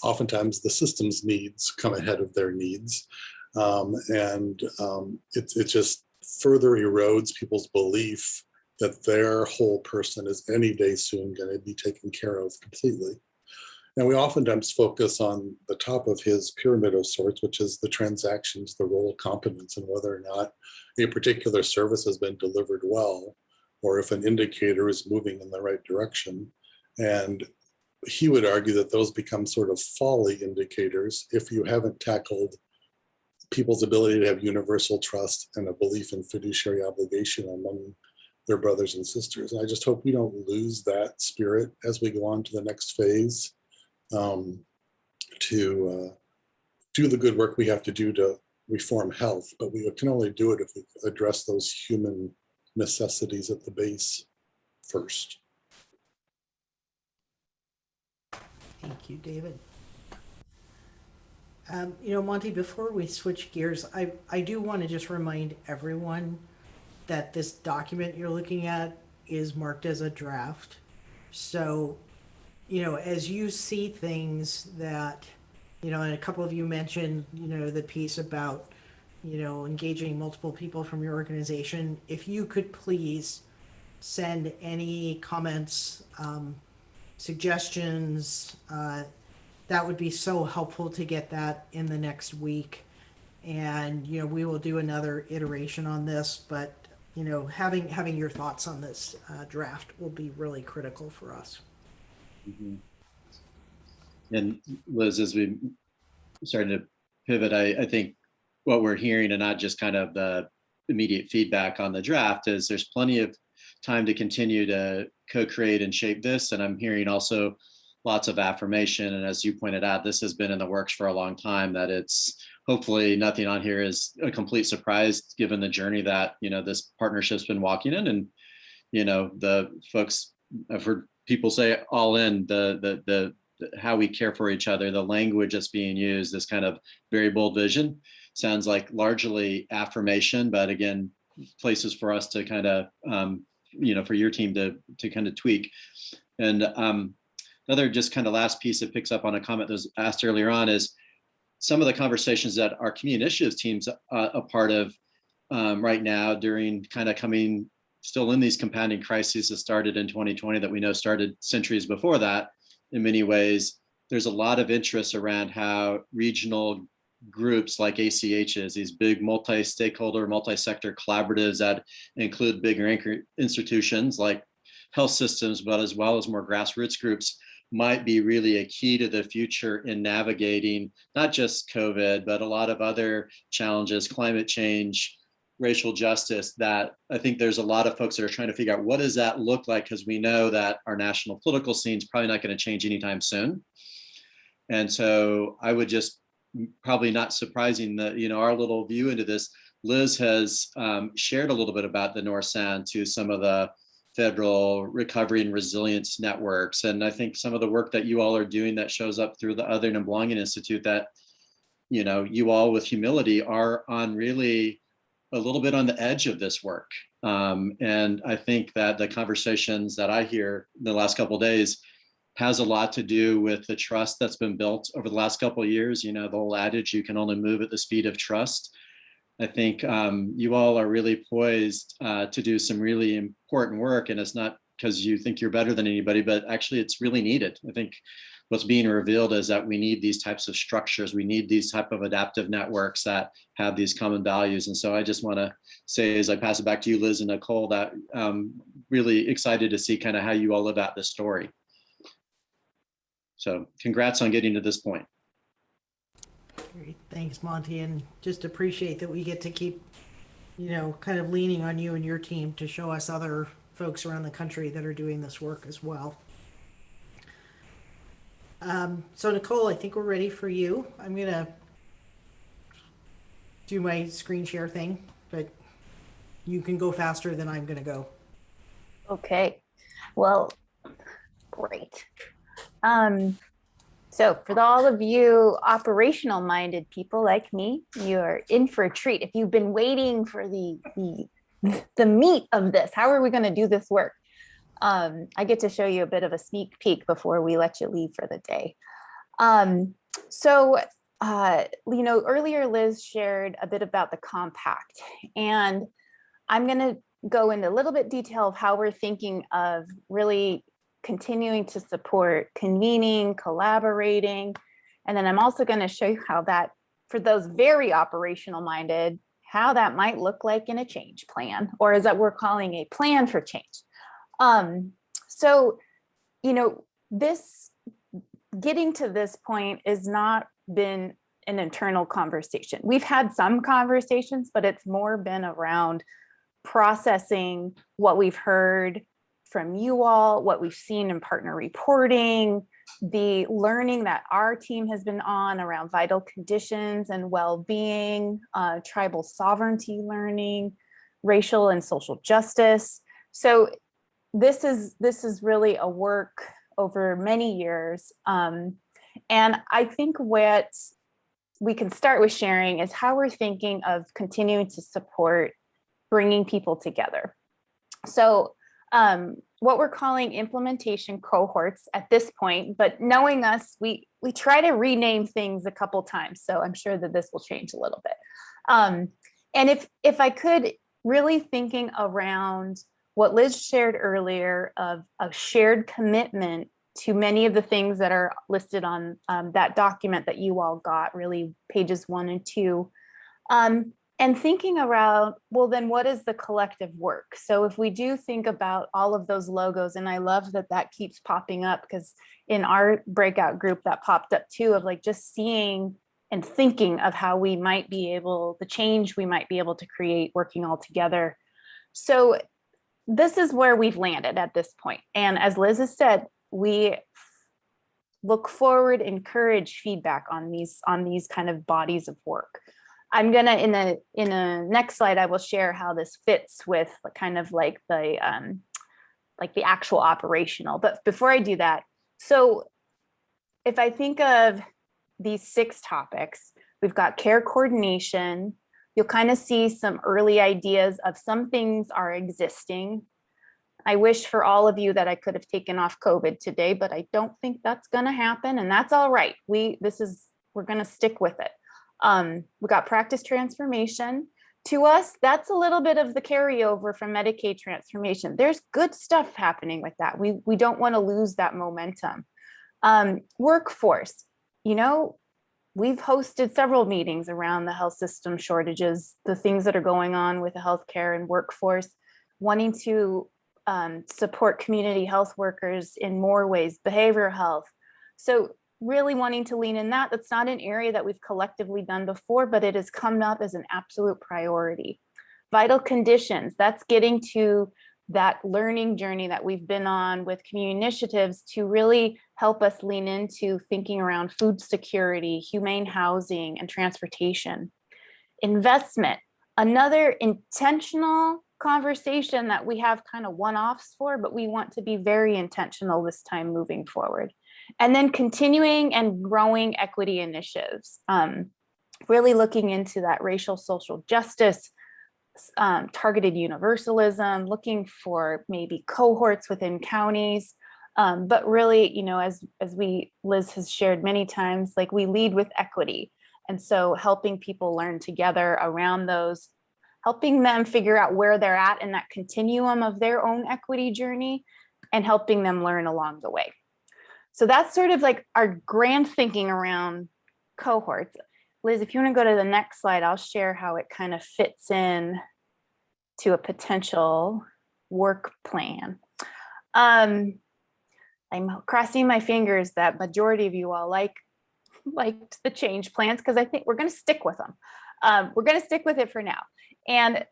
oftentimes the system's needs come ahead of their needs. It just further erodes people's belief that their whole person is any day soon going to be taken care of completely. And we oftentimes focus on the top of his pyramid of sorts, which is the transactions, the role of competence, and whether or not a particular service has been delivered well, or if an indicator is moving in the right direction. And he would argue that those become sort of folly indicators if you haven't tackled people's ability to have universal trust and a belief in fiduciary obligation among their brothers and sisters. And I just hope we don't lose that spirit as we go on to the next phase, to do the good work we have to do to reform health. But we can only do it if we address those human necessities at the base first. Thank you, David. Monte, before we switch gears, I do want to just remind everyone that this document you're looking at is marked as a draft. So, as you see things that, and a couple of you mentioned, the piece about, engaging multiple people from your organization, if you could please send any comments, suggestions, that would be so helpful to get that in the next week. And, we will do another iteration on this, but, having your thoughts on this draft will be really critical for us. Mm-hmm. And Liz, as we started to pivot, I think what we're hearing, and not just kind of the immediate feedback on the draft, is there's plenty of time to continue to co-create and shape this. And I'm hearing also lots of affirmation. And as you pointed out, this has been in the works for a long time, that it's hopefully nothing on here is a complete surprise, given the journey that, this partnership's been walking in. And, the folks, I've heard people say all in, the how we care for each other, the language that's being used, this kind of very bold vision sounds like largely affirmation, but again, places for us to kind of, for your team to kind of tweak. And another just kind of last piece that picks up on a comment that was asked earlier on is some of the conversations that our community initiatives teams a part of right now during kind of coming still in these compounding crises that started in 2020 that we know started centuries before that. In many ways, there's a lot of interest around how regional groups like ACHs, these big multi-stakeholder, multi-sector collaboratives that include bigger anchor institutions like health systems, but as well as more grassroots groups, might be really a key to the future in navigating not just COVID, but a lot of other challenges, climate change, racial justice, that I think there's a lot of folks that are trying to figure out what does that look like, because we know that our national political scene is probably not going to change anytime soon. And so I would just, probably not surprising that, our little view into this, Liz has shared a little bit about the North Sound to some of the federal recovery and resilience networks. And I think some of the work that you all are doing that shows up through the Othering and Belonging Institute, that, you all with humility are on really a little bit on the edge of this work. And I think that the conversations that I hear in the last couple of days has a lot to do with the trust that's been built over the last couple of years. The whole adage, you can only move at the speed of trust. I think you all are really poised to do some really important work. And it's not because you think you're better than anybody, but actually it's really needed. I think what's being revealed is that we need these types of structures. We need these type of adaptive networks that have these common values. And so I just want to say, as I pass it back to you, Liz and Nicole, that really excited to see kind of how you all live out this story. So congrats on getting to this point. Great. Thanks, Monte, and just appreciate that we get to keep, kind of leaning on you and your team to show us other folks around the country that are doing this work as well. So Nicole, I think we're ready for you. I'm going to do my screen share thing, but you can go faster than I'm going to go. Okay, well, great. So for all of you operational minded people like me, you're in for a treat. If you've been waiting for the meat of this, how are we going to do this work? I get to show you a bit of a sneak peek before we let you leave for the day. Earlier Liz shared a bit about the compact, and I'm going to go into a little bit detail of how we're thinking of really continuing to support convening, collaborating, and then I'm also going to show you how that, for those very operational minded, how that might look like in a change plan, or as that we're calling a plan for change. This getting to this point has not been an internal conversation. We've had some conversations, but it's more been around processing what we've heard from you all, what we've seen in partner reporting, the learning that our team has been on around vital conditions and well-being, tribal sovereignty learning, racial and social justice. So this is really a work over many years. And I think what we can start with sharing is how we're thinking of continuing to support bringing people together. So what we're calling implementation cohorts at this point, but knowing us, we try to rename things a couple times. So I'm sure that this will change a little bit. And if I could, really thinking around what Liz shared earlier of a shared commitment to many of the things that are listed on that document that you all got, really pages 1 and 2. And thinking around, well, then what is the collective work? So if we do think about all of those logos, and I love that that keeps popping up, because in our breakout group that popped up too, of like just seeing and thinking of how we might be able, the change we might be able to create working all together. So this is where we've landed at this point. And as Liz has said, we look forward, encourage feedback on these kind of bodies of work. I'm gonna, in the next slide, I will share how this fits with kind of like the like the actual operational. But before I do that, so if I think of these 6 topics, we've got care coordination. You'll kind of see some early ideas of some things are existing. I wish for all of you that I could have taken off COVID today, but I don't think that's going to happen, and that's all right. We're going to stick with it. We got practice transformation. To us, that's a little bit of the carryover from Medicaid transformation. There's good stuff happening with that. We don't want to lose that momentum. Workforce, we've hosted several meetings around the health system shortages, the things that are going on with the healthcare and workforce, wanting to support community health workers in more ways, behavioral health. So really wanting to lean in that. That's not an area that we've collectively done before, but it has come up as an absolute priority. Vital conditions, that's getting to that learning journey that we've been on with community initiatives to really help us lean into thinking around food security, humane housing, and transportation. Investment, another intentional conversation that we have kind of one-offs for, but we want to be very intentional this time moving forward. And then continuing and growing equity initiatives, really looking into that racial social justice, targeted universalism, looking for maybe cohorts within counties, but really, Liz has shared many times, like we lead with equity. And so helping people learn together around those, helping them figure out where they're at in that continuum of their own equity journey and helping them learn along the way. So that's sort of like our grand thinking around cohorts. Liz, if you want to go to the next slide, I'll share how it kind of fits in to a potential work plan. I'm crossing my fingers that majority of you all liked the change plans, because I think we're going to stick with them. We're going to stick with it for now. And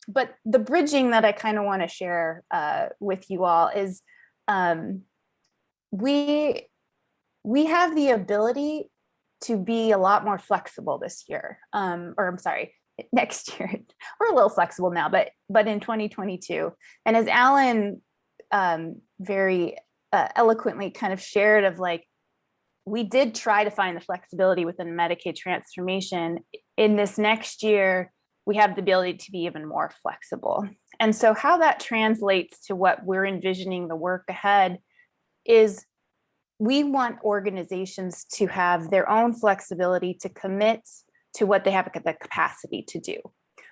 but the bridging that I kind of want to share with you all is we have the ability to be a lot more flexible this year, next year. We're a little flexible now, but in 2022. And as Alan very eloquently kind of shared of like, we did try to find the flexibility within Medicaid transformation. In this next year, we have the ability to be even more flexible. And so how that translates to what we're envisioning the work ahead is we want organizations to have their own flexibility to commit to what they have the capacity to do.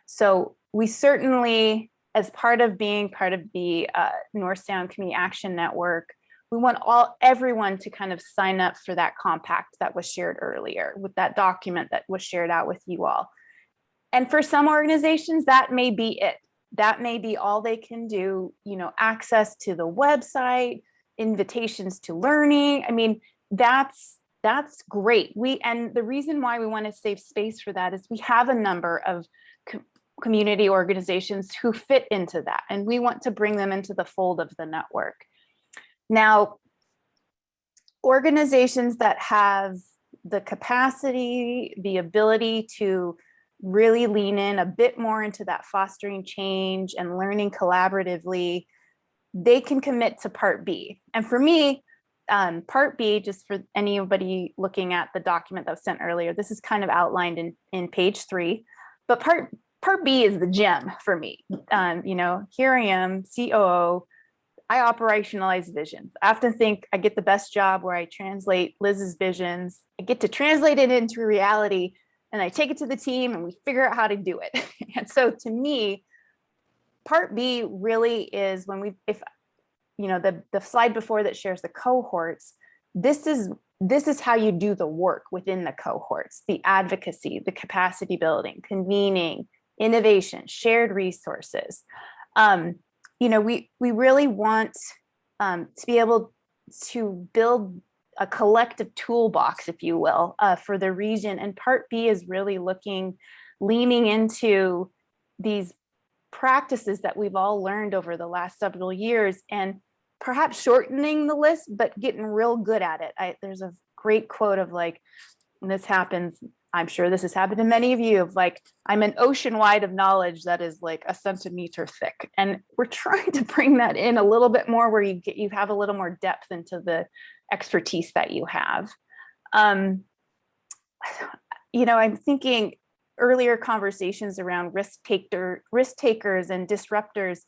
So we certainly, as part of being part of the North Sound Community Action Network, we want everyone to kind of sign up for that compact that was shared earlier, with that document that was shared out with you all. And for some organizations, that may be it. That may be all they can do, access to the website, invitations to learning. I mean, that's great. And the reason why we want to save space for that is we have a number of community organizations who fit into that, and we want to bring them into the fold of the network. Now, organizations that have the capacity, the ability to really lean in a bit more into that fostering change and learning collaboratively, they can commit to Part B. And for me, Part B, just for anybody looking at the document that was sent earlier, this is kind of outlined in page 3, but Part B is the gem for me. Here I am, COO, I operationalize visions. I often think I get the best job where I translate Liz's visions, I get to translate it into reality, and I take it to the team and we figure out how to do it. And so to me, Part B really is when the slide before that shares the cohorts, this is how you do the work within the cohorts, the advocacy, the capacity building, convening, innovation, shared resources. We really want to be able to build a collective toolbox, if you will, for the region. And Part B is really leaning into these practices that we've all learned over the last several years and perhaps shortening the list, but getting real good at it. There's a great quote of like, when this happens, I'm sure this has happened to many of you, of like, I'm an ocean wide of knowledge that is like a centimeter thick. And we're trying to bring that in a little bit more where you have a little more depth into the expertise that you have. I'm thinking earlier conversations around risk takers and disruptors.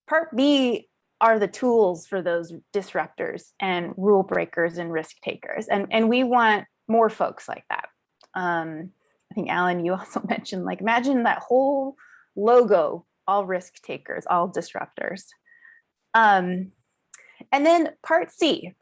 Part B are the tools for those disruptors and rule breakers and risk takers. And we want more folks like that. I think, Alan, you also mentioned, like, imagine that whole logo, all risk takers, all disruptors. And then part C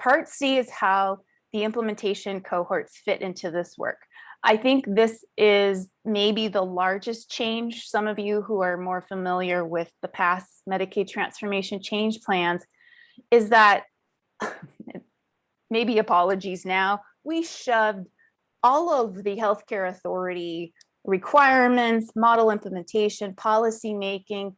is how the implementation cohorts fit into this work. I think this is maybe the largest change. Some of you who are more familiar with the past Medicaid transformation change plans is that, maybe apologies now, we shoved all of the healthcare authority requirements, model implementation, policy making.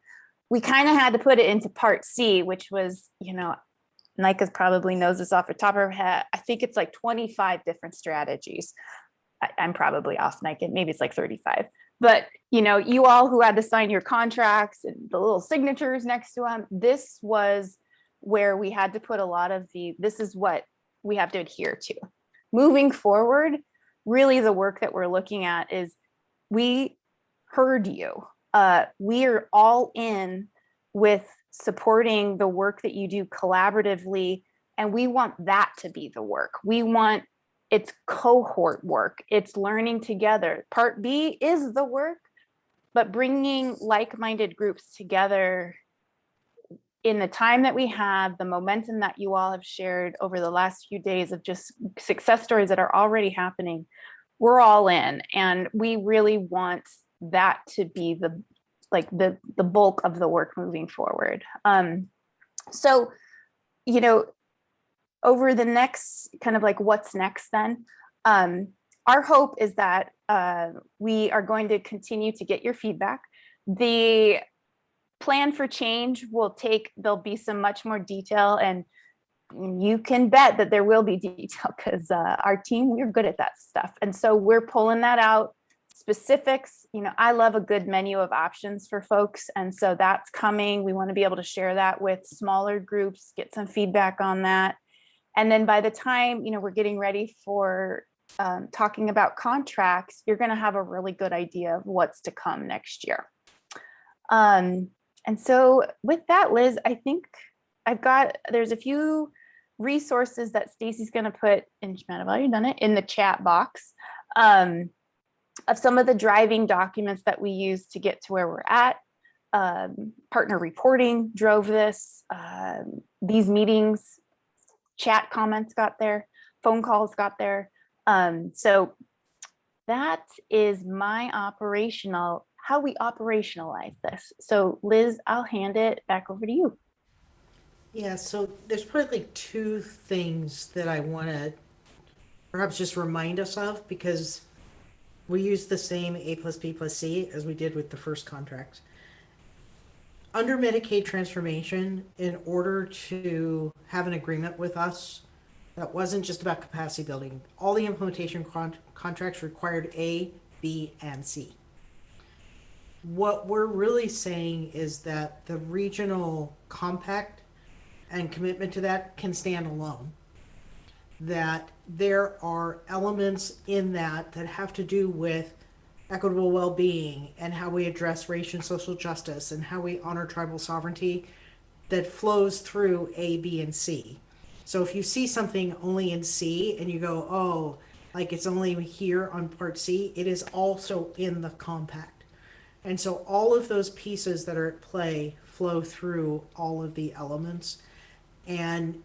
We kind of had to put it into part C, which was, Nika probably knows this off the top of her head. I think it's like 25 different strategies. I'm probably off, Nika, maybe it's like 35. But, you all who had to sign your contracts and the little signatures next to them, this was where we had to put a lot of this is what we have to adhere to. Moving forward, really the work that we're looking at is, we heard you. We are all in with supporting the work that you do collaboratively, and we want that to be the work. It's cohort work. It's learning together. Part B is the work, but bringing like-minded groups together in the time that we have, the momentum that you all have shared over the last few days of just success stories that are already happening, we're all in. And we really want that to be the bulk of the work moving forward. So, over the next kind of like what's next then, our hope is that we are going to continue to get your feedback. The plan for change there'll be some much more detail, and you can bet that there will be detail because our team, we're good at that stuff. And so we're pulling that out. Specifics, I love a good menu of options for folks. And so that's coming. We want to be able to share that with smaller groups, get some feedback on that. And then by the time, we're getting ready for talking about contracts, you're going to have a really good idea of what's to come next year. And so with that, Liz, I think there's a few resources that Stacy's going to put in, you done it, in the chat box of some of the driving documents that we use to get to where we're at. Partner reporting drove this. These meetings, chat comments got there, phone calls got there. So that is how we operationalize this. So Liz, I'll hand it back over to you. Yeah, so there's probably like two things that I want to perhaps just remind us of, because we use the same A+B+C as we did with the first contract. Under Medicaid transformation, in order to have an agreement with us that wasn't just about capacity building, all the implementation contracts required A, B, and C. What we're really saying is that the regional compact and commitment to that can stand alone. That there are elements in that have to do with equitable well-being and how we address racial and social justice and how we honor tribal sovereignty that flows through A, B, and C. So if you see something only in C and you go, oh, like it's only here on part C, it is also in the compact. And so all of those pieces that are at play flow through all of the elements. And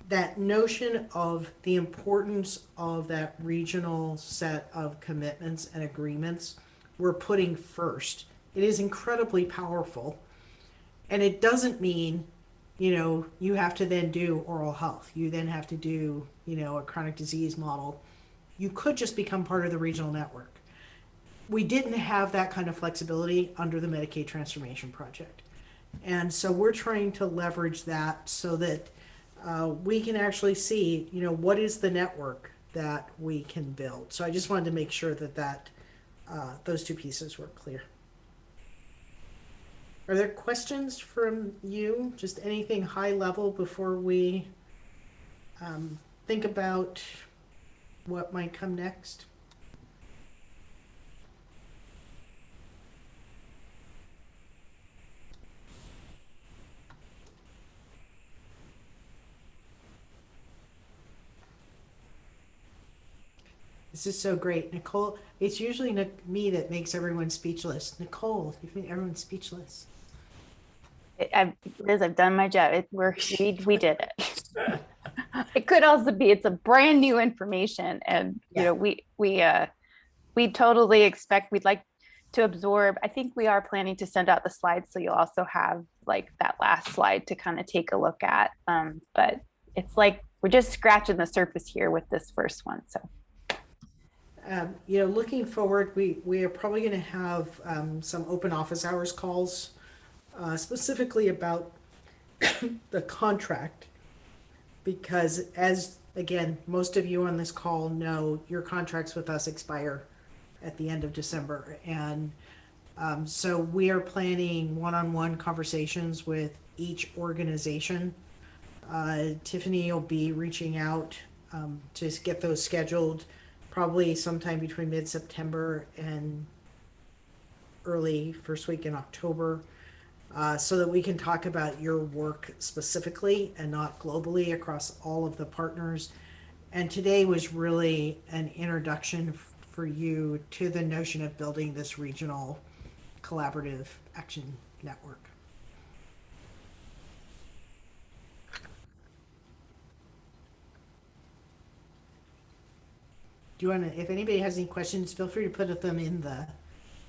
that notion of the importance of that regional set of commitments and agreements we're putting first. It is incredibly powerful. And it doesn't mean, you have to then do oral health. You then have to do, a chronic disease model. You could just become part of the regional network. We didn't have that kind of flexibility under the Medicaid transformation project. And so we're trying to leverage that so that we can actually see, what is the network that we can build. So I just wanted to make sure that those two pieces were clear. Are there questions from you? Just anything high level before we think about what might come next? This is so great. Nicole, it's usually me that makes everyone speechless. Nicole, you've made everyone speechless. Liz, I've done my job. We did it. It could also be it's a brand new information, and you know we totally expect we'd like to absorb. I think we are planning to send out the slides, so you'll also have like that last slide to kind of take a look at. But it's like we're just scratching the surface here with this first one. So. You know, looking forward, we are probably going to have some open office hours calls, specifically about the contract, because as again, most of you on this call know, your contracts with us expire at the end of December, and so we are planning one-on-one conversations with each organization. Tiffany will be reaching out to get those scheduled. Probably sometime between mid-September and early first week in October, so that we can talk about your work specifically and not globally across all of the partners. And today was really an introduction for you to the notion of building this regional collaborative action network. Do you want to, if anybody has any questions, feel free to put them in the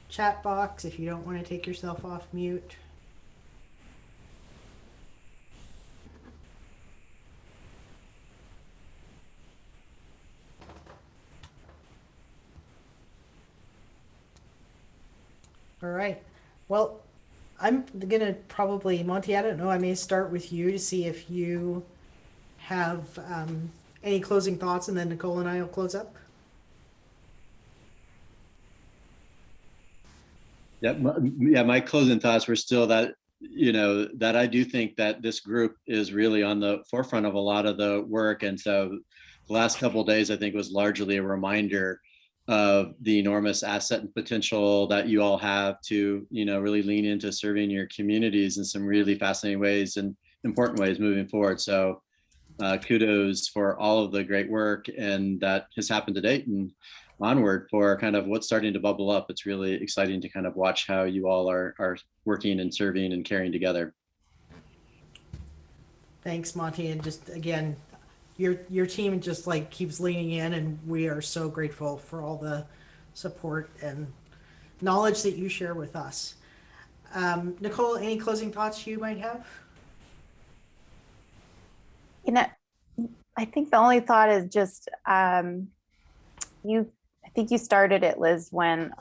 chat box if you don't want to take yourself off mute. All right. Well, I'm gonna probably, Monte, I don't know, I may start with you to see if you have any closing thoughts, and then Nicole and I will close up. Yeah, my closing thoughts were still that, you know, that I do think that this group is really on the forefront of a lot of the work. And so the last couple of days, I think, was largely a reminder of the enormous asset and potential that you all have to, you know, really lean into serving your communities in some really fascinating ways and important ways moving forward. So kudos for all of the great work and that has happened to date, and onward for kind of what's starting to bubble up. It's really exciting to kind of watch how you all are working and serving and caring together. Thanks, Monte, and just again, your team just like keeps leaning in, and we are so grateful for all the support and knowledge that you share with us. Nicole, any closing thoughts you might have? You know, I think the only thought is just I think you started it, Liz, when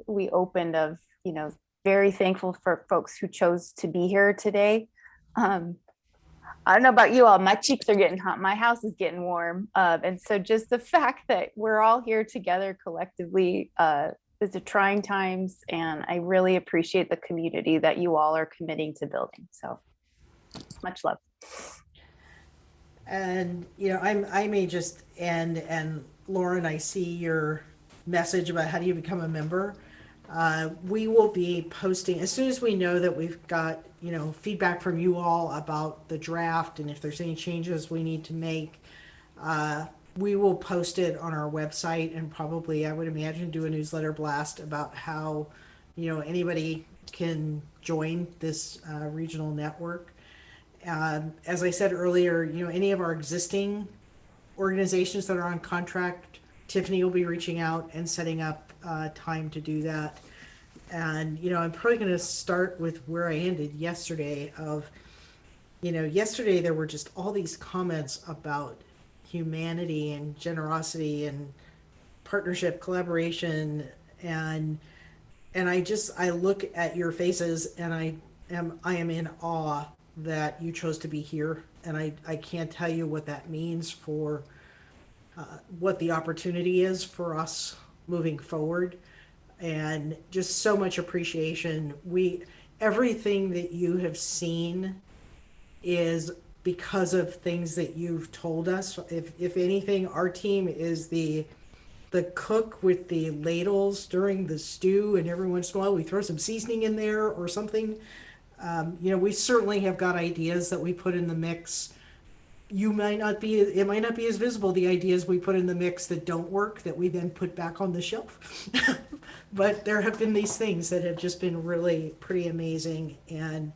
we opened of, you know, very thankful for folks who chose to be here today. I don't know about you all, my cheeks are getting hot, my house is getting warm. And so just the fact that we're all here together collectively is a trying times, and I really appreciate the community that you all are committing to building. So much love. And, you know, I may just end, and Lauren, I see your message about how do you become a member. We will be posting as soon as we know that we've got, you know, feedback from you all about the draft, and if there's any changes we need to make, we will post it on our website, and probably, I would imagine, do a newsletter blast about how, you know, anybody can join this regional network. As I said earlier, you know, any of our existing organizations that are on contract, Tiffany will be reaching out and setting up time to do that. And, you know, I'm probably going to start with where I ended yesterday of, you know, yesterday there were just all these comments about humanity and generosity and partnership, collaboration, and I look at your faces, and I am in awe that you chose to be here, and I can't tell you what that means for what the opportunity is for us moving forward, and just so much appreciation. Everything that you have seen is because of things that you've told us. If anything, our team is the cook with the ladles during the stew, and every once in a while we throw some seasoning in there or something. We certainly have got ideas that we put in the mix. It might not be as visible, the ideas we put in the mix that don't work, that we then put back on the shelf. But there have been these things that have just been really pretty amazing. And,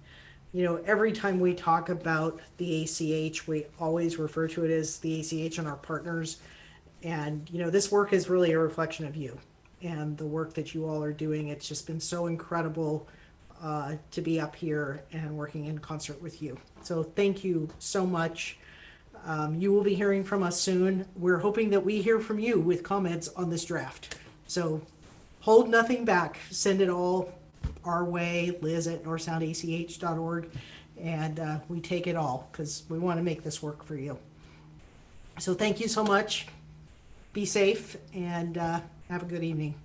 every time we talk about the ACH, we always refer to it as the ACH and our partners. And, this work is really a reflection of you and the work that you all are doing. It's just been so incredible to be up here and working in concert with you. So thank you so much. You will be hearing from us soon. We're hoping that we hear from you with comments on this draft. So hold nothing back. Send it all our way, liz@northsoundach.org. And we take it all because we want to make this work for you. So thank you so much. Be safe and have a good evening.